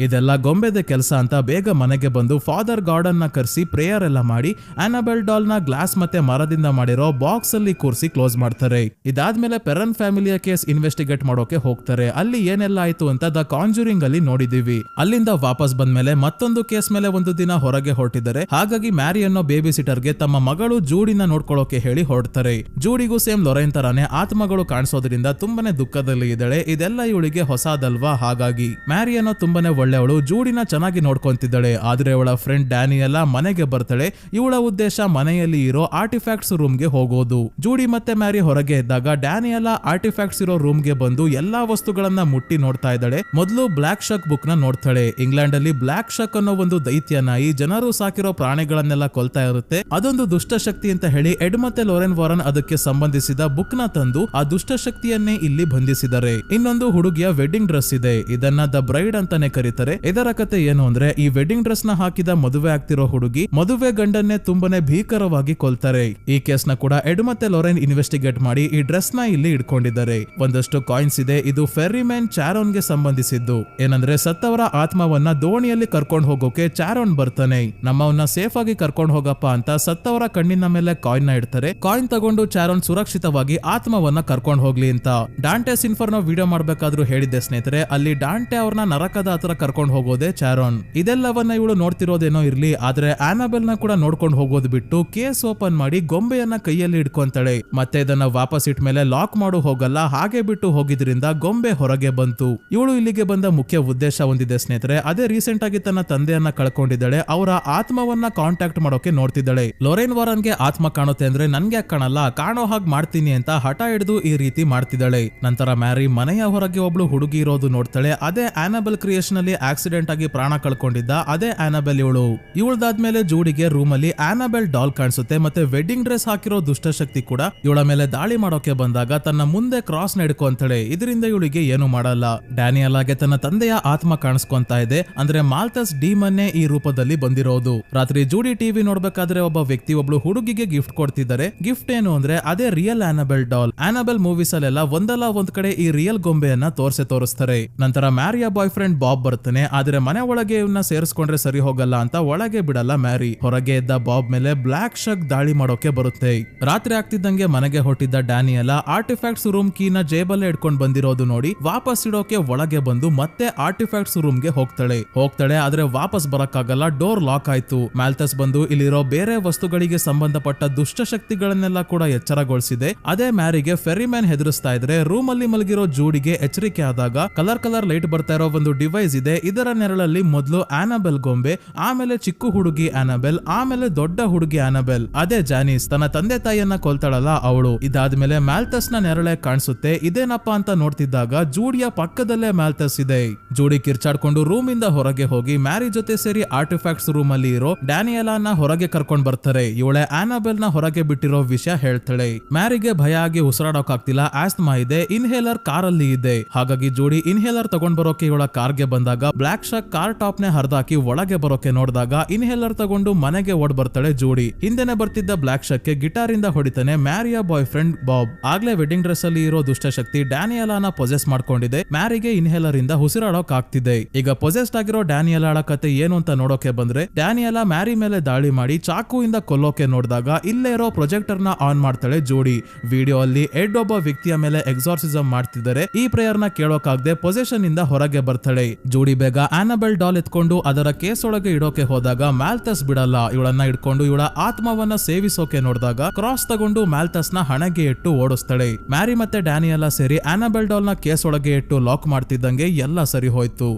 ಇದೆಲ್ಲ ಗೊಂಬೆದ ಕೆಲಸ ಅಂತ ಬೇಗ ಮನೆಗೆ ಬಂದು ಫಾದರ್ ಗಾರ್ಡನ್ ನ ಕರೆಸಿ ಪ್ರೇಯರ್ ಎಲ್ಲ ಮಾಡಿ ಆನಬೆಲ್ ಡಾಲ್ ನ ಗ್ಲಾಸ್ ಮತ್ತೆ ಮರದಿಂದ ಮಾಡಿರೋ ಬಾಕ್ಸ್ ಅಲ್ಲಿ ಕೂರಿಸಿ ಕ್ಲೋಸ್ ಮಾಡ್ತಾರೆ. ಇದಾದ್ಮೇಲೆ ಪೆರನ್ ಫ್ಯಾಮಿಲಿಯ ಕೇಸ್ ಇನ್ವೆಸ್ಟಿಗೇಟ್ ಮಾಡೋಕೆ ಹೋಗ್ತಾರೆ. ಅಲ್ಲಿ ಏನೆಲ್ಲ ಆಯ್ತು ಅಂತ ದ ಕಾಂಜುರಿಂಗ್ ಅಲ್ಲಿ ನೋಡಿದೀವಿ. ಅಲ್ಲಿಂದ ವಾಪಸ್ ಬಂದ್ಮೇಲೆ ಮತ್ತೊಂದು ಕೇಸ್ ಮೇಲೆ ಒಂದು ದಿನ ಹೊರಗೆ ಹೊರಟಿದ್ದಾರೆ. ಹಾಗಾಗಿ ಮ್ಯಾರಿ ಅನ್ನೋ ಬೇಬಿ ಸಿಟರ್ಗೆ ತಮ್ಮ ಮಗಳು ಜೂಡಿನ ನೋಡ್ಕೊಳ್ಳೋಕೆ ಹೇಳಿ ಹೊರಡ್ತಾರೆ. ಜೂಡಿಗೂ ಸೇಮ್ ಲೊರೇನ್ ತರಾನೇ ಆತ್ಮಗಳು ಕಾಣಿಸೋದ್ರಿಂದ ತುಂಬಾನೇ ದುಃಖದಲ್ಲಿ ಇದ್ದಾಳೆ. ಇದೆಲ್ಲ ಇವಳಿಗೆ ಹೊಸದಲ್ವಾ, ಹಾಗಾಗಿ ಮ್ಯಾರಿ ಅನ್ನೋ ತುಂಬಾನೇ ಒಳ್ಳೆಯವಳು ಜೂಡಿನ ಚೆನ್ನಾಗಿ ನೋಡ್ಕೊಂತಿದ್ದಾಳೆ. ಆದ್ರೆ ಅವಳ ಫ್ರೆಂಡ್ ಡ್ಯಾನಿಯೆಲ್ಲ ಮನೆಗೆ ಬರ್ತಾಳೆ. ಇವಳ ಉದ್ದೇಶ ಮನೆಯಲ್ಲಿ ಇರೋ ಆರ್ಟಿಫ್ಯಾಕ್ಟ್ಸ್ ರೂಮ್ಗೆ ಹೋಗೋದು. ಜೂಡಿ ಮತ್ತೆ ಮ್ಯಾರಿ ಹೊರಗೆ ಇದ್ದಾಗ ಡ್ಯಾನಿಯೆಲ್ಲ ಆರ್ಟಿಫ್ಯಾಕ್ಟ್ಸ್ ಇರೋ ರೂಮ್ಗೆ ಬಂದು ಎಲ್ಲಾ ವಸ್ತುಗಳನ್ನ ಮುಟ್ಟಿ ನೋಡ್ತಾ ಇದ್ದಾಳೆ. ಮೊದಲು ಬ್ಲಾಕ್ ಶಕ್ ಬುಕ್ ನ ನೋಡ್ತಾಳೆ. ಇಂಗ್ಲೆಂಡ್ ಅಲ್ಲಿ ಬ್ಲಾಕ್ ಶಕ್ ಅನ್ನೋ ಒಂದು ದೈತ್ಯ ನಾಯಿ ಜನರು ಸಾಕಿರೋ ಪ್ರಾಣಿಗಳನ್ನೆಲ್ಲ ಕೊಲ್ತಾ ಇರುತ್ತೆ. ಅದೊಂದು ದುಷ್ಟಶಕ್ತಿ ಅಂತ ಹೇಳಿ ಎಡ್ ಮತ್ತೆ ಲೊರೇನ್ ವಾರನ್ ಅದಕ್ಕೆ ಸಂಬಂಧಿಸಿದ ಬುಕ್ ನ ತಂದು ಆ ದುಷ್ಟಶಕ್ತಿಯನ್ನೇ ಇಲ್ಲಿ ಬಂಧಿಸಿದ್ದಾರೆ. ಇನ್ನೊಂದು ಹುಡುಗಿಯ ವೆಡ್ಡಿಂಗ್ ಡ್ರೆಸ್ ಇದೆ. ಇದನ್ನ ದ ಬ್ರೈಡ್ ಅಂತಾನೆ ಕರೀತಾರೆ. ಇದರ ಕತೆ ಏನು ಅಂದ್ರೆ ಈ ವೆಡ್ಡಿಂಗ್ ಡ್ರೆಸ್ ನ ಹಾಕಿದ ಮದುವೆ ಆಗ್ತಿರೋ ಹುಡುಗಿ ಮದುವೆ ಗಂಡನ್ನೇ ತುಂಬಾನೇ ಭೀಕರವಾಗಿ ಕೊಲ್ತಾರೆ. ಈ ಕೇಸ್ ನ ಕೂಡ ಎಡ್ ಮತ್ತೆ ಲೊರೇನ್ ಇನ್ವೆಸ್ಟಿಗೇಟ್ ಮಾಡಿ ಈ ಡ್ರೆಸ್ ನ ಇಲ್ಲಿ ಇಟ್ಕೊಂಡಿದ್ದಾರೆ. ಒಂದಷ್ಟು ಕಾಯಿನ್ಸ್ ಇದೆ. ಇದು ಫೆರ್ರಿಮ್ಯಾನ್ ಚಾರೋನ್ ಗೆ ಸಂಬಂಧಿಸಿದ್ದು. ಏನಂದ್ರೆ ಸತ್ತವರ ಆತ್ಮವನ್ನ ದೋಣಿಯಲ್ಲಿ ಕರ್ಕೊಂಡು ಹೋಗೋಕೆ ಚಾರೋನ್ ಬರ್ತಾನೆ. ನಮ್ಮವನ್ನ ಸೇಫ್ ಆಗಿ ಕರ್ಕೊಂಡು ಹೋಗಪ್ಪ ಅಂತ ಸತ್ತವರ ಕಣ್ಣಿನ ಮೇಲೆ ಕಾಯಿನ್ ನ ಇಡ್ತಾರೆ. ಕಾಯಿನ್ ತಗೊಂಡು ಚಾರೋನ್ ಸುರಕ್ಷಿತವಾಗಿ ಆತ್ಮವನ್ನ ಕರ್ಕೊಂಡು ಹೋಗ್ಲಿ ಅಂತ ಡಾಂಟೆಸ್ ಇನ್ಫರ್ನೋ ವಿಡಿಯೋ ಮಾಡ್ಬೇಕಾದ್ರೂ ಹೇಳಿದ್ದೆ ಸ್ನೇಹಿತರೆ. ಅಲ್ಲಿ ಡಾಂಟೆ ಅವ್ರನ್ನ ನರಕದ ಹತ್ರ ಕರ್ಕೊಂಡು ಹೋಗೋದೆ ಚಾರೋನ್. ಇದೆಲ್ಲವನ್ನ ಇವಳು ನೋಡ್ತಿರೋದೇನೋ ಇರ್ಲಿ, ಆದ್ರೆ ಆನಬೆಲ್ ನ ಕೂಡ ನೋಡ್ಕೊಂಡು ಹೋಗೋದು ಬಿಟ್ಟು ಕೇಸ್ ಓಪನ್ ಮಾಡಿ ಗೊಂಬೆಯನ್ನ ಕೈಯಲ್ಲಿ ಇಟ್ಕೊಂತಾಳೆ. ಮತ್ತೆ ಇದನ್ನ ವಾಪಸ್ ಇಟ್ಟ ಮೇಲೆ ಲಾಕ್ ಮಾಡು ಹೋಗಲ್ಲ, ಹಾಗೆ ಬಿಟ್ಟು ಹೋಗಿದ್ರಿಂದ ಗೊಂಬೆ ಹೊರಗೆ ಬಂತು. ಇವಳು ಇಲ್ಲಿಗೆ ಬಂದ ಮುಖ್ಯ ಉದ್ದೇಶ ಒಂದಿದೆ ಸ್ನೇಹಿತರೆ. ಅದೇ ರೀಸೆಂಟ್ ಆಗಿ ತನ್ನ ತಂದೆಯನ್ನ ಕಳ್ಕೊಂಡಿದ್ದಾಳೆ. ಅವರ ಆತ್ಮವನ್ನ ಕಾಂಟ್ಯಾಕ್ಟ್ ಮಾಡೋಕೆ ನೋಡ್ತಿದ್ದಾಳೆ. ಲೊರೇನ್ ವಾರನ್ಗೆ ಆತ್ಮ ಕಾಣುತ್ತೆ ಅಂದ್ರೆ ನನ್ಗೆ ಕಾಣಲ್ಲ, ಕಾಣೋ ಹಾಗೆ ಮಾಡ್ತೀನಿ ಅಂತ ಹಠ ಹಿಡಿದು ಈ ರೀತಿ ಮಾಡ್ತಿದ್ದಾಳೆ. ನಂತರ ಮ್ಯಾರಿ ಮನೆಯ ಹೊರಗೆ ಒಬ್ಳು ಹುಡುಗಿ ಇರೋದು ನೋಡ್ತಾಳೆ. ಅದೇ ಆನಬೆಲ್ ಕ್ರಿಯೇಷನ್ ಅಲ್ಲಿ ಆಕ್ಸಿಡೆಂಟ್ ಆಗಿ ಪ್ರಾಣ ಕಳ್ಕೊಂಡಿದ್ದ ಅದೇ ಆನಬೆಲ್ ಇವಳು. ಇವಳದಾದ್ಮೇಲೆ ಜೂಡಿಗೆ ರೂಮ್ ಅಲ್ಲಿ ಆನಬೆಲ್ ಡಾಲ್ ಕಾಣಿಸುತ್ತೆ. ಮತ್ತೆ ವೆಡ್ಡಿಂಗ್ ಡ್ರೆಸ್ ಹಾಕಿರೋ ದುಷ್ಟಶಕ್ತಿ ಕೂಡ ಇವಳ ಮೇಲೆ ದಾಳಿ ಮಾಡೋಕೆ ಬಂದಾಗ ತನ್ನ ಮುಂದೆ ಕ್ರಾಸ್ ನ ಹಿಡ್ಕೊಂತಾಳೆ. ಇದರಿಂದ ಇವಳಿಗೆ ಏನು ಮಾಡಲ್ಲ. ಡ್ಯಾನಿಯಲ್ಲಾಗೆ ತನ್ನ ತಂದೆಯ ಆತ್ಮ ಕಾಣಿಸ್ಕೊಂತಾ ಇದೆ. ಅಂದ್ರೆ ಮಾಲ್ತಸ್ ಡೀಮನ್ನೇ ಈ ರೂಪದಲ್ಲಿ ಬಂದಿರೋದು. ರಾತ್ರಿ ಜೂಡಿ ಟಿವಿ ನೋಡ್ಬೇಕಾದ್ರೆ ಒಬ್ಬ ವ್ಯಕ್ತಿ ಒಬ್ಳು ಹುಡುಗಿಗೆ ಗಿಫ್ಟ್ ಕೊಡ್ತಿದ್ದಾರೆ. ಗಿಫ್ಟ್ ಏನು ಅಂದ್ರೆ ಅದೇ ರಿಯಲ್ ಆನಬೆಲ್ ಡಾಲ್. ಆನಬೆಲ್ ಮೂವೀಸ್ ಅಲ್ಲೆಲ್ಲ ಒಂದಲ್ಲ ಒಂದ್ ಕಡೆ ಈ ರಿಯಲ್ ಗೊಂಬೆಯನ್ನ ತೋರಿಸ್ತಾರೆ. ನಂತರ ಮ್ಯಾರಿಯ ಬಾಯ್ ಫ್ರೆಂಡ್ ಬಾಬ್ ಬರ್ತಾನೆ. ಆದ್ರೆ ಮನೆ ಒಳಗೆ ಇವನ್ನ ಸೇರಿಸ್ಕೊಂಡ್ರೆ ಸರಿ ಹೋಗಲ್ಲ ಅಂತ ಒಳಗೆ ಬಿಡಲ್ಲ ಮ್ಯಾರಿ. ಹೊರಗೆ ಇದ್ದ ಬಾಬ್ ಮೇಲೆ ಬ್ಲಾಕ್ ಶಕ್ ದಾಳಿ ಮಾಡೋಕೆ ಬರುತ್ತೆ. ರಾತ್ರಿ ಆಗ್ತಿದ್ದಂಗೆ ಮನೆಗೆ ಹೊಟ್ಟಿದ್ದ ಡ್ಯಾನಿಯೆಲ್ಲ ಆರ್ಟಿಫ್ಯಾಕ್ಟ್ಸ್ ರೂಮ್ ಕೀನ ಜೇಬಲ್ಲೇ ಇಟ್ಕೊಂಡ್ ಬಂದಿರೋದು ನೋಡಿ ವಾಪಸ್ ಇಡೋಕೆ ಒಳಗೆ ಬಂದು ಮತ್ತೆ ಆರ್ಟಿಫ್ಯಾಕ್ಟ್ಸ್ ರೂಮ್ ಗೆ ಹೋಗ್ತಾಳೆ. ಆದ್ರೆ ವಾಪಸ್ ಬರಕ್ಕಾಗಲ್ಲ, ಡೋರ್ ಲಾಕ್ ಆಯ್ತು. ಮ್ಯಾಲ್ತಸ್ ಬಂದು ಇಲ್ಲಿರೋ ಬೇರೆ ವಸ್ತುಗಳಿಗೆ ಸಂಬಂಧಪಟ್ಟ ದುಷ್ಟಶಕ್ತಿಗಳನ್ನೆಲ್ಲ ಕೂಡ ಎಚ್ಚರಗೊಳಿಸಿದೆ. ಅದೇ ಮ್ಯಾರಿಗೆ ಫೆರ್ರಿಮ್ಯಾನ್ ಹೆದರಿಸ್ತಾ ಇದ್ರೆ ರೂಮ್ ಅಲ್ಲಿ ಮಲಗಿರೋ ಜೂಡಿಗೆ ಎಚ್ಚರಿಕೆ ಆದಾಗ ಕಲರ್ ಲೈಟ್ ಬರ್ತಾ ಇರೋ ಒಂದು ಡಿವೈಸ್ ಇದೆ. ಇದರ ನೆರಳಲ್ಲಿ ಮೊದಲು ಆನಬೆಲ್ ಗೊಂಬೆ, ಆಮೇಲೆ ಚಿಕ್ಕ ಹುಡುಗಿ ಆನಬೆಲ್, ಆಮೇಲೆ ದೊಡ್ಡ ಹುಡುಗಿ ಆನಬೆಲ್ ಅದೇ ಜಾನಿಸ್ ತನ್ನ ತಂದೆ ತಾಯಿಯನ್ನ ಕೊಲ್ತಾಳಲ್ಲ ಅವಳು. ಇದಾದ್ಮೇಲೆ ಮ್ಯಾಲ್ತಸ್ ನ ನೆರಳೆ ಕಾಣಿಸುತ್ತೆ. ಇದೇನಪ್ಪ ಅಂತ ನೋಡ್ತಿದ್ದಾಗ ಜೂಡಿಯ ಪಕ್ಕದಲ್ಲೇ ಮ್ಯಾಲ್ತಸ್ ಇದೆ. ಜೂಡಿ ಕಿರ್ಚಾಡ್ಕೊಂಡು ರೂಮ್ ಇಂದ ಹೊರಗೆ ಹೋಗಿ ಮ್ಯಾರಿ ಜೊತೆ ಸೇರಿ ಆರ್ಟಿಫ್ಯಾಕ್ಟ್ಸ್ ರೂಮ್ ಅಲ್ಲಿ ಇರೋ ಡ್ಯಾನಿಯೆಲಾನ ಹೊರಗೆ ಕರ್ಕೊಂಡ್ ಬರ್ತಾರೆ. ಇವಳೆ ಆನಬೆಲ್ ನ ಹೊರಗೆ ಬಿಟ್ಟಿರೋ ವಿಷಯ ಹೇಳ್ತಾಳೆ. ಮ್ಯಾರಿಗೆ ಭಯ ಆಗಿ ಉಸಿರಾಡೋಕಾಗ್ತಿಲ್ಲ, ಆಸ್ತಮಾ ಇದೆ, ಇನ್ಹೇಲರ್ ಕಾರಲ್ಲಿ ಇದೆ. ಹಾಗಾಗಿ ಜೋಡಿ ಇನ್ಹೇಲರ್ ತಗೊಂಡ್ ಬರೋಕೆ ಇವಳ ಕಾರ್ ಹಾಗೆ ಬಂದಾಗ ಬ್ಲಾಕ್ ಶಾಕ್ ಕಾರ್ ಟಾಪ್ ನೇ ಹರಿದಾಕಿ ಒಳಗೆ ಬರೋಕೆ ನೋಡಿದಾಗ ಇನ್ಹೇಲರ್ ತಗೊಂಡು ಮನೆಗೆ ಓಡ್ ಬರ್ತಾಳೆ ಜೂಡಿ. ಹಿಂದೆನೆ ಬರ್ತಿದ್ದ ಬ್ಲಾಕ್ ಶಾಕ್ ಗೆ ಗಿಟಾರ್ ಇಂದ ಹೊಡಿತಾನೆ ಮ್ಯಾರಿಯ ಬಾಯ್ ಫ್ರೆಂಡ್ ಬಾಬ್. ಆಗ್ಲೇ ವೆಡ್ಡಿಂಗ್ ಡ್ರೆಸ್ ಅಲ್ಲಿ ಇರೋ ದುಷ್ಟಶಕ್ತಿ ಡ್ಯಾನಿಯಲಾನ ಪೊಸೆಸ್ ಮಾಡ್ಕೊಂಡಿದೆ. ಮ್ಯಾರಿಗೆ ಇನ್ಹೇಲರ್ ಇಂದ ಉಸಿರಾಡೋಕ್ ಆಗ್ತಿದೆ. ಈಗ ಪೊಸೆಸ್ಡ್ ಆಗಿರೋ ಡ್ಯಾನಿಯಲಾಳ ಕತೆ ಏನು ಅಂತ ನೋಡೋಕೆ ಬಂದ್ರೆ, ಡ್ಯಾನಿಯಲಾ ಮ್ಯಾರಿ ಮೇಲೆ ದಾಳಿ ಮಾಡಿ ಚಾಕುವಿಂದ ಕೊಲ್ಲೋಕೆ ನೋಡಿದಾಗ ಇಲ್ಲೇ ಇರೋ ಪ್ರೊಜೆಕ್ಟರ್ ನ ಆನ್ ಮಾಡ್ತಾಳೆ ಜೂಡಿ. ವಿಡಿಯೋ ಅಲ್ಲಿ ಎಡ್ ಒಬ್ಬ ವ್ಯಕ್ತಿಯ ಮೇಲೆ ಎಕ್ಸಾರ್ಸಿಸಮ್ ಮಾಡ್ತಿದ್ದಾರೆ. ಈ ಪ್ರೇಯರ್ ನ ಕೇಳೋಕಾಗದೆ ಪೊಸೆಷನ್ ಇಂದ ಹೊರಗೆ ಬರ್ತಾಳೆ. ಜೂಡಿ ಬೇಗ ಆನಬೆಲ್ ಡಾಲ್ ಎತ್ಕೊಂಡು ಅದರ ಕೇಸ್ ಒಳಗೆ ಇಡೋಕೆ ಹೋದಾಗ ಮ್ಯಾಲ್ತಸ್ ಬಿಡಲ್ಲ. ಇವಳನ್ನ ಇಟ್ಕೊಂಡು ಇವಳ ಆತ್ಮವನ್ನ ಸೇವಿಸೋಕೆ ನೋಡಿದಾಗ ಕ್ರಾಸ್ ತಗೊಂಡು ಮ್ಯಾಲ್ತಸ್ ನ ಹಣೆಗೆ ಇಟ್ಟು ಓಡಿಸ್ತಾಳೆ. ಮ್ಯಾರಿ ಮತ್ತೆ ಡ್ಯಾನಿಯೆಲ್ಲ ಸೇರಿ ಆನಬೆಲ್ ಡಾಲ್ ನ ಕೇಸ್ ಒಳಗೆ ಇಟ್ಟು ಲಾಕ್ ಮಾಡ್ತಿದ್ದಂಗೆ ಎಲ್ಲ ಸರಿ ಹೋಯ್ತು.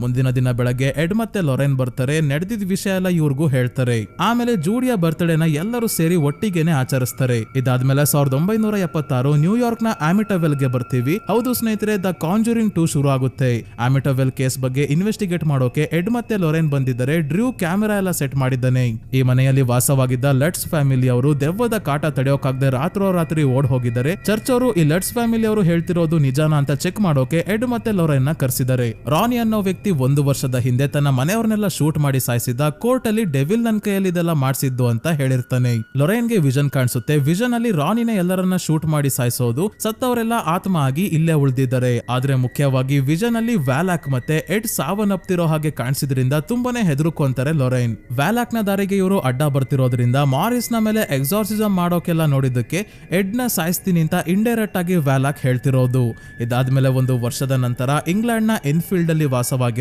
ಮುಂದಿನ ದಿನ ಬೆಳಗ್ಗೆ ಎಡ್ ಮತ್ತೆ ಲೊರೆನ್ ಬರ್ತಾರೆ. ನಡೆದಿದ್ದ ವಿಷಯ ಎಲ್ಲ ಇವ್ರಿಗೂ ಹೇಳ್ತಾರೆ. ಆಮೇಲೆ ಜೂಡಿಯ ಬರ್ತ್ಡೇನ ಎಲ್ಲರೂ ಸೇರಿ ಒಟ್ಟಿಗೆನೆ ಆಚರಿಸ್ತಾರೆ. ಇದಾದ್ಮೇಲೆ 1976 ನ್ಯೂಯಾರ್ಕ್ ನ ಆಮಿಟವೆಲ್ ಗೆ ಬರ್ತೀವಿ. ಹೌದು ಸ್ನೇಹಿತರೆ, ದ ಕಾಂಜೂರಿಂಗ್ 2 ಶುರು ಆಗುತ್ತೆ. ಆಮಿಟವೆಲ್ ಕೇಸ್ ಬಗ್ಗೆ ಇನ್ವೆಸ್ಟಿಗೇಟ್ ಮಾಡೋಕೆ ಎಡ್ ಮತ್ತೆ ಲೊರೆನ್ ಬಂದಿದ್ದಾರೆ. ಡ್ರ್ಯೂ ಕ್ಯಾಮೆರಾ ಎಲ್ಲ ಸೆಟ್ ಮಾಡಿದ್ದಾನೆ. ಈ ಮನೆಯಲ್ಲಿ ವಾಸವಾಗಿದ್ದ ಲಟ್ಸ್ ಫ್ಯಾಮಿಲಿ ಅವರು ದೆವ್ವದ ಕಾಟ ತಡೆಯೋಕಾಗದೆ ರಾತ್ರೋರಾತ್ರಿ ಓಡ್ ಹೋಗಿದ್ದಾರೆ. ಚರ್ಚ್ ಅವರು ಈ ಲಟ್ಸ್ ಫ್ಯಾಮಿಲಿ ಅವರು ಹೇಳ್ತಿರೋದು ನಿಜಾನ ಅಂತ ಚೆಕ್ ಮಾಡೋಕೆ ಎಡ್ ಮತ್ತೆ ಲೊರೆನ್ ನ ಕರೆಸಿದ್ದಾರೆ. ರಾನಿ ಅನ್ನೋ ವ್ಯಕ್ತಿ 1 ವರ್ಷದ ಹಿಂದೆ ತನ್ನ ಮನೆಯವ್ರನ್ನೆಲ್ಲ ಶೂಟ್ ಮಾಡಿ ಸಾಯಿಸಿದ್ದ. ಕೋರ್ಟ್ ಅಲ್ಲಿ ಡೆವಿಲ್ ನನ್ ಕೈಯಲ್ಲಿ ಇದೆಲ್ಲ ಮಾಡಿಸಿದ್ದು ಅಂತ ಹೇಳಿರ್ತಾನೆ. ಲೊರೆನ್ ಗೆ ವಿಷನ್ ಕಾಣಿಸುತ್ತೆ. ವಿಷನ್ ಅಲ್ಲಿ ರಾನಿನ ಎಲ್ಲರನ್ನ ಶೂಟ್ ಮಾಡಿ ಸಾಯಿಸೋದು. ಸತ್ತವರೆಲ್ಲ ಆತ್ಮ ಆಗಿ ಇಲ್ಲೇ ಉಳಿದಿದ್ದಾರೆ. ಆದ್ರೆ ಮುಖ್ಯವಾಗಿ ವಿಷನ್ ಅಲ್ಲಿ ವ್ಯಾಲಾಕ್ ಮತ್ತೆ ಎಡ್ ಸಾವನ್ನಪ್ತಿರೋ ಹಾಗೆ ಕಾಣಿಸಿದ್ರಿಂದ ತುಂಬಾನೇ ಹೆದರ್ಕೊಂತಾರೆ ಲೊರೆನ್. ವ್ಯಾಲಾಕ್ ನ ದಾರಿಗೆ ಇವರು ಅಡ್ಡ ಬರ್ತಿರೋದ್ರಿಂದ ಮಾರಿಸ್ ನ ಮೇಲೆ ಎಕ್ಸಾರ್ಸಿಸಮ್ ಮಾಡೋಕೆಲ್ಲ ನೋಡಿದ್ದಕ್ಕೆ ಎಡ್ ನ ಸಾಯಿಸ್ತೀನಿ ಅಂತ ಇಂಡೈರೆಕ್ಟ್ ಆಗಿ ವ್ಯಾಲಾಕ್ ಹೇಳ್ತಿರೋದು. ಇದಾದ್ಮೇಲೆ 1 ವರ್ಷದ ನಂತರ ಇಂಗ್ಲೆಂಡ್ ನ ಎನ್ಫೀಲ್ಡ್ ಅಲ್ಲಿ ವಾಸವಾಗಿರೋ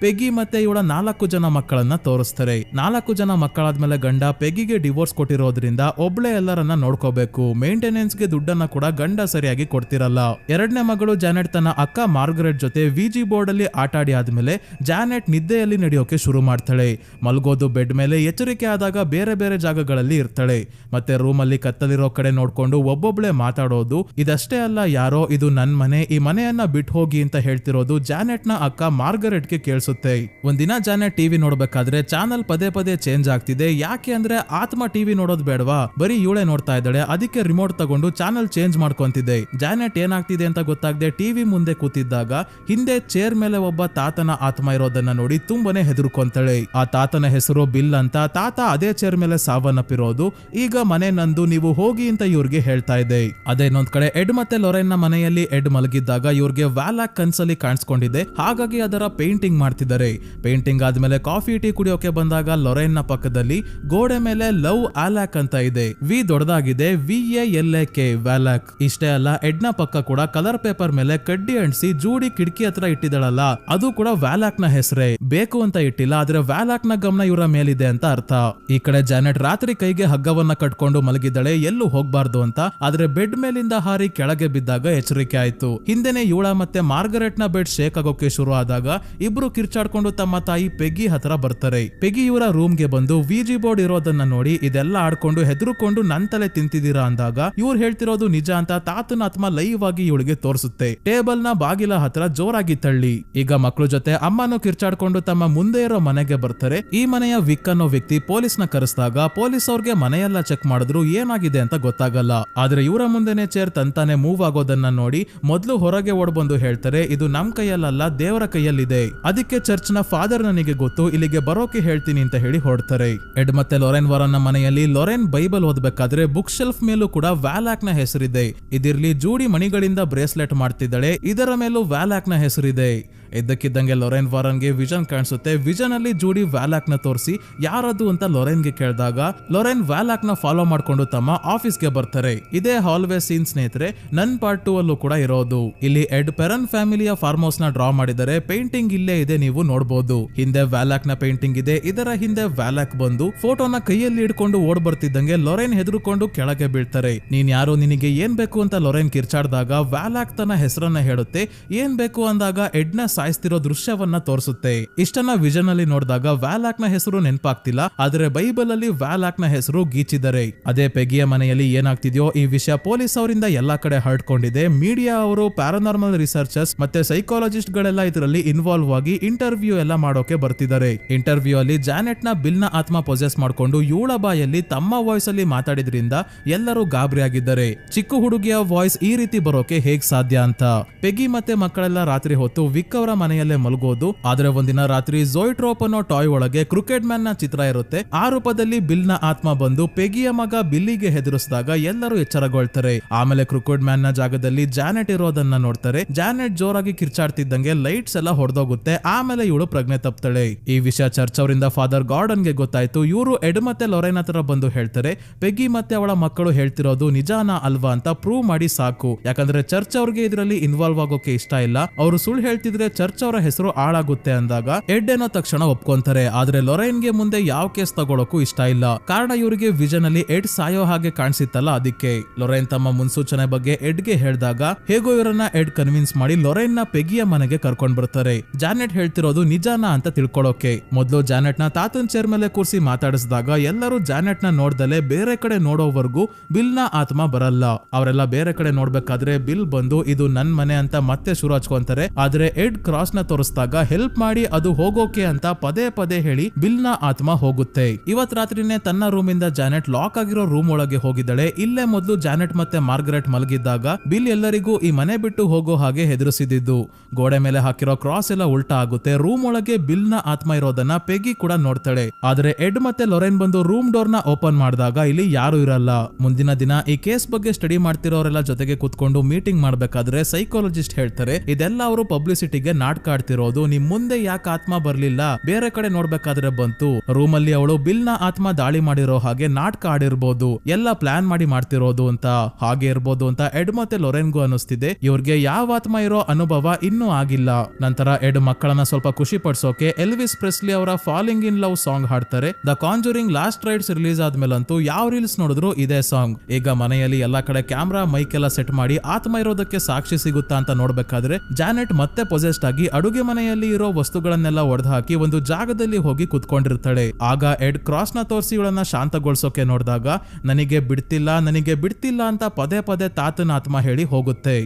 ಪೆಗಿ ಮತ್ತೆ ಇವಳ 4 ಜನ ಮಕ್ಕಳನ್ನ ತೋರಿಸ್ತಾರೆ. 4 ಜನ ಮಕ್ಕಳಾದ್ಮೇಲೆ ಗಂಡ ಪೆಗಿಗೆ ಡಿವೋರ್ಸ್ ಕೊಟ್ಟಿರೋದ್ರಿಂದ ಒಬ್ಳೆ ಎಲ್ಲರನ್ನ ನೋಡ್ಕೋಬೇಕು. ಮೇಂಟೆನೆನ್ಸ್ ಗೆ ದುಡ್ಡನ್ನ ಕೂಡ ಗಂಡ ಸರಿಯಾಗಿ ಕೊಡ್ತಿರಲ್ಲ. 2ನೇ ಮಗಳು ಜಾನೆಟ್ ತನ್ನ ಅಕ್ಕ ಮಾರ್ಗರೆಟ್ ಜೊತೆ ವಿಜಿ ಬೋರ್ಡ್ ಅಲ್ಲಿ ಆಟಾಡಿ ಆದ್ಮೇಲೆ ಜಾನೆಟ್ ನಿದ್ದೆಯಲ್ಲಿ ನಡೆಯೋಕೆ ಶುರು ಮಾಡ್ತಾಳೆ. ಮಲ್ಗೋದು ಬೆಡ್ ಮೇಲೆ, ಎಚ್ಚರಿಕೆ ಆದಾಗ ಬೇರೆ ಬೇರೆ ಜಾಗಗಳಲ್ಲಿ ಇರ್ತಾಳೆ. ಮತ್ತೆ ರೂಮ್ ಅಲ್ಲಿ ಕತ್ತಲಿರೋ ಕಡೆ ನೋಡ್ಕೊಂಡು ಒಬ್ಬೊಬ್ಳೆ ಮಾತಾಡೋದು. ಇದಷ್ಟೇ ಅಲ್ಲ, ಯಾರೋ ಇದು ನನ್ ಮನೆ, ಈ ಮನೆಯನ್ನ ಬಿಟ್ಟು ಹೋಗಿ ಅಂತ ಹೇಳ್ತಿರೋದು ಜಾನೆಟ್ ನ ಅಕ್ಕ ಮಾರ್ಗರೆಟ್ ಗೆ ಕೇಳಿಸುತ್ತೆ. ಒಂದಿನ ಜಾನೆಟ್ ಟಿವಿ ನೋಡ್ಬೇಕಾದ್ರೆ ಚಾನಲ್ ಪದೇ ಪದೇ ಚೇಂಜ್ ಆಗ್ತಿದೆ. ಯಾಕೆ ಅಂದ್ರೆ ಆತ್ಮ ಟಿವಿ ನೋಡೋದು ಬೇಡವಾ, ಬರೀ ಇವಳೆ ನೋಡ್ತಾ ಇದ್ದಾಳೆ. ಅದಕ್ಕೆ ರಿಮೋಟ್ ತಗೊಂಡು ಚಾನಲ್ ಚೇಂಜ್ ಮಾಡ್ಕೊಂತಿದ್ದೆ. ಜಾನೆಟ್ ಏನಾಗ್ತಿದೆ ಅಂತ ಗೊತ್ತಾಗದೆ ಟಿವಿ ಮುಂದೆ ಕೂತಿದ್ದಾಗ ಹಿಂದೆ ಚೇರ್ ಮೇಲೆ ಒಬ್ಬ ತಾತನ ಆತ್ಮ ಇರೋದನ್ನ ನೋಡಿ ತುಂಬಾನೇ ಹೆದರ್ಕೊಂತಾಳೆ. ಆ ತಾತನ ಹೆಸರು ಬಿಲ್ ಅಂತ. ತಾತ ಅದೇ ಚೇರ್ ಮೇಲೆ ಸಾವನ್ನಪ್ಪಿರೋದು. ಈಗ ಮನೆ ನಂದು, ನೀವು ಹೋಗಿ ಅಂತ ಇವ್ರಿಗೆ ಹೇಳ್ತಾ ಇದೆ. ಅದೇ ಇನ್ನೊಂದ್ ಕಡೆ ಎಡ್ ಮತ್ತೆ ಲೊರೆನ್ ನ ಮನೆಯಲ್ಲಿ ಎಡ್ ಮಲಗಿದ್ದಾಗ ಇವ್ರಿಗೆ ವ್ಯಾಲಾಕ್ ಕನ್ಸಲ್ಲಿ ಕಾಣಿಸ್ಕೊಂಡಿದೆ. ಹಾಗಾಗಿ ಅದರ ಪೇಂಟಿಂಗ್ ಮಾಡ್ತಿದ್ದಾರೆ. ಪೇಂಟಿಂಗ್ ಆದ್ಮೇಲೆ ಕಾಫಿ ಟೀ ಕುಡಿಯೋಕೆ ಬಂದಾಗ ಲೊರೆನ್ ನ ಪಕ್ಕದಲ್ಲಿ ಗೋಡೆ ಮೇಲೆ ಲವ್ ಆಲಾಕ್ ಅಂತ ಇದೆ. ವಿ ದೊಡ್ಡದಾಗಿದೆ, VALAK ವ್ಯಾಲಾಕ್. ಇಷ್ಟೇ ಅಲ್ಲ, ಎಡ್ ನ ಪಕ್ಕ ಕೂಡ ಕಲರ್ ಪೇಪರ್ ಮೇಲೆ ಕಡ್ಡಿ ಅಂಟಿಸಿ ಜೂಡಿ ಕಿಟಕಿ ಹತ್ರ ಇಟ್ಟಿದಳಲ್ಲ, ಅದು ಕೂಡ ವ್ಯಾಲಾಕ್ ನ ಹೆಸರೇ. ಬೇಕು ಅಂತ ಇಟ್ಟಿಲ್ಲ, ಆದ್ರೆ ವ್ಯಾಲಾಕ್ ನ ಗಮನ ಇವರ ಮೇಲಿದೆ ಅಂತ ಅರ್ಥ. ಈ ಕಡೆ ಜಾನೆಟ್ ರಾತ್ರಿ ಕೈಗೆ ಹಗ್ಗವನ್ನ ಕಟ್ಕೊಂಡು ಮಲಗಿದ್ದಾಳೆ, ಎಲ್ಲೂ ಹೋಗ್ಬಾರ್ದು ಅಂತ. ಆದ್ರೆ ಬೆಡ್ ಮೇಲಿಂದ ಹಾರಿ ಕೆಳಗೆ ಬಿದ್ದಾಗ ಎಚ್ಚರಿಕೆ ಆಯ್ತು. ಹಿಂದೆನೆ ಇವಳ ಮತ್ತೆ ಮಾರ್ಗರೆಟ್ ನ ಬೆಡ್ ಶೇಕ್ ಆಗೋಕೆ ಶುರು ಆದಾಗ ಇಬ್ರು ಕಿರ್ಚಾಡ್ಕೊಂಡು ತಮ್ಮ ತಾಯಿ ಪೆಗಿ ಹತ್ರ ಬರ್ತಾರೆ. ಪೆಗಿ ಇವರ ರೂಮ್ ಗೆ ಬಂದು ವಿಜಿ ಬೋರ್ಡ್ ಇರೋದನ್ನ ನೋಡಿ ಇದೆಲ್ಲ ಆಡ್ಕೊಂಡು ಹೆದರ್ಕೊಂಡು ನನ್ ತಲೆ ತಿಂತಿದ್ದೀರಾ ಅಂದಾಗ ಇವ್ರು ಹೇಳ್ತಿರೋದು ನಿಜ ಅಂತ ತಾತನ ಆತ್ಮ ಲೈವ್ ಆಗಿ ಇವಳಿಗೆ ತೋರಿಸುತ್ತೆ. ಟೇಬಲ್ ನ ಬಾಗಿಲ ಹತ್ರ ಜೋರಾಗಿ ತಳ್ಳಿ. ಈಗ ಮಕ್ಕಳು ಜೊತೆ ಅಮ್ಮನು ಕಿರ್ಚಾಡ್ಕೊಂಡು ತಮ್ಮ ಮುಂದೆ ಇರೋ ಮನೆಗೆ ಬರ್ತಾರೆ. ಈ ಮನೆಯ ವಿಕ್ ಅನ್ನೋ ವ್ಯಕ್ತಿ ಪೊಲೀಸ್ ನ ಕರೆಸಿದಾಗ ಪೊಲೀಸ್ ಅವ್ರಿಗೆ ಮನೆಯೆಲ್ಲ ಚೆಕ್ ಮಾಡಿದ್ರು ಏನಾಗಿದೆ ಅಂತ ಗೊತ್ತಾಗಲ್ಲ. ಆದ್ರೆ ಇವರ ಮುಂದೆನೆ ಚೇರ್ ತಂತಾನೆ ಮೂವ್ ಆಗೋದನ್ನ ನೋಡಿ ಮೊದ್ಲು ಹೊರಗೆ ಓಡ್ ಬಂದು ಹೇಳ್ತಾರೆ, ಇದು ನಮ್ ಕೈಯಲ್ಲ, ದೇವರ ಕೈಯಲ್ಲಿದೆ. ಅದಕ್ಕೆ ಚರ್ಚ್ ನ ಫಾದರ್ ನನಗೆ ಗೊತ್ತು, ಇಲ್ಲಿಗೆ ಬರೋಕೆ ಹೇಳ್ತೀನಿ ಅಂತ ಹೇಳಿ ಹೊರಡ್ತಾರೆ. ಎಡ್ ಮತ್ತೆ ಲೊರೆನ್ ವಾರನ್ನ ಮನೆಯಲ್ಲಿ ಲೊರೆನ್ ಬೈಬಲ್ ಓದಬೇಕಾದ್ರೆ ಬುಕ್ ಶೆಲ್ಫ್ ಮೇಲೂ ಕೂಡ ವ್ಯಾಲಾಕ್ ನ ಹೆಸರಿದೆ. ಇದಿರ್ಲಿ, ಜೂಡಿ ಮಣಿಗಳಿಂದ ಬ್ರೇಸ್ಲೆಟ್ ಮಾಡ್ತಿದ್ದಾಳೆ, ಇದರ ಮೇಲೂ ವ್ಯಾಲಾಕ್ ನ ಹೆಸರಿದೆ. ಇದ್ದಕ್ಕಿದ್ದಂಗೆ ಲೊರೆನ್ ವಾರನ್ಗೆ ವಿಷನ್ ಕಾಣಿಸುತ್ತೆ. ವಿಷನ್ ಅಲ್ಲಿ ಜೂಡಿ ವ್ಯಾಲಾಕ್ ನ ತೋರಿಸಿ ಯಾರದು ಅಂತ ಲೊರೆನ್ ಗೆ ಕೇಳಿದಾಗ ಲೊರೆನ್ ವ್ಯಾಲಾಕ್ ನ ಫಾಲೋ ಮಾಡ್ಕೊಂಡು ತಮ್ಮ ಆಫೀಸ್ ಗೆ ಬರ್ತಾರೆ. ಇದೇ ಹಾಲ್ವೇ ಸೀನ್ ಸ್ನೇಹಿತರೆ ನನ್ ಪಾರ್ಟ್ 2 ಅಲ್ಲೂ ಕೂಡ ಇರೋದು. ಇಲ್ಲಿ ಎಡ್ ಪೆರನ್ ಫ್ಯಾಮಿಲಿಯ ಫಾರ್ಮ್ ಹೌಸ್ ನ ಡ್ರಾ ಮಾಡಿದರೆ. ಪೇಂಟಿಂಗ್ ಇಲ್ಲೇ ಇದೆ, ನೀವು ನೋಡಬಹುದು. ಹಿಂದೆ ವ್ಯಾಲಾಕ್ ನ ಪೇಂಟಿಂಗ್ ಇದೆ. ಇದರ ಹಿಂದೆ ವ್ಯಾಲಾಕ್ ಬಂದು ಫೋಟೋನ ಕೈಯಲ್ಲಿ ಹಿಡ್ಕೊಂಡು ಓಡ್ ಬರ್ತಿದ್ದಂಗೆ ಲೊರೆನ್ ಹೆದರ್ಕೊಂಡು ಕೆಳಗೆ ಬೀಳ್ತಾರೆ. ನೀನ್ ಯಾರು, ನಿನಗೆ ಏನ್ ಬೇಕು ಅಂತ ಲೊರೆನ್ ಕಿರ್ಚಾಡ್ದಾಗ ವ್ಯಾಲಾಕ್ ತನ್ನ ಹೆಸರನ್ನ ಹೇಳುತ್ತೆ. ಏನ್ ಬೇಕು ಅಂದಾಗ ಎಡ್ ನ ಸಾಯಿಸ್ತಿರೋ ದೃಶ್ಯವನ್ನ ತೋರಿಸುತ್ತೆ. ಇಷ್ಟನ್ನ ವಿಷನ್ ಅಲ್ಲಿ ನೋಡಿದಾಗ ವ್ಯಾಲಾಕ್ ನ ಹೆಸರು ನೆನಪಾಗ್ತಿಲ್ಲ, ಆದ್ರೆ ಬೈಬಲ್ ಅಲ್ಲಿ ವ್ಯಾಲಾಕ್ ನ ಹೆಸರು ಗೀಚಿದ್ದಾರೆ. ಅದೇ ಪೆಗಿಯ ಮನೆಯಲ್ಲಿ ಏನಾಗ್ತಿದ್ಯೋ ಈ ವಿಷಯ ಪೊಲೀಸ್ ಅವರಿಂದ ಎಲ್ಲಾ ಕಡೆ ಹರಡ್ಕೊಂಡಿದೆ. ಮೀಡಿಯಾ ಅವರು, ಪ್ಯಾರಾನಾರ್ಮಲ್ ರಿಸರ್ಚರ್ಸ್ ಮತ್ತೆ ಸೈಕಾಲಜಿಸ್ಟ್ ಗಳೆಲ್ಲ ಇದರಲ್ಲಿ ಇನ್ವಾಲ್ವ್ ಆಗಿ ಇಂಟರ್ವ್ಯೂ ಎಲ್ಲ ಮಾಡೋಕೆ ಬರ್ತಿದ್ದಾರೆ. ಇಂಟರ್ವ್ಯೂ ಅಲ್ಲಿ ಜಾನೆಟ್ ನ ಬಿಲ್ ನ ಆತ್ಮ ಪೊಸೆಸ್ ಮಾಡ್ಕೊಂಡು ಇವಳ ಬಾಯಲ್ಲಿ ತಮ್ಮ ವಾಯ್ಸ್ ಅಲ್ಲಿ ಮಾತಾಡಿದ್ರಿಂದ ಎಲ್ಲರೂ ಗಾಬರಿ ಆಗಿದ್ದಾರೆ. ಚಿಕ್ಕ ಹುಡುಗಿಯ ವಾಯ್ಸ್ ಈ ರೀತಿ ಬರೋಕೆ ಹೇಗ್ ಸಾಧ್ಯ ಅಂತ. ಪೆಗಿ ಮತ್ತೆ ಮಕ್ಕಳೆಲ್ಲ ರಾತ್ರಿ ಹೊತ್ತು ವಿಕ್ ಅವರ ಮನೆಯಲ್ಲೇ ಮಲಗೋದು. ಆದ್ರೆ ಒಂದಿನ ರಾತ್ರಿ ಝೋಯಿಟ್ರೋಪ್ ಅನ್ನೋ ಟಾಯ್ ಒಳಗೆ ಕ್ರಿಕೆಟ್ ಮ್ಯಾನ್ ನ ಚಿತ್ರ ಇರುತ್ತೆ. ಆ ರೂಪದಲ್ಲಿ ಬಿಲ್ ನ ಆತ್ಮ ಬಂದು ಪೆಗಿಯ ಮಗ ಬಿಲ್ಲಿಗೆ ಹೆದರಿಸಿದಾಗ ಎಲ್ಲರೂ ಎಚ್ಚರಗೊಳ್ತಾರೆ. ಆಮೇಲೆ ಕ್ರಿಕೆಟ್ ಮ್ಯಾನ್ ನ ಜಾಗದಲ್ಲಿ ಜಾನೆಟ್ ಇರೋದನ್ನ ನೋಡ್ತಾರೆ. ಜಾನೆಟ್ ಜೋರಾಗಿ ಕಿರ್ಚಾಡ್ತಿದ್ದಂಗೆ ಲೈಟ್ಸ್ ಎಲ್ಲ ಹೊಡೆದೋಗುತ್ತೆ. ಆಮೇಲೆ ಇವಳು ಪ್ರಜ್ಞೆ ತಪ್ತಾಳೆ. ಈ ವಿಷಯ ಚರ್ಚ್ ಅವರಿಂದ ಫಾದರ್ ಗಾರ್ಡನ್ ಗೆ ಗೊತ್ತಾಯ್ತು. ಇವರು ಎಡ್ ಮತ್ತೆ ಲೊರೈನ್ ಹತ್ರ ಬಂದು ಹೇಳ್ತಾರೆ, ಪೆಗಿ ಮತ್ತೆ ಅವಳ ಮಕ್ಕಳು ಹೇಳ್ತಿರೋದು ನಿಜಾನ ಅಲ್ವಾ ಅಂತ ಪ್ರೂವ್ ಮಾಡಿ ಸಾಕು. ಯಾಕಂದ್ರೆ ಚರ್ಚ್ ಅವ್ರಿಗೆ ಇದರಲ್ಲಿ ಇನ್ವಾಲ್ವ್ ಆಗೋಕೆ ಇಷ್ಟ ಇಲ್ಲ. ಅವರು ಸುಳ್ಳು ಹೇಳ್ತಿದ್ರೆ ಚರ್ಚ್ ಅವರ ಹೆಸರು ಹಾಳಾಗುತ್ತೆ ಅಂದಾಗ ಎಡ್ ಏನೋ ತಕ್ಷಣ ಒಪ್ಕೊಂತಾರೆ. ಆದ್ರೆ ಲೊರೈನ್ ಗೆ ಮುಂದೆ ಯಾವ ಕೇಸ್ ತಗೊಳಕ್ಕೂ ಇಷ್ಟ ಇಲ್ಲ. ಕಾರಣ ಇವರಿಗೆ ವಿಷನ್ ಅಲ್ಲಿ ಎಡ್ ಸಾಯೋ ಹಾಗೆ ಕಾಣಿಸಿತ್ತಲ್ಲ, ಅದಕ್ಕೆ. ಲೊರೈನ್ ತಮ್ಮ ಮುನ್ಸೂಚನೆ ಬಗ್ಗೆ ಎಡ್ ಗೆ ಹೇಳಿದಾಗ ಹೇಗೋ ಇವರನ್ನ ಎಡ್ ಕನ್ವಿನ್ಸ್ ಮಾಡಿ ಲೊರೈನ್ ನ ಪೆಗಿಯ ಮನೆಗೆ ಕರ್ಕೊಂಡ್ ಬರ್ತಾರೆ. ಜಾನೆಟ್ ಹೇಳ್ತಿರೋದು ನಿಜಾನ ಅಂತ ತಿಳ್ಕೊಳ್ಳೋಕೆ. ಮೊದಲು ಜಾನೆಟ್ ನ ತಾತನ್ ಚೇರ್ ಮೇಲೆ ಕೂರಿಸಿ ಮಾತಾಡಿಸಿದಾಗ ಎಲ್ಲರೂ ಜಾನೆಟ್ ನ ನೋಡ್ದಲೆ ಬೇರೆ ಕಡೆ ನೋಡೋವರೆಗೂ ಬಿಲ್ ನ ಆತ್ಮ ಬರಲ್ಲ. ಅವರೆಲ್ಲ ಬೇರೆ ಕಡೆ ನೋಡ್ಬೇಕಾದ್ರೆ ಬಿಲ್ ಬಂದು ಇದು ನನ್ ಮನೆ ಅಂತ ಮತ್ತೆ ಶುರು ಹಚ್ಕೊಂತಾರೆ. ಆದ್ರೆ ಎಡ್ ಕ್ರಾಸ್ ನ ತೋರಿಸಿದಾಗ ಹೆಲ್ಪ್ ಮಾಡಿ ಅದು ಹೋಗೋಕೆ ಅಂತ ಪದೇ ಪದೇ ಹೇಳಿ ಬಿಲ್ ನ ಆತ್ಮ ಹೋಗುತ್ತೆ. ಇವತ್ ರಾತ್ರಿನೇ ತನ್ನ ರೂಮ್ ಇಂದ ಜಾನೆಟ್ ಲಾಕ್ ಆಗಿರೋ ರೂಮ್ ಒಳಗೆ ಹೋಗಿದ್ದಾಳೆ. ಇಲ್ಲೇ ಮೊದಲು ಜಾನೆಟ್ ಮತ್ತೆ ಮಾರ್ಗರೆಟ್ ಮಲಗಿದ್ದಾಗ ಬಿಲ್ ಎಲ್ಲರಿಗೂ ಈ ಮನೆ ಬಿಟ್ಟು ಹೋಗೋ ಹಾಗೆ ಹೆದರಿಸಿದ್ದು. ಗೋಡೆ ಮೇಲೆ ಹಾಕಿರೋ ಕ್ರಾಸ್ ಎಲ್ಲ ಉಲ್ಟಾ ಆಗುತ್ತೆ. ರೂಮ್ ಒಳಗೆ ಬಿಲ್ ನ ಆತ್ಮ ಇರೋದನ್ನ ಪೆಗಿ ಕೂಡ ನೋಡ್ತಾಳೆ. ಆದ್ರೆ ಎಡ್ ಮತ್ತೆ ಲೊರೈನ್ ಬಂದು ರೂಮ್ ಡೋರ್ ನ ಓಪನ್ ಮಾಡಿದಾಗ ಇಲ್ಲಿ ಯಾರು ಇರಲ್ಲ. ಮುಂದಿನ ದಿನ ಈ ಕೇಸ್ ಬಗ್ಗೆ ಸ್ಟಡಿ ಮಾಡ್ತಿರೋರೆಲ್ಲ ಜೊತೆಗೆ ಕುತ್ಕೊಂಡು ಮೀಟಿಂಗ್ ಮಾಡ್ಬೇಕಾದ್ರೆ ಸೈಕಾಲಜಿಸ್ಟ್ ಹೇಳ್ತಾರೆ, ಇದೆಲ್ಲ ಅವರು ಪಬ್ಲಿಸಿಟಿಗೆ ನಾಟಕ ಆಡ್ತಿರೋದು. ನಿಮ್ ಮುಂದೆ ಯಾಕೆ ಆತ್ಮ ಬರ್ಲಿಲ್ಲ, ಬೇರೆ ಕಡೆ ನೋಡ್ಬೇಕಾದ್ರೆ ಬಂತು. ರೂಮ್ ಅಲ್ಲಿ ಅವಳು ಬಿಲ್ ನ ಆತ್ಮ ದಾಳಿ ಮಾಡಿರೋ ಹಾಗೆ ನಾಟಕ ಆಡಿರ್ಬೋದು, ಎಲ್ಲ ಪ್ಲಾನ್ ಮಾಡಿ ಮಾಡ್ತಿರೋದು ಅಂತ. ಹಾಗೆ ಇರ್ಬೋದು ಅಂತ ಎಡ್ ಮತ್ತೆ ಲೊರೈನ್ಗೂ ಅನಿಸ್ತಿದೆ. ಇವ್ರಿಗೆ ಯಾವ ಆತ್ಮ ಇರೋ ಅನುಭವ ಇನ್ನೂ ಆಗಿಲ್ಲ. ನಂತರ ಎಡ್ ಮಕ್ಕಳನ್ನ ಸ್ವಲ್ಪ ಖುಷಿ ಪಡಿಸೋಕೆ ಎಲ್ವಿಸ್ ಪ್ರೆಸ್ಲಿ ಅವರ ಫಾಲಿಂಗ್ ಇನ್ ಲವ್ ಸಾಂಗ್ ಹಾಡ್ತಾರೆ. The Conjuring last rides release ಆದ್ಮೇಲಂತೂ ಯಾವ ರೀಲ್ಸ್ ನೋಡಿದ್ರು ಇದೇ ಸಾಂಗ್. ಈಗ ಮನೆಯಲ್ಲಿ ಎಲ್ಲಾ ಕಡೆ ಕ್ಯಾಮ್ರಾ ಮೈಕ್ ಎಲ್ಲ ಸೆಟ್ ಮಾಡಿ ಆತ್ಮ ಇರೋದಕ್ಕೆ ಸಾಕ್ಷಿ ಸಿಗುತ್ತಾ ಅಂತ ನೋಡ್ಬೇಕಾದ್ರೆ ಜಾನೆಟ್ ಮತ್ತೆ ಪೊಸೆಸ್ಡ್ ಆಗಿ ಅಡುಗೆ ಮನೆಯಲ್ಲಿ ಇರೋ ವಸ್ತುಗಳನ್ನೆಲ್ಲ ಒಡೆದು ಹಾಕಿ ಒಂದು ಜಾಗದಲ್ಲಿ ಹೋಗಿ ಕುತ್ಕೊಂಡಿರ್ತಾಳೆ. ಆಗ ಎಡ್ ಕ್ರಾಸ್ ನ ತೋರಿಸಿ ಇವಳನ್ನ ಶಾಂತಗೊಳಿಸೋಕೆ ನೋಡಿದಾಗ ನನಗೆ ಬಿಡ್ತಿಲ್ಲ ಅಂತ ಪದೇ ಪದೇ ತಾತನ ಆತ್ಮ ಹೇಳಿ ಹೋಗುತ್ತೆ.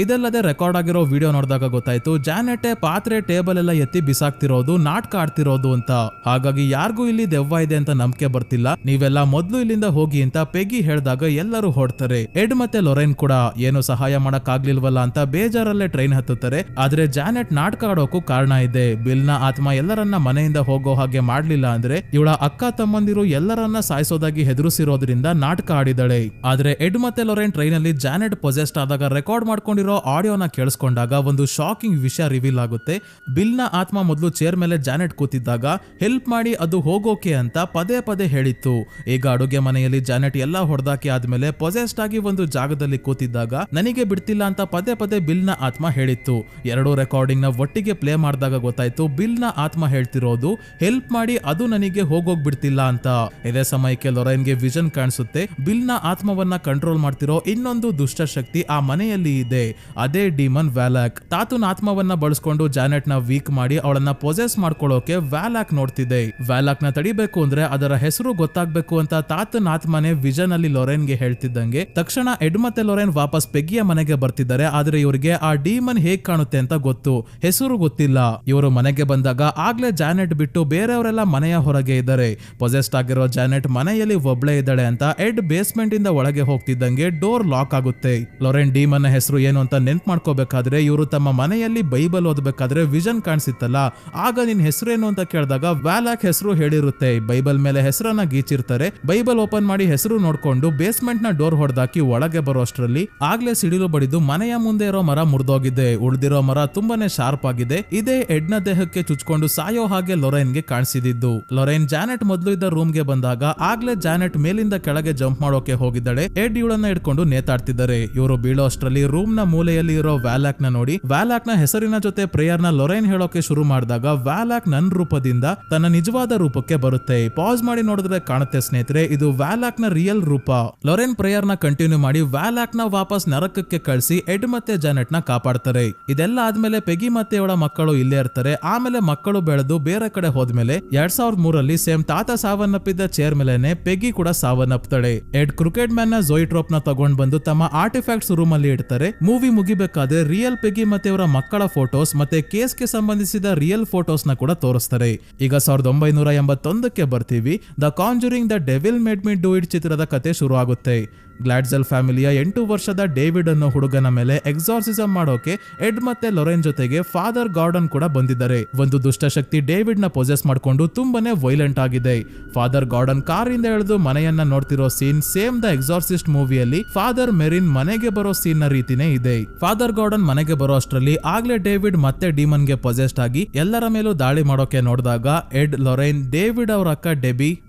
ಇದಲ್ಲದೆ ರೆಕಾರ್ಡ್ ಆಗಿರೋ ವಿಡಿಯೋ ನೋಡಿದಾಗ ಗೊತ್ತಾಯ್ತು ಜಾನೆಟೆ ಪಾತ್ರೆ ಟೇಬಲ್ ಎಲ್ಲ ಎತ್ತಿ ಬಿಸಾಕ್ತಿರೋದು, ನಾಟಕ ಆಡ್ತಿರೋದು ಅಂತ. ಹಾಗಾಗಿ ಯಾರಿಗೂ ಇಲ್ಲಿ ದೆವ್ವ ಇದೆ ಅಂತ ನಂಬಿಕೆ ಬರ್ತಿಲ್ಲ. ನೀವೆಲ್ಲ ಮೊದ್ಲು ಇಲ್ಲಿಂದ ಹೋಗಿ ಅಂತ ಪೆಗಿ ಹೇಳಿದಾಗ ಎಲ್ಲರೂ ಹೊಡ್ತಾರೆ. ಎಡ್ ಮತ್ತೆ ಲೊರೈನ್ ಕೂಡ ಏನು ಸಹಾಯ ಮಾಡಕ್ ಆಗ್ಲಿಲ್ವಲ್ಲ ಅಂತ ಬೇಜಾರಲ್ಲೇ ಟ್ರೈನ್ ಹತ್ತುತ್ತಾರೆ. ಆದ್ರೆ ಜಾನೆಟ್ ನಾಟಕ ಆಡೋಕು ಕಾರಣ ಇದೆ. ಬಿಲ್ ನ ಆತ್ಮ ಎಲ್ಲರನ್ನ ಮನೆಯಿಂದ ಹೋಗೋ ಹಾಗೆ ಮಾಡ್ಲಿಲ್ಲ ಅಂದ್ರೆ ಇವಳ ಅಕ್ಕ ತಮ್ಮಂದಿರು ಎಲ್ಲರನ್ನ ಸಾಯಿಸೋದಾಗಿ ಹೆದರಿಸಿರೋದ್ರಿಂದ ನಾಟಕ ಆಡಿದಳೆ. ಆದ್ರೆ ಎಡ್ ಮತ್ತೆ ಲೊರೈನ್ ಟ್ರೈನ್ ಅಲ್ಲಿ ಜಾನೆಟ್ ಪೊಸೆಸ್ಡ್ ಆದಾಗ ರೆಕಾರ್ಡ್ ಮಾಡ್ಕೊಂಡಿರೋ ಆಡಿಯೋನ ಕೇಳಿಸ್ಕೊಂಡಾಗ ಒಂದು ಶಾಕಿಂಗ್ ವಿಷಯ ರಿವೀಲ್ ಆಗುತ್ತೆ. ಬಿಲ್ ನ ಆತ್ಮ ಮೊದಲು ಚೇರ್ ಮೇಲೆ ಜಾನೆಟ್ ಕೂತಿದ್ದಾಗ ಹೆಲ್ಪ್ ಮಾಡಿ ಅದು ಹೋಗೋಕೆ ಅಂತ ಪದೇ ಪದೇ ಹೇಳಿತ್ತು. ಈಗ ಅಡುಗೆ ಮನೆಯಲ್ಲಿ ಜಾನೆಟ್ ಎಲ್ಲಾ ಹೊಡೆದಾಕಿ ಆದ್ಮೇಲೆ ಪೊಸೆಸ್ಡ್ ಆಗಿ ಒಂದು ಜಾಗದಲ್ಲಿ ಕೂತಿದ್ದಾಗ ನನಗೆ ಬಿಡ್ತಿಲ್ಲ ಅಂತ ಪದೇ ಪದೇ ಬಿಲ್ ನ ಆತ್ಮ ಹೇಳಿತ್ತು. ಎರಡೂ ರೆಕಾರ್ಡಿಂಗ್ ನ ಒಟ್ಟಿಗೆ ಪ್ಲೇ ಮಾಡಿದಾಗ ಗೊತ್ತಾಯ್ತು ಬಿಲ್ ನ ಆತ್ಮ ಹೇಳ್ತಿರೋದು ಹೆಲ್ಪ್ ಮಾಡಿ ಅದು ನನಗೆ ಹೋಗೋಗ್ ಬಿಡ್ತಿಲ್ಲ ಅಂತ. ಇದೇ ಸಮಯಕ್ಕೆ ಲೊರೈನ್ಗೆ ವಿಷನ್ ಕಾಣಿಸುತ್ತೆ. ಬಿಲ್ ನ ಆತ್ಮವನ್ನ ಕಂಟ್ರೋಲ್ ಮಾಡ್ತಿರೋ ಇನ್ನೊಂದು ದುಷ್ಟ ಶಕ್ತಿ ಆ ಮನೆಯಲ್ಲಿ ಇದೆ. ಅದೇ ಡಿಮನ್ ವ್ಯಾಲಾಕ್. ತಾತುನ ಆತ್ಮವನ್ನ ಬಳಸ್ಕೊಂಡು ಜಾನೆಟ್ ನ ವೀಕ್ ಮಾಡಿ ಅವಳನ್ನ ಪೊಸೆಸ್ ಮಾಡ್ಕೊಳ್ಳೋಕೆ ವ್ಯಾಲಾಕ್ ನೋಡ್ತಿದೆ. ವ್ಯಾಲಾಕ್ ನ ತಡಿಬೇಕು ಅಂದ್ರೆ ಅದರ ಹೆಸರು ಗೊತ್ತಾಗ್ಬೇಕು ಅಂತ ತಾತನ ಆತ್ಮನೆ ವಿಷನ್ ಅಲ್ಲಿ ಲೊರೈನ್ ಗೆ ಹೇಳ್ತಿದ್ದಂಗೆ ತಕ್ಷಣ ಎಡ್ ಮತ್ತೆ ಲೊರೈನ್ ವಾಪಸ್ ಪೆಗಿಯ ಮನೆಗೆ ಬರ್ತಿದ್ದಾರೆ. ಆದ್ರೆ ಇವರಿಗೆ ಆ ಡಿಮನ್ ಹೇಗ್ ಕಾಣುತ್ತೆ ಅಂತ ಗೊತ್ತು, ಹೆಸರು ಗೊತ್ತಿಲ್ಲ. ಇವರು ಮನೆಗೆ ಬಂದಾಗ ಆಗ್ಲೇ ಜಾನೆಟ್ ಬಿಟ್ಟು ಬೇರೆಯವರೆಲ್ಲ ಮನೆಯ ಹೊರಗೆ ಇದ್ದಾರೆ. ಪೊಸೆಸ್ಡ್ ಆಗಿರೋ ಜಾನೆಟ್ ಮನೆಯಲ್ಲಿ ಒಬ್ಳೆ ಇದ್ದಾಳೆ ಅಂತ ಎಡ್ ಬೇಸ್ಮೆಂಟ್ ಇಂದ ಒಳಗೆ ಹೋಗ್ತಿದ್ದಂಗೆ ಡೋರ್ ಲಾಕ್ ಆಗುತ್ತೆ. ಲೊರೈನ್ ಡಿಮನ್ ಹೆಸರು ಏನು ಅಂತ ನೆನ್ಪ್ ಮಾಡ್ಕೋಬೇಕಾದ್ರೆ ಇವರು ತಮ್ಮ ಮನೆಯಲ್ಲಿ ಬೈಬಲ್ ಓದಬೇಕಾದ್ರೆ ವಿಷನ್ ಕಾಣಿಸುತ್ತಲ್ಲ, ಆಗ ನಿನ್ ಹೆಸರೇನು ಅಂತ ಕೇಳಿದಾಗ ವ್ಯಾಲಾಕ್ ಹೆಸರು ಹೇಳಿರುತ್ತೆ. ಬೈಬಲ್ ಮೇಲೆ ಹೆಸರನ್ನ ಗೀಚಿರ್ತಾರೆ. ಬೈಬಲ್ ಓಪನ್ ಮಾಡಿ ಹೆಸರು ನೋಡ್ಕೊಂಡು ಬೇಸ್ಮೆಂಟ್ ನ ಡೋರ್ ಹೊಡೆದಾಕಿ ಒಳಗೆ ಬರೋ ಅಷ್ಟರಲ್ಲಿ ಆಗ್ಲೇ ಸಿಡಿಲು ಬಡಿದು ಮನೆಯ ಮುಂದೆ ಇರೋ ಮರ ಮುರಿದೋಗಿದೆ. ಉಳಿದಿರೋ ಮರ ತುಂಬಾನೇ ಶಾರ್ಪ್ ಆಗಿದೆ. ಇದೇ ಎಡ್ನ ದೇಹಕ್ಕೆ ಚುಚ್ಕೊಂಡು ಸಾಯೋ ಹಾಗೆ ಲೊರೈನ್ ಗೆ ಕಾಣಿಸಿದ್ದು. ಲೊರೈನ್ ಜಾನೆಟ್ ಮೊದಲು ಇದ್ದ ರೂಮ್ ಗೆ ಬಂದಾಗ ಆಗ್ಲೇ ಜಾನೆಟ್ ಮೇಲಿಂದ ಕೆಳಗೆ ಜಂಪ್ ಮಾಡೋಕೆ ಹೋಗಿದ್ದಾಳೆ. ಎಡ್ ಇವಳನ್ನ ಹಿಡ್ಕೊಂಡು ನೇತಾಡ್ತಿದ್ದಾರೆ. ಇವರು ಬೀಳೋ ಅಷ್ಟರಲ್ಲಿ ರೂಮ್ ನ ಮೂಲೆಯಲ್ಲಿ ಇರೋ ವ್ಯಾಲಾಕ್ ನ ನೋಡಿ ವ್ಯಾಲಾಕ್ ನ ಹೆಸರಿನ ಜೊತೆ ಪ್ರೇಯರ್ ನ ಲೊರೈನ್ ಹೇಳೋಕೆ ಶುರು ಮಾಡಿದಾಗ ವ್ಯಾಲಾಕ್ ನನ್ ರೂಪದಿಂದ ತನ್ನ ನಿಜವಾದ ರೂಪಕ್ಕೆ ಬರುತ್ತೆ. ಪಾಸ್ ಮಾಡಿ ನೋಡಿದ್ರೆ ಕಾಣುತ್ತೆ ಸ್ನೇಹಿತರೆ, ಇದು ವ್ಯಾಲಾಕ್ ನ ರಿಯಲ್ ರೂಪ. ಲೊರೈನ್ ಪ್ರೇಯರ್ ನ ಕಂಟಿನ್ಯೂ ಮಾಡಿ ವ್ಯಾಲಾಕ್ ನ ವಾಪಸ್ ನರಕಕ್ಕೆ ಕಳಿಸಿ ಎಡ್ ಮತ್ತೆ ಜಾನೆಟ್ ನ ಕಾಪಾಡ್ತಾರೆ. ಇದೆಲ್ಲ ಆದ್ಮೇಲೆ ಪೆಗಿ ಮತ್ತೆ ಅವಳ ಮಕ್ಕಳು ಇಲ್ಲೇ ಇರ್ತಾರೆ. ಆಮೇಲೆ ಮಕ್ಕಳು ಬೆಳೆದು ಬೇರೆ ಕಡೆ ಹೋದ್ಮೇಲೆ 2003 ಸೇಮ್ ತಾತ ಸಾವನ್ನಪ್ಪಿದ್ದ ಚೇರ್ ಮೇಲೆನೆ ಪೆಗಿ ಕೂಡ ಸಾವನ್ನಪ್ತಾಳೆ. ಎಡ್ ಕ್ರಿಕೆಟ್ ಮ್ಯಾನ್ ನ ಝೋಯಿಟ್ರೋಪ್ ನ ತಗೊಂಡ್ ಬಂದು ತಮ್ಮ ಆರ್ಟಿಫ್ಯಾಕ್ಟ್ಸ್ ರೂಮ್ ಅಲ್ಲಿ ಇಡ್ತಾರೆ. ಮೂವಿ ಮುಗಿಬೇಕಾದ್ರೆ ರಿಯಲ್ ಪೆಗಿ ಮತ್ತೆ ಅವರ ಮಕ್ಕಳ ಫೋಟೋಸ್ ಮತ್ತೆ ಕೇಸ್ಗೆ ಸಂಬಂಧಿಸಿದ ರಿಯಲ್ ಫೋಟೋಸ್ ನ ಕೂಡ ತೋರಿಸ್ತಾರೆ. ಈಗ 1981ಕ್ಕೆ ಬರ್ತೀವಿ. The Conjuring the devil made me do it ಚಿತ್ರದ ಕತೆ ಶುರು ಆಗುತ್ತೆ. ಗ್ಲಾಡ್ಸೆಲ್ ಫ್ಯಾಮಿಲಿಯ 8 ವರ್ಷದ ಡೇವಿಡ್ ಅನ್ನೋ ಹುಡುಗನ ಮೇಲೆ ಎಕ್ಸಾರ್ಸಿಸಂ ಮಾಡೋಕೆ ಎಡ್ ಮತ್ತೆ ಲೊರೆನ್ ಜೊತೆಗೆ ಫಾದರ್ ಗಾರ್ಡನ್ ಕೂಡ ಬಂದಿದ್ದಾರೆ. ಒಂದು ದುಷ್ಟಶಕ್ತಿ ಡೇವಿಡ್ ನ ಪೊಸೆಸ್ ಮಾಡ್ಕೊಂಡು ತುಂಬಾನೇ ವೈಲೆಂಟ್ ಆಗಿದೆ. ಫಾದರ್ ಗಾರ್ಡನ್ ಕಾರಿಂದ ಎಳೆದು ಮನೆಯನ್ನ ನೋಡ್ತಿರೋ ಸೀನ್ ಸೇಮ್ ದ ಎಕ್ಸಾರ್ಸಿಸ್ಟ್ ಮೂವಿಯಲ್ಲಿ ಫಾದರ್ ಮೆರಿನ್ ಮನೆಗೆ ಬರೋ ಸೀನ್ ನ ರೀತಿನೇ ಇದೆ. ಫಾದರ್ ಗಾರ್ಡನ್ ಮನೆಗೆ ಬರೋ ಅಷ್ಟರಲ್ಲಿ ಆಗ್ಲೇ ಡೇವಿಡ್ ಮತ್ತೆ ಡಿಮನ್ ಗೆ ಪೊಸೆಸ್ಡ್ ಆಗಿ ಎಲ್ಲರ ಮೇಲೂ ದಾಳಿ ಮಾಡೋಕೆ ನೋಡಿದಾಗ ಎಡ್, ಲೊರೈನ್, ಡೇವಿಡ್ ಅವ್ರ ಅಕ್ಕ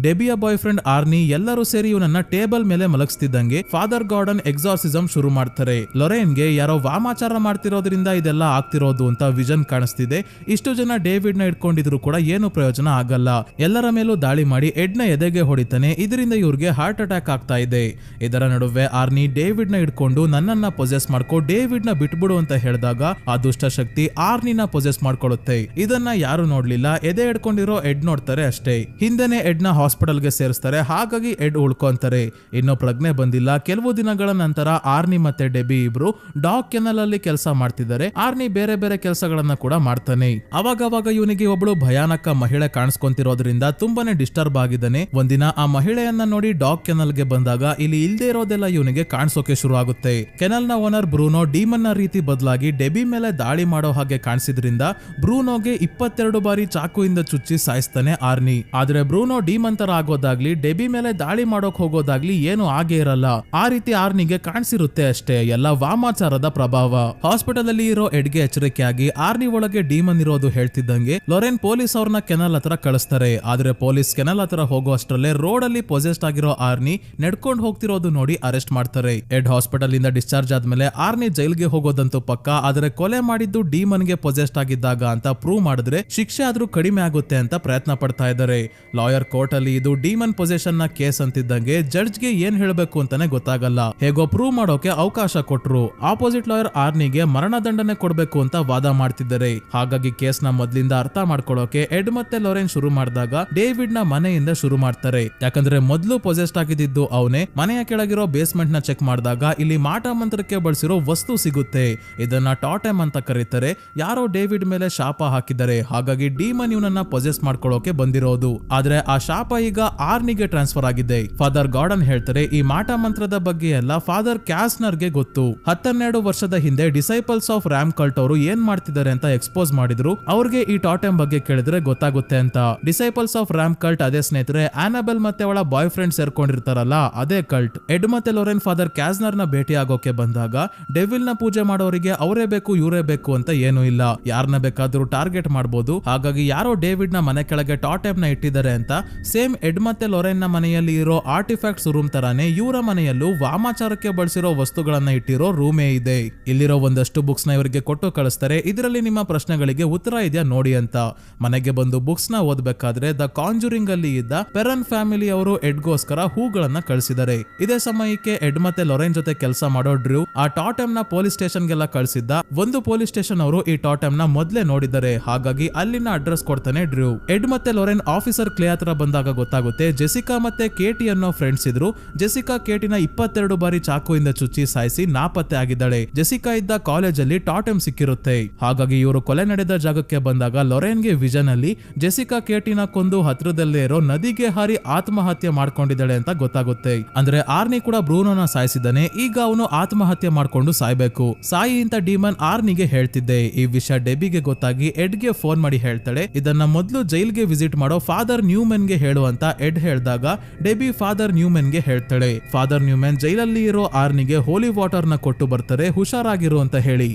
ಡೆಬಿಯ ಬಾಯ್ ಫ್ರೆಂಡ್ ಆರ್ನಿ ಎಲ್ಲರೂ ಸೇರಿ ಇವನನ್ನ ಟೇಬಲ್ ಮೇಲೆ ಮಲಗಿಸ್ತಿದ್ದಂಗೆ ಫಾದರ್ ಗಾರ್ಡನ್ ಎಕ್ಸಾರ್ಸಿಸಂ ಶುರು ಮಾಡ್ತಾರೆ. ಲೊರೈನ್ಗೆ ಯಾರೋ ವಾಮಾಚಾರ ಮಾಡ್ತಿರೋದ್ರಿಂದ ಇದೆಲ್ಲ ಆಗ್ತಿರೋದು ಅಂತ ವಿಷನ್ ಕಾಣಿಸ್ತಿದೆ. ಇಷ್ಟು ಜನ ಡೇವಿಡ್ ನ ಇಟ್ಕೊಂಡಿದ್ರು ಕೂಡ ಏನು ಪ್ರಯೋಜನ ಆಗಲ್ಲ. ಎಲ್ಲರ ಮೇಲೂ ದಾಳಿ ಮಾಡಿ ಎಡ್ ನ ಎದೆಗೆ ಹೊಡಿತಾನೆ. ಇದರಿಂದ ಇವ್ರಿಗೆ ಹಾರ್ಟ್ ಅಟ್ಯಾಕ್ ಆಗ್ತಾ ಇದೆ. ಇದರ ನಡುವೆ ಆರ್ನಿ ಡೇವಿಡ್ ನ ಇಟ್ಕೊಂಡು ನನ್ನನ್ನ ಪೊಸೆಸ್ ಮಾಡ್ಕೊ, ಡೇವಿಡ್ ನ ಬಿಟ್ಬಿಡು ಅಂತ ಹೇಳಿದಾಗ ಆ ದುಷ್ಟ ಶಕ್ತಿ ಆರ್ನಿನ ಪೊಸೆಸ್ ಮಾಡ್ಕೊಳ್ಳುತ್ತೆ. ಇದನ್ನ ಯಾರು ನೋಡ್ಲಿಲ್ಲ, ಎದೆ ಹಿಡ್ಕೊಂಡಿರೋ ಎಡ್ ನೋಡ್ತಾರೆ ಅಷ್ಟೇ. ಹಿಂದೆನೆ ಎಡ್ ನ ಹಾಸ್ಪಿಟಲ್ ಗೆ ಸೇರಿಸ್ತಾರೆ. ಹಾಗಾಗಿ ಎಡ್ ಉಳ್ಕೊಂತಾರೆ. ಇನ್ನು ಪ್ರಜ್ಞೆ ಬಂದಿಲ್ಲ. ಕೆಲವು ದಿನಗಳ ನಂತರ ಆರ್ನಿ ಮತ್ತೆ ಡೆಬಿ ಇಬ್ರು ಡಾಗ್ ಕೆನಲ್ ಅಲ್ಲಿ ಕೆಲಸ ಮಾಡ್ತಿದ್ದಾರೆ. ಆರ್ನಿ ಬೇರೆ ಬೇರೆ ಕೆಲಸಗಳನ್ನ ಕೂಡ ಮಾಡ್ತಾನೆ. ಅವಾಗವಾಗ ಇವನಿಗೆ ಒಬ್ಳು ಭಯಾನಕ ಮಹಿಳೆ ಕಾಣಿಸ್ಕೊಂತಿರೋದ್ರಿಂದ ತುಂಬಾನೇ ಡಿಸ್ಟರ್ಬ್ ಆಗಿದ್ದಾನೆ. ಒಂದಿನ ಆ ಮಹಿಳೆಯನ್ನ ನೋಡಿ ಡಾಗ್ ಕೆನಲ್ ಗೆ ಬಂದಾಗ ಇಲ್ಲಿ ಇಲ್ದೇ ಇರೋದೆಲ್ಲ ಇವನಿಗೆ ಕಾಣಿಸೋಕೆ ಶುರು ಆಗುತ್ತೆ. ಕೆನಲ್ ನ ಓನರ್ ಬ್ರೂನೋ ಡಿಮನ್ ನ ರೀತಿ ಬದಲಾಗಿ ಡೆಬಿ ಮೇಲೆ ದಾಳಿ ಮಾಡೋ ಹಾಗೆ ಕಾಣಿಸಿದ್ರಿಂದ ಬ್ರೂನೋಗೆ 22 ಬಾರಿ ಚಾಕುಯಿಂದ ಚುಚ್ಚಿ ಸಾಯಿಸ್ತಾನೆ ಆರ್ನಿ. ಆದ್ರೆ ಬ್ರೂನೋ ಡಿಮನ್ ತರ ಆಗೋದಾಗ್ಲಿ ಡೆಬಿ ಮೇಲೆ ದಾಳಿ ಮಾಡೋಕ್ ಹೋಗೋದಾಗ್ಲಿ ಏನು ಆಗೇ ಇರಲ್ಲ. ಆ ರೀತಿ ಆರ್ನಿಗೆ ಕಾಣಿಸಿರುತ್ತೆ ಅಷ್ಟೇ. ಎಲ್ಲ ವಾಮಾಚಾರದ ಪ್ರಭಾವ. ಹಾಸ್ಪಿಟಲ್ ಅಲ್ಲಿ ಇರೋ ಎಡ್ಗೆ ಎಚ್ಚರಿಕೆ ಆಗಿ ಆರ್ನಿ ಒಳಗೆ ಡಿಮನ್ ಇರೋದು ಹೇಳ್ತಿದ್ದಂಗೆ ಲೊರೆನ್ ಪೊಲೀಸ್ ಅವ್ರನ್ನ ಕೆನಲ್ ಹತ್ರ ಕಳಿಸ್ತಾರೆ. ಆದ್ರೆ ಪೊಲೀಸ್ ಕೆನಲ್ ಹತ್ರ ಹೋಗೋ ಅಷ್ಟರಲ್ಲೇ ರೋಡ್ ಅಲ್ಲಿ ಪೊಸೆಸ್ಡ್ ಆಗಿರೋ ಆರ್ನಿ ನಡ್ಕೊಂಡು ಹೋಗ್ತಿರೋದು ನೋಡಿ ಅರೆಸ್ಟ್ ಮಾಡ್ತಾರೆ. ಎಡ್ ಹಾಸ್ಪಿಟಲ್ ಇಂದ ಡಿಸ್ಚಾರ್ಜ್ ಆದ್ಮೇಲೆ ಆರ್ನಿ ಜೈಲ್ಗೆ ಹೋಗೋದಂತೂ ಪಕ್ಕ. ಆದ್ರೆ ಕೊಲೆ ಮಾಡಿದ್ದು ಡಿಮನ್ ಗೆ ಪೊಸೆಸ್ಡ್ ಆಗಿದ್ದಾಗ ಅಂತ ಪ್ರೂವ್ ಮಾಡಿದ್ರೆ ಶಿಕ್ಷೆ ಆದ್ರೂ ಕಡಿಮೆ ಆಗುತ್ತೆ ಅಂತ ಪ್ರಯತ್ನ ಪಡ್ತಾ ಇದ್ದಾರೆ. ಲಾಯರ್ ಕೋರ್ಟ್ ಅಲ್ಲಿ ಇದು ಡಿಮನ್ ಪೊಸೆಷನ್ ನ ಕೇಸ್ ಅಂತಿದ್ದಂಗೆ ಜಡ್ಜ್ಗೆ ಏನ್ ಹೇಳ್ಬೇಕು ಅಂತಾನೆ ಗೊತ್ತಾಗಲ್ಲ. ಹೇಗೋ ಪ್ರೂವ್ ಮಾಡೋಕೆ ಅವಕಾಶ ಕೊಟ್ರು. ಆಪೋಸಿಟ್ ಲಾಯರ್ ಆರ್ನಿಗೆ ಮರಣದಂಡನೆ ಕೊಡ್ಬೇಕು ಅಂತ ವಾದ ಮಾಡ್ತಿದ್ದಾರೆ. ಹಾಗಾಗಿ ಕೇಸ್ ನ ಮೊದ್ಲಿಂದ ಅರ್ಥ ಮಾಡ್ಕೊಳ್ಳೋಕೆ ಎಡ್ ಮತ್ತೆ ಲೊರೆನ್ ಶುರು ಮಾಡಿದಾಗ ಡೇವಿಡ್ ನ ಮನೆಯಿಂದ ಶುರು ಮಾಡ್ತಾರೆ. ಯಾಕಂದ್ರೆ ಮೊದ್ಲು ಪೊಸೆಸ್ಡ್ ಆಗಿದ್ದು ಅವನೇ. ಮನೆಯ ಕೆಳಗಿರೋ ಬೇಸ್ಮೆಂಟ್ ನ ಚೆಕ್ ಮಾಡಿದಾಗ ಇಲ್ಲಿ ಮಾಟ ಮಂತ್ರಕ್ಕೆ ಬಳಸಿರೋ ವಸ್ತು ಸಿಗುತ್ತೆ. ಇದನ್ನ ಟಾಟೆಮ್ ಅಂತ ಕರೀತಾರೆ. ಯಾರೋ ಡೇವಿಡ್ ಮೇಲೆ ಶಾಪ ಹಾಕಿದ್ದಾರೆ. ಹಾಗಾಗಿ ಡಿಮನ್ ಇವನನ್ನ ಪೊಸೆಸ್ ಮಾಡ್ಕೊಳ್ಳೋಕೆ ಬಂದಿರೋದು. ಆದ್ರೆ ಆ ಶಾಪ ಈಗ ಆರ್ನಿಗೆ ಟ್ರಾನ್ಸ್ಫರ್ ಆಗಿದೆ. ಫಾದರ್ ಗಾರ್ಡನ್ ಹೇಳ್ತಾರೆ ಈ ಮಾಟ ಮಂತ್ರದ ಬಗ್ಗೆ ಎಲ್ಲ ಫಾದರ್ ಕ್ಯಾಸ್ನರ್ಗೆ ಗೊತ್ತು. 12 ವರ್ಷದ ಹಿಂದೆ ಡಿಸೈಪಲ್ಸ್ ಆಫ್ ರಾಮ್ ಕಲ್ಟ್ ಅವರು ಏನ್ ಮಾಡ್ತಿದ್ದಾರೆ ಅಂತ ಎಕ್ಸ್ಪೋಸ್ ಮಾಡಿದ್ರು. ಅವ್ರಿಗೆ ಈ ಟಾಟೆಮ್ ಬಗ್ಗೆ ಕೇಳಿದ್ರೆ ಗೊತ್ತಾಗುತ್ತೆ ಅಂತ. ಡಿಸೈಪಲ್ಸ್ ಆಫ್ ರಾಮ್ ಕಲ್ಟ್ ಅದೇ ಸ್ನೇಹಿತರೆ ಆನಬೆಲ್ ಮತ್ತೆ ಅವಳ ಬಾಯ್ ಫ್ರೆಂಡ್ ಸೇರ್ಕೊಂಡಿರ್ತಾರಲ್ಲ ಅದೇ ಕಲ್ಟ್. ಎಡ್ ಮತ್ತೆ ಲೊರೆನ್ ಫಾದರ್ ಕ್ಯಾಸ್ನರ್ ನ ಭೇಟಿ ಆಗೋಕೆ ಬಂದಾಗ ಡೆವಿಲ್ ನ ಪೂಜೆ ಮಾಡೋರಿಗೆ ಅವರೇ ಬೇಕು ಇವರೇ ಬೇಕು ಅಂತ ಏನೂ ಇಲ್ಲ. ಯಾರನ್ನ ಬೇಕಾದ್ರೂ ಟಾರ್ಗೆಟ್ ಮಾಡಬಹುದು. ಹಾಗಾಗಿ ಯಾರೋ ಡೇವಿಡ್ ನ ಮನೆ ಕೆಳಗೆ ಟಾಟೆಮ್ ನ ಇಟ್ಟಿದ್ದಾರೆ ಅಂತ ಸೇಮ್ ಎಡ್ ಮತ್ತೆ ಲೊರೆನ್ ನ ಮನೆಯಲ್ಲಿ ಇರೋ ಆರ್ಟಿಫ್ಯಾಕ್ಟ್ಸ್ ರೂಮ್ ತರಾನೇ ಇವರ ಮನೆಯಲ್ಲೂ ವಾಮಾಚಾರಕ್ಕೆ ಬಳಸಿರೋ ವಸ್ತುಗಳನ್ನ ಇಟ್ಟಿರೋ ರೂಮೇ ಇದೆ. ಇಲ್ಲಿರೋ ಒಂದಷ್ಟು ಬುಕ್ಸ್ ನ ಇವರಿಗೆ ಕೊಟ್ಟು ಕಳಿಸ್ತಾರೆ. ಇದರಲ್ಲಿ ನಿಮ್ಮ ಪ್ರಶ್ನೆಗಳಿಗೆ ಉತ್ತರ ಇದೆಯಾ ನೋಡಿ ಅಂತ. ಮನೆಗೆ ಬಂದು ಬುಕ್ಸ್ ನ ಓದಬೇಕಾದ್ರೆ ದ ಕಾಂಜುರಿಂಗ್ ಅಲ್ಲಿ ಇದ್ದ ಪೆರನ್ ಫ್ಯಾಮಿಲಿ ಅವರು ಎಡ್ಗೋಸ್ಕರ ಹೂಗಳನ್ನ ಕಳಿಸಿದ್ದಾರೆ. ಇದೇ ಸಮಯಕ್ಕೆ ಎಡ್ ಮತ್ತೆ ಲೊರೆನ್ ಜೊತೆ ಕೆಲಸ ಮಾಡೋ ಡ್ರ್ಯೂ ಆ ಟಾಟೆಮ್ ನ ಪೊಲೀಸ್ ಸ್ಟೇಷನ್ ಗೆಲ್ಲ ಕಳಿಸಿದ್ದ. ಒಂದು ಪೊಲೀಸ್ ಸ್ಟೇಷನ್ ಅವರು ಈ ಟಾಟೆಮ್ ನ ಮೊದ್ಲೇ ನೋಡಿದ್ದಾರೆ. ಹಾಗಾಗಿ ಅಲ್ಲಿನ ಅಡ್ರೆಸ್ ಕೊಡ್ತಾನೆ ಡ್ರ್ಯೂ. ಎಡ್ ಮತ್ತೆ ಲೊರೆನ್ ಆಫೀಸರ್ ಕ್ಲೇ ಹತ್ರ ಬಂದಾಗ ಗೊತ್ತಾಗುತ್ತೆ ಜೆಸಿಕಾ ಮತ್ತೆ ಕೇಟಿ ಅನ್ನೋ ಫ್ರೆಂಡ್ಸ್ ಇದ್ರು. ಜೆಸಿಕಾ ಕೇಟಿನ 22 ಬಾರಿ ಚಾಕುವಿಂದ ಚುಚ್ಚಿ ಸಾಯಿಸಿ ನಾಪತ್ತೆ ಆಗಿದ್ದಾಳೆ. ಜೆಸಿಕಾ ಇದ್ದ ಕಾಲೇಜ್ ಅಲ್ಲಿ ಟಾಟೆಮ್ ಸಿಕ್ಕಿರುತ್ತೆ. ಹಾಗಾಗಿ ಇವರು ಕೊಲೆ ನಡೆದ ಜಾಗಕ್ಕೆ ಬಂದಾಗ ಲೊರೆನ್ಗೆ ವಿಷನ್ ಅಲ್ಲಿ ಜೆಸಿಕಾ ಕೇಟಿನ ಕೊಂದು ಹತ್ರದಲ್ಲೇ ಇರೋ ನದಿಗೆ ಹಾರಿ ಆತ್ಮಹತ್ಯೆ ಮಾಡ್ಕೊಂಡಿದ್ದಾಳೆ ಅಂತ ಗೊತ್ತಾಗುತ್ತೆ. ಅಂದ್ರೆ ಆರ್ನಿ ಕೂಡ ಬ್ರೂನೋನ ಸಾಯಿಸಿದ್ದಾನೆ. ಈಗ ಅವನು ಆತ್ಮಹತ್ಯೆ ಮಾಡ್ಕೊಂಡು ಸಾಯ್ಬೇಕು. ಸಾಯಿ ಅಂತ ಡಿಮನ್ ಆರ್ನಿಗೆ ಹೇಳ್ತಿದ್ದೆ. ಈ ವಿಷಯ ಡೆಬಿಗೆ ಗೊತ್ತಾಗಿ ಎಡ್ಗೆ ಫೋನ್ ಮಾಡಿ ಹೇಳ್ತಾಳೆ ಇದನ್ನ ಮೊದಲು ಜೈಲ್ಗೆ ವಿಸಿಟ್ ಮಾಡೋ ಫಾದರ್ ನ್ಯೂಮೆನ್ ಗೆ ಹೇಳು ಅಂತ ಎಡ್ ಹೇಳಿದಾಗ ಡೆಬಿ ಫಾದರ್ ನ್ಯೂಮೆನ್ ಗೆ ಹೇಳ್ತಾಳೆ. ಫಾದರ್ ನ್ಯೂಮೆನ್ ಜೈಲಲ್ಲಿ ಇರೋ ಆರ್ನಿಗೆ ಹೋಲಿ ವಾಟರ್ ನ ಕೊಟ್ಟು ಬರ್ತಾರೆ ಹುಷಾರಾಗಿರು ಅಂತ ಹೇಳಿ.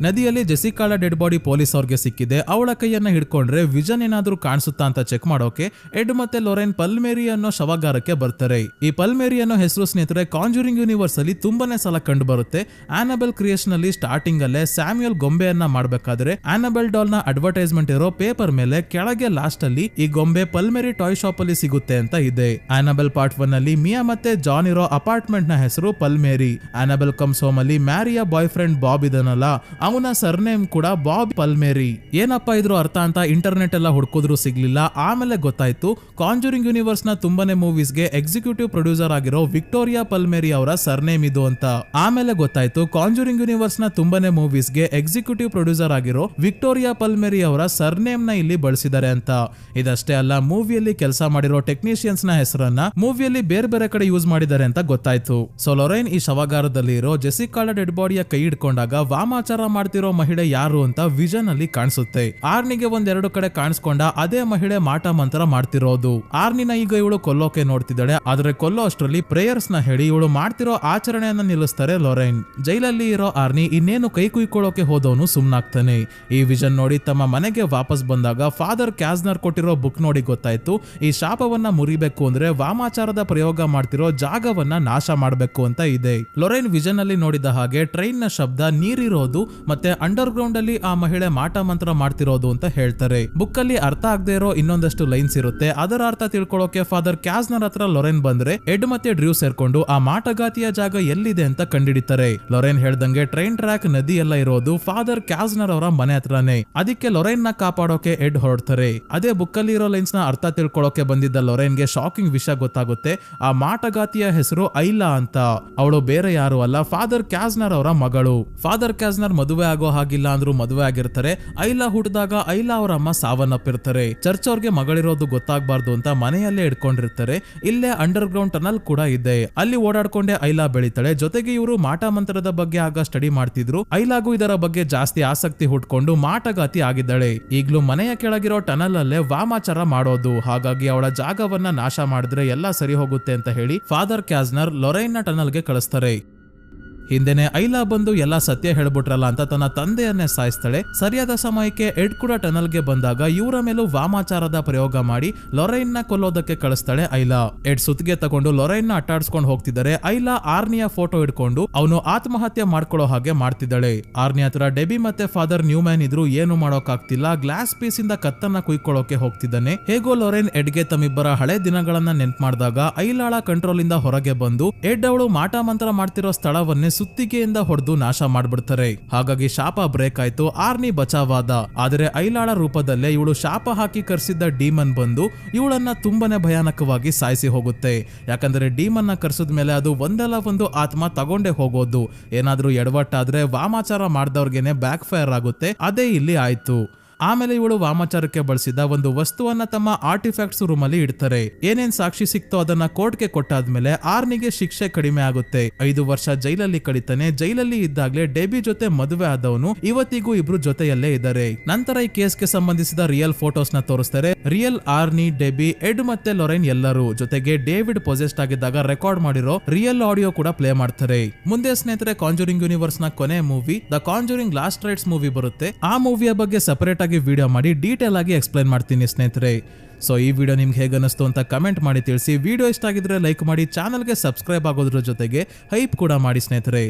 ನದಿಯಲ್ಲಿ ಜೆಸಿಕಾಳ ಡೆಡ್ ಬಾಡಿ ಪೊಲೀಸ್ ಅವ್ರಿಗೆ ಸಿಕ್ಕಿದೆ. ಅವಳ ಕೈಯನ್ನ ಹಿಡ್ಕೊಂಡ್ರೆ ವಿಷನ್ ಏನಾದ್ರೂ ಕಾಣಿಸುತ್ತಾ ಅಂತ ಚೆಕ್ ಮಾಡೋಕೆ ಎಡ್ ಮತ್ತೆ ಲೊರೆನ್ ಪಲ್ಮೇರಿ ಅನ್ನೋ ಶವಗಾರಕ್ಕೆ ಬರ್ತಾರೆ. ಈ ಪಲ್ಮೇರಿ ಅನ್ನೋ ಹೆಸರು ಸ್ನೇಹಿತರೆ ಕಾಂಜುರಿಂಗ್ ಯೂನಿವರ್ಸ್ ಅಲ್ಲಿ ತುಂಬಾನೇ ಸಲ ಕಂಡು ಬರುತ್ತೆ. ಆನಬೆಲ್ ಕ್ರಿಯೇಷನ್ ಅಲ್ಲಿ ಸ್ಟಾರ್ಟಿಂಗ್ ಅಲ್ಲೇ ಸ್ಯಾಮ್ಯುಯಲ್ ಗೊಂಬೆಯನ್ನ ಮಾಡ್ಬೇಕಾದ್ರೆ ಆನಬೆಲ್ ಡಾಲ್ ನ ಅಡ್ವರ್ಟೈಸ್ಮೆಂಟ್ ಇರೋ ಪೇಪರ್ ಮೇಲೆ ಕೆಳಗೆ ಲಾಸ್ಟ್ ಅಲ್ಲಿ ಈ ಗೊಂಬೆ ಪಲ್ಮೇರಿ ಟಾಯ್ ಶಾಪ್ ಅಲ್ಲಿ ಸಿಗುತ್ತೆ ಅಂತ ಇದೆ. ಆನಬೆಲ್ ಪಾರ್ಟ್ 1 ಅಲ್ಲಿ ಮಿಯಾ ಮತ್ತೆ ಜಾನ್ ಇರೋ ಅಪಾರ್ಟ್ಮೆಂಟ್ ನ ಹೆಸರು ಪಲ್ಮೇರಿ. ಆನಬೆಲ್ ಕಮ್ಸ್ ಹೋಮ್ ಅಲ್ಲಿ ಮ್ಯಾರಿಯ ಬಾಯ್ ಫ್ರೆಂಡ್ ಬಾಬ್ ಇದನ್ನಲ್ಲ ಅವನ ಸರ್ನೇಮ್ ಕೂಡ ಬಾಬ್ ಪಲ್ಮೇರಿ. ಏನಪ್ಪಾ ಇದ್ರು ಅರ್ಥ ಅಂತ ಇಂಟರ್ನೆಟ್ ಎಲ್ಲ ಹುಡ್ಕೋದ್ರು ಸಿಗ್ಲಿಲ್ಲ. ಆಮೇಲೆ ಗೊತ್ತಾಯ್ತು ಕಾಂಜೂರಿಂಗ್ ಯೂನಿವರ್ಸ್ ನ ತುಂಬಾನೇ ಮೂವೀಸ್ಗೆ ಎಕ್ಸಿಕ್ಯೂಟಿವ್ ಪ್ರೊಡ್ಯೂಸರ್ ಆಗಿರೋ ವಿಕ್ಟೋರಿಯಾ ಪಲ್ಮೇರಿ ಅವರ ಸರ್ನೇಮ್ ಇದು ಅಂತ. ಆಮೇಲೆ ಗೊತ್ತಾಯ್ತು ಕಾಂಜೂರಿಂಗ್ ಯೂನಿವರ್ಸ್ ನ ತುಂಬಾನೇ ಮೂವೀಸ್ಗೆ ಎಕ್ಸಿಕ್ಯೂಟಿವ್ ಪ್ರೊಡ್ಯೂಸರ್ ಆಗಿರೋ ವಿಕ್ಟೋರಿಯಾ ಪಲ್ಮೇರಿ ಅವರ ಸರ್ನೇಮ್ ನ ಇಲ್ಲಿ ಬಳಸಿದ್ದಾರೆ ಅಂತ. ಇದಷ್ಟೇ ಅಲ್ಲ, ಮೂವಿಯಲ್ಲಿ ಕೆಲಸ ಮಾಡಿರೋ ಟೆಕ್ನಿಷಿಯನ್ಸ್ ನ ಹೆಸರನ್ನ ಮೂವಿಯಲ್ಲಿ ಬೇರೆ ಬೇರೆ ಕಡೆ ಯೂಸ್ ಮಾಡಿದ್ದಾರೆ ಅಂತ ಗೊತ್ತಾಯ್ತು. ಸೊ ಲೊರೈನ್ ಈ ಶವಾಗಾರದಲ್ಲಿ ಇರೋ ಜೆಸಿಕಾಳ ಡೆಡ್ ಬಾಡಿಯ ಕೈ ಹಿಡ್ಕೊಂಡಾಗ ವಾಮಾಚಾರ ಮಾಡ್ತಿರೋ ಮಹಿಳೆ ಯಾರು ಅಂತ ವಿಷನ್ ಅಲ್ಲಿ ಕಾಣಿಸುತ್ತೆ. ಆರ್ನಿಗೆ ಒಂದೆರಡು ಕಡೆ ಕಾಣಿಸ್ಕೊಂಡ ಅದೇ ಮಹಿಳೆ ಮಾಟ ಮಂತ್ರ ಮಾಡ್ತಿರೋದು. ಆರ್ನಿನ ಈಗ ಇವಳು ಕೊಲ್ಲೋಕೆ ನೋಡ್ತಿದ್ದಾಳೆ. ಆದ್ರೆ ಕೊಲ್ಲೋ ಅಷ್ಟರಲ್ಲಿ ಪ್ರೇಯರ್ಸ್ ನ ಹೇಳಿ ಇವಳು ಮಾಡ್ತಿರೋ ಆಚರಣೆಯನ್ನ ನಿಲ್ಲಿಸ್ತಾರೆ ಲೊರೈನ್. ಜೈಲಲ್ಲಿ ಇರೋ ಆರ್ನಿ ಇನ್ನೇನು ಕೈ ಕುಯ್ಕೊಳ್ಳೋಕೆ ಹೋದವನು ಸುಮ್ನಾಗ್ತಾನೆ. ಈ ವಿಷನ್ ನೋಡಿ ತಮ್ಮ ಮನೆಗೆ ವಾಪಸ್ ಬಂದಾಗ ಫಾದರ್ ಕ್ಯಾಸ್ನರ್ ಕೊಟ್ಟಿರೋ ಬುಕ್ ನೋಡಿ ಗೊತ್ತಾಯ್ತು ಈ ಶಾಪವನ್ನ ಮುರಿಬೇಕು ಅಂದ್ರೆ ವಾಮಾಚಾರದ ಪ್ರಯೋಗ ಮಾಡ್ತಿರೋ ಜಾಗವನ್ನ ನಾಶ ಮಾಡಬೇಕು ಅಂತ ಇದೆ. ಲೊರೈನ್ ವಿಷನ್ ಅಲ್ಲಿ ನೋಡಿದ ಹಾಗೆ ಟ್ರೈನ್ ನ ಶಬ್ದ, ನೀರಿರೋದು ಮತ್ತೆ ಅಂಡರ್ ಗ್ರೌಂಡ್ ಅಲ್ಲಿ ಆ ಮಹಿಳೆ ಮಾಟ ಮಂತ್ರ ಮಾಡ್ತಿರೋದು ಅಂತ ಹೇಳ್ತಾರೆ. ಬುಕ್ ಅಲ್ಲಿ ಅರ್ಥ ಆಗದೆ ಇರೋ ಇನ್ನೊಂದಷ್ಟು ಲೈನ್ಸ್ ಇರುತ್ತೆ. ಅದರ ಅರ್ಥ ತಿಳ್ಕೊಳ್ಳೋಕೆ ಫಾದರ್ ಕ್ಯಾಸ್ನರ್ ಹತ್ರ ಲೊರೈನ್ ಬಂದ್ರೆ ಎಡ್ ಮತ್ತೆ ಡ್ರ್ಯೂ ಸೇರ್ಕೊಂಡು ಆ ಮಾಟಗಾತಿಯ ಜಾಗ ಎಲ್ಲಿದೆ ಅಂತ ಕಂಡಿಡಿತಾರೆ. ಲೊರೈನ್ ಹೇಳ್ದಂಗೆ ಟ್ರೈನ್ ಟ್ರ್ಯಾಕ್, ನದಿ ಎಲ್ಲ ಇರೋದು ಫಾದರ್ ಕ್ಯಾಸ್ನರ್ ಅವರ ಮನೆ ಹತ್ರನೇ. ಅದಕ್ಕೆ ಲೊರೈನ್ ನ ಕಾಪಾಡೋಕೆ ಎಡ್ ಹೊರಡ್ತಾರೆ. ಅದೇ ಬುಕ್ ಅಲ್ಲಿ ಇರೋ ಲೈನ್ಸ್ ನ ಅರ್ಥ ತಿಳ್ಕೊಳ್ಳೋಕೆ ಬಂದಿದ್ದ ಲೊರೈನ್ ಗೆ ಶಾಕಿಂಗ್ ವಿಷಯ ಗೊತ್ತಾಗುತ್ತೆ. ಆ ಮಾಟಗಾತಿಯ ಹೆಸರು ಐಲಾ ಅಂತ. ಅವಳು ಬೇರೆ ಯಾರು ಅಲ್ಲ, ಫಾದರ್ ಕ್ಯಾಸ್ನರ್ ಅವರ ಮಗಳು. ಫಾದರ್ ಕ್ಯಾಸ್ನರ್ ಮದುವೆ ಆಗೋ ಹಾಗಿಲ್ಲ ಅಂದ್ರೂ ಮದುವೆ ಆಗಿರ್ತಾರೆ. ಐಲಾ ಹುಟ್ಟಿದಾಗ ಐಲಾ ಅವರ ಅಮ್ಮ ಸಾವನ್ನಪ್ಪಿರ್ತಾರೆ. ಚರ್ಚ್ ಅವ್ರಿಗೆ ಮಗಳಿರೋದು ಗೊತ್ತಾಗಬಾರ್ದು ಅಂತ ಮನೆಯಲ್ಲೇ ಇಟ್ಕೊಂಡಿರ್ತಾರೆ. ಇಲ್ಲೇ ಅಂಡರ್ ಗ್ರೌಂಡ್ ಟನಲ್ ಕೂಡ ಇದೆ. ಅಲ್ಲಿ ಓಡಾಡ್ಕೊಂಡೆ ಐಲಾ ಬೆಳಿತಾಳೆ. ಜೊತೆಗೆ ಇವರು ಮಾಟ ಮಂತ್ರದ ಬಗ್ಗೆ ಆಗ ಸ್ಟಡಿ ಮಾಡ್ತಿದ್ರು. ಐಲಾಗೂ ಇದರ ಬಗ್ಗೆ ಜಾಸ್ತಿ ಆಸಕ್ತಿ ಹುಟ್ಕೊಂಡು ಮಾಟಗಾತಿ ಆಗಿದ್ದಾಳೆ. ಈಗ್ಲೂ ಮನೆಯ ಕೆಳಗಿರೋ ಟನಲ್ ಅಲ್ಲೇ ವಾಮಾಚಾರ ಮಾಡೋದು. ಹಾಗಾಗಿ ಅವಳ ಜಾಗವನ್ನ ನಾಶ ಮಾಡಿದ್ರೆ ಎಲ್ಲ ಸರಿ ಹೋಗುತ್ತೆ ಅಂತ ಹೇಳಿ ಫಾದರ್ ಕ್ಯಾಸ್ನರ್ ಲೊರೈನ್ ನ ಟನಲ್ಗೆ ಕಳಿಸ್ತಾರೆ. ಹಿಂದೆನೆ ಐಲಾ ಬಂದು ಎಲ್ಲಾ ಸತ್ಯ ಹೇಳ್ಬಿಟ್ರಲ್ಲ ಅಂತ ತನ್ನ ತಂದೆಯನ್ನೇ ಸಾಯಿಸ್ತಾಳೆ. ಸರಿಯಾದ ಸಮಯಕ್ಕೆ ಎಡ್ ಕೂಡ ಟನಲ್ಗೆ ಬಂದಾಗ ಇವರ ಮೇಲೂ ವಾಮಾಚಾರದ ಪ್ರಯೋಗ ಮಾಡಿ ಲೊರೈನ್ ನ ಕೊಲ್ಲೋದಕ್ಕೆ ಕಳಿಸ್ತಾಳೆ ಐಲಾ. ಎಡ್ ಸುತ್ತಿಗೆ ತಗೊಂಡು ಲೊರೈನ್ ನ ಅಟ್ಟಾಡ್ಸ್ಕೊಂಡು ಹೋಗ್ತಿದ್ದಾರೆ. ಐಲಾ ಆರ್ನಿಯ ಫೋಟೋ ಇಟ್ಕೊಂಡು ಅವನು ಆತ್ಮಹತ್ಯೆ ಮಾಡ್ಕೊಳ್ಳೋ ಹಾಗೆ ಮಾಡ್ತಿದ್ದಾಳೆ. ಆರ್ನಿ ಹತ್ರ ಡೆಬಿ ಮತ್ತೆ ಫಾದರ್ ನ್ಯೂಮ್ಯಾನ್ ಇದ್ರು ಏನು ಮಾಡೋಕಾಗ್ತಿಲ್ಲ. ಗ್ಲಾಸ್ ಪೀಸ್ ಇಂದ ಕತ್ತನ್ನ ಕುಯ್ಕೊಳ್ಳೋಕೆ ಹೋಗ್ತಿದ್ದಾನೆ. ಹೇಗೋ ಲೊರೈನ್ ಎಡ್ಗೆ ತಮ್ಮಿಬ್ಬರ ಹಳೆ ದಿನಗಳನ್ನ ನೆನ್ಪು ಮಾಡಿದಾಗ ಐಲಾಳ ಕಂಟ್ರೋಲ್ ಇಂದ ಹೊರಗೆ ಬಂದು ಎಡ್ ಅವಳು ಮಾಟ ಮಂತ್ರ ಮಾಡ್ತಿರೋ ಸ್ಥಳವನ್ನೇ ಸುತ್ತಿಗೆಯಿಂದ ಹೊಡೆದು ನಾಶ ಮಾಡ್ಬಿಡ್ತಾರೆ. ಹಾಗಾಗಿ ಶಾಪ ಬ್ರೇಕ್ ಆಯ್ತು. ಆರ್ನಿ ಬಚಾವಾದ. ಆದರೆ ಐಲಾಳ ರೂಪದಲ್ಲೇ ಇವಳು ಶಾಪ ಹಾಕಿ ಕರ್ಸಿದ್ದ ಡೀಮನ್ ಬಂದು ಇವಳನ್ನ ತುಂಬಾನೇ ಭಯಾನಕವಾಗಿ ಸಾಯಿಸಿ ಹೋಗುತ್ತೆ. ಯಾಕಂದ್ರೆ ಡೀಮನ್ ನ ಕರ್ಸಿದ ಮೇಲೆ ಅದು ಒಂದಲ್ಲ ಒಂದು ಆತ್ಮ ತಗೊಂಡೇ ಹೋಗೋದು. ಏನಾದ್ರೂ ಎಡವಟ್ಟಾದ್ರೆ ವಾಮಾಚಾರ ಮಾಡ್ದವ್ರಿಗೇನೆ ಬ್ಯಾಕ್ ಫೈರ್ ಆಗುತ್ತೆ. ಅದೇ ಇಲ್ಲಿ ಆಯ್ತು. ಆಮೇಲೆ ಇವಳು ವಾಮಾಚಾರಕ್ಕೆ ಬಳಸಿದ ಒಂದು ವಸ್ತುವನ್ನ ತಮ್ಮ ಆರ್ಟಿಫ್ಯಾಕ್ಟ್ಸ್ ರೂಮ್ ಅಲ್ಲಿ ಇಡ್ತಾರೆ. ಏನೇನ್ ಸಾಕ್ಷಿ ಸಿಕ್ತೋ ಅದನ್ನ ಕೋರ್ಟ್ಗೆ ಕೊಟ್ಟಾದ್ಮೇಲೆ ಆರ್ನಿಗೆ ಶಿಕ್ಷೆ ಕಡಿಮೆ ಆಗುತ್ತೆ. 5 ವರ್ಷ ಜೈಲಲ್ಲಿ ಕಳೀತಾನೆ. ಜೈಲಲ್ಲಿ ಇದ್ದಾಗ್ಲೇ ಡೆಬಿ ಜೊತೆ ಮದುವೆ ಆದವನು ಇವತ್ತಿಗೂ ಇಬ್ರು ಜೊತೆಯಲ್ಲೇ ಇದ್ದಾರೆ. ನಂತರ ಈ ಕೇಸ್ಗೆ ಸಂಬಂಧಿಸಿದ ರಿಯಲ್ ಫೋಟೋಸ್ ನ ತೋರಿಸ್ತಾರೆ. ರಿಯಲ್ ಆರ್ನಿ, ಡೆಬಿ, ಎಡ್ ಮತ್ತೆ ಲೊರೈನ್ ಎಲ್ಲರೂ. ಜೊತೆಗೆ ಡೇವಿಡ್ ಪೊಸೆಸ್ಡ್ ಆಗಿದ್ದಾಗ ರೆಕಾರ್ಡ್ ಮಾಡಿರೋ ರಿಯಲ್ ಆಡಿಯೋ ಕೂಡ ಪ್ಲೇ ಮಾಡ್ತಾರೆ. ಮುಂದೆ ಸ್ನೇಹಿತರೆ ಕಾಂಜೂರಿಂಗ್ ಯೂನಿವರ್ಸ್ ನ ಕೊನೆ movie the Conjuring last rites movie ಬರುತ್ತೆ. ಆ ಮೂವಿಯ ಬಗ್ಗೆ ಸಪರೇಟ್ ಆಗಿ ವಿಡಿಯೋ ಮಾಡಿ ಡೀಟೇಲ್ ಆಗಿ ಎಕ್ಸ್ಪ್ಲೈನ್ ಮಾಡ್ತೀನಿ ಸ್ನೇಹಿತರೆ. ಸೊ ಈ ವಿಡಿಯೋ ನಿಮ್ಗೆ ಹೇಗೆ ಅನಿಸ್ತು ಅಂತ ಕಮೆಂಟ್ ಮಾಡಿ ತಿಳಿಸಿ. ವಿಡಿಯೋ ಇಷ್ಟ ಆಗಿದ್ರೆ ಲೈಕ್ ಮಾಡಿ, ಚಾನಲ್ಗೆ ಸಬ್ಸ್ಕ್ರೈಬ್ ಆಗೋದ್ರ ಜೊತೆಗೆ ಹೈಪ್ ಕೂಡ ಮಾಡಿ ಸ್ನೇಹಿತರೆ.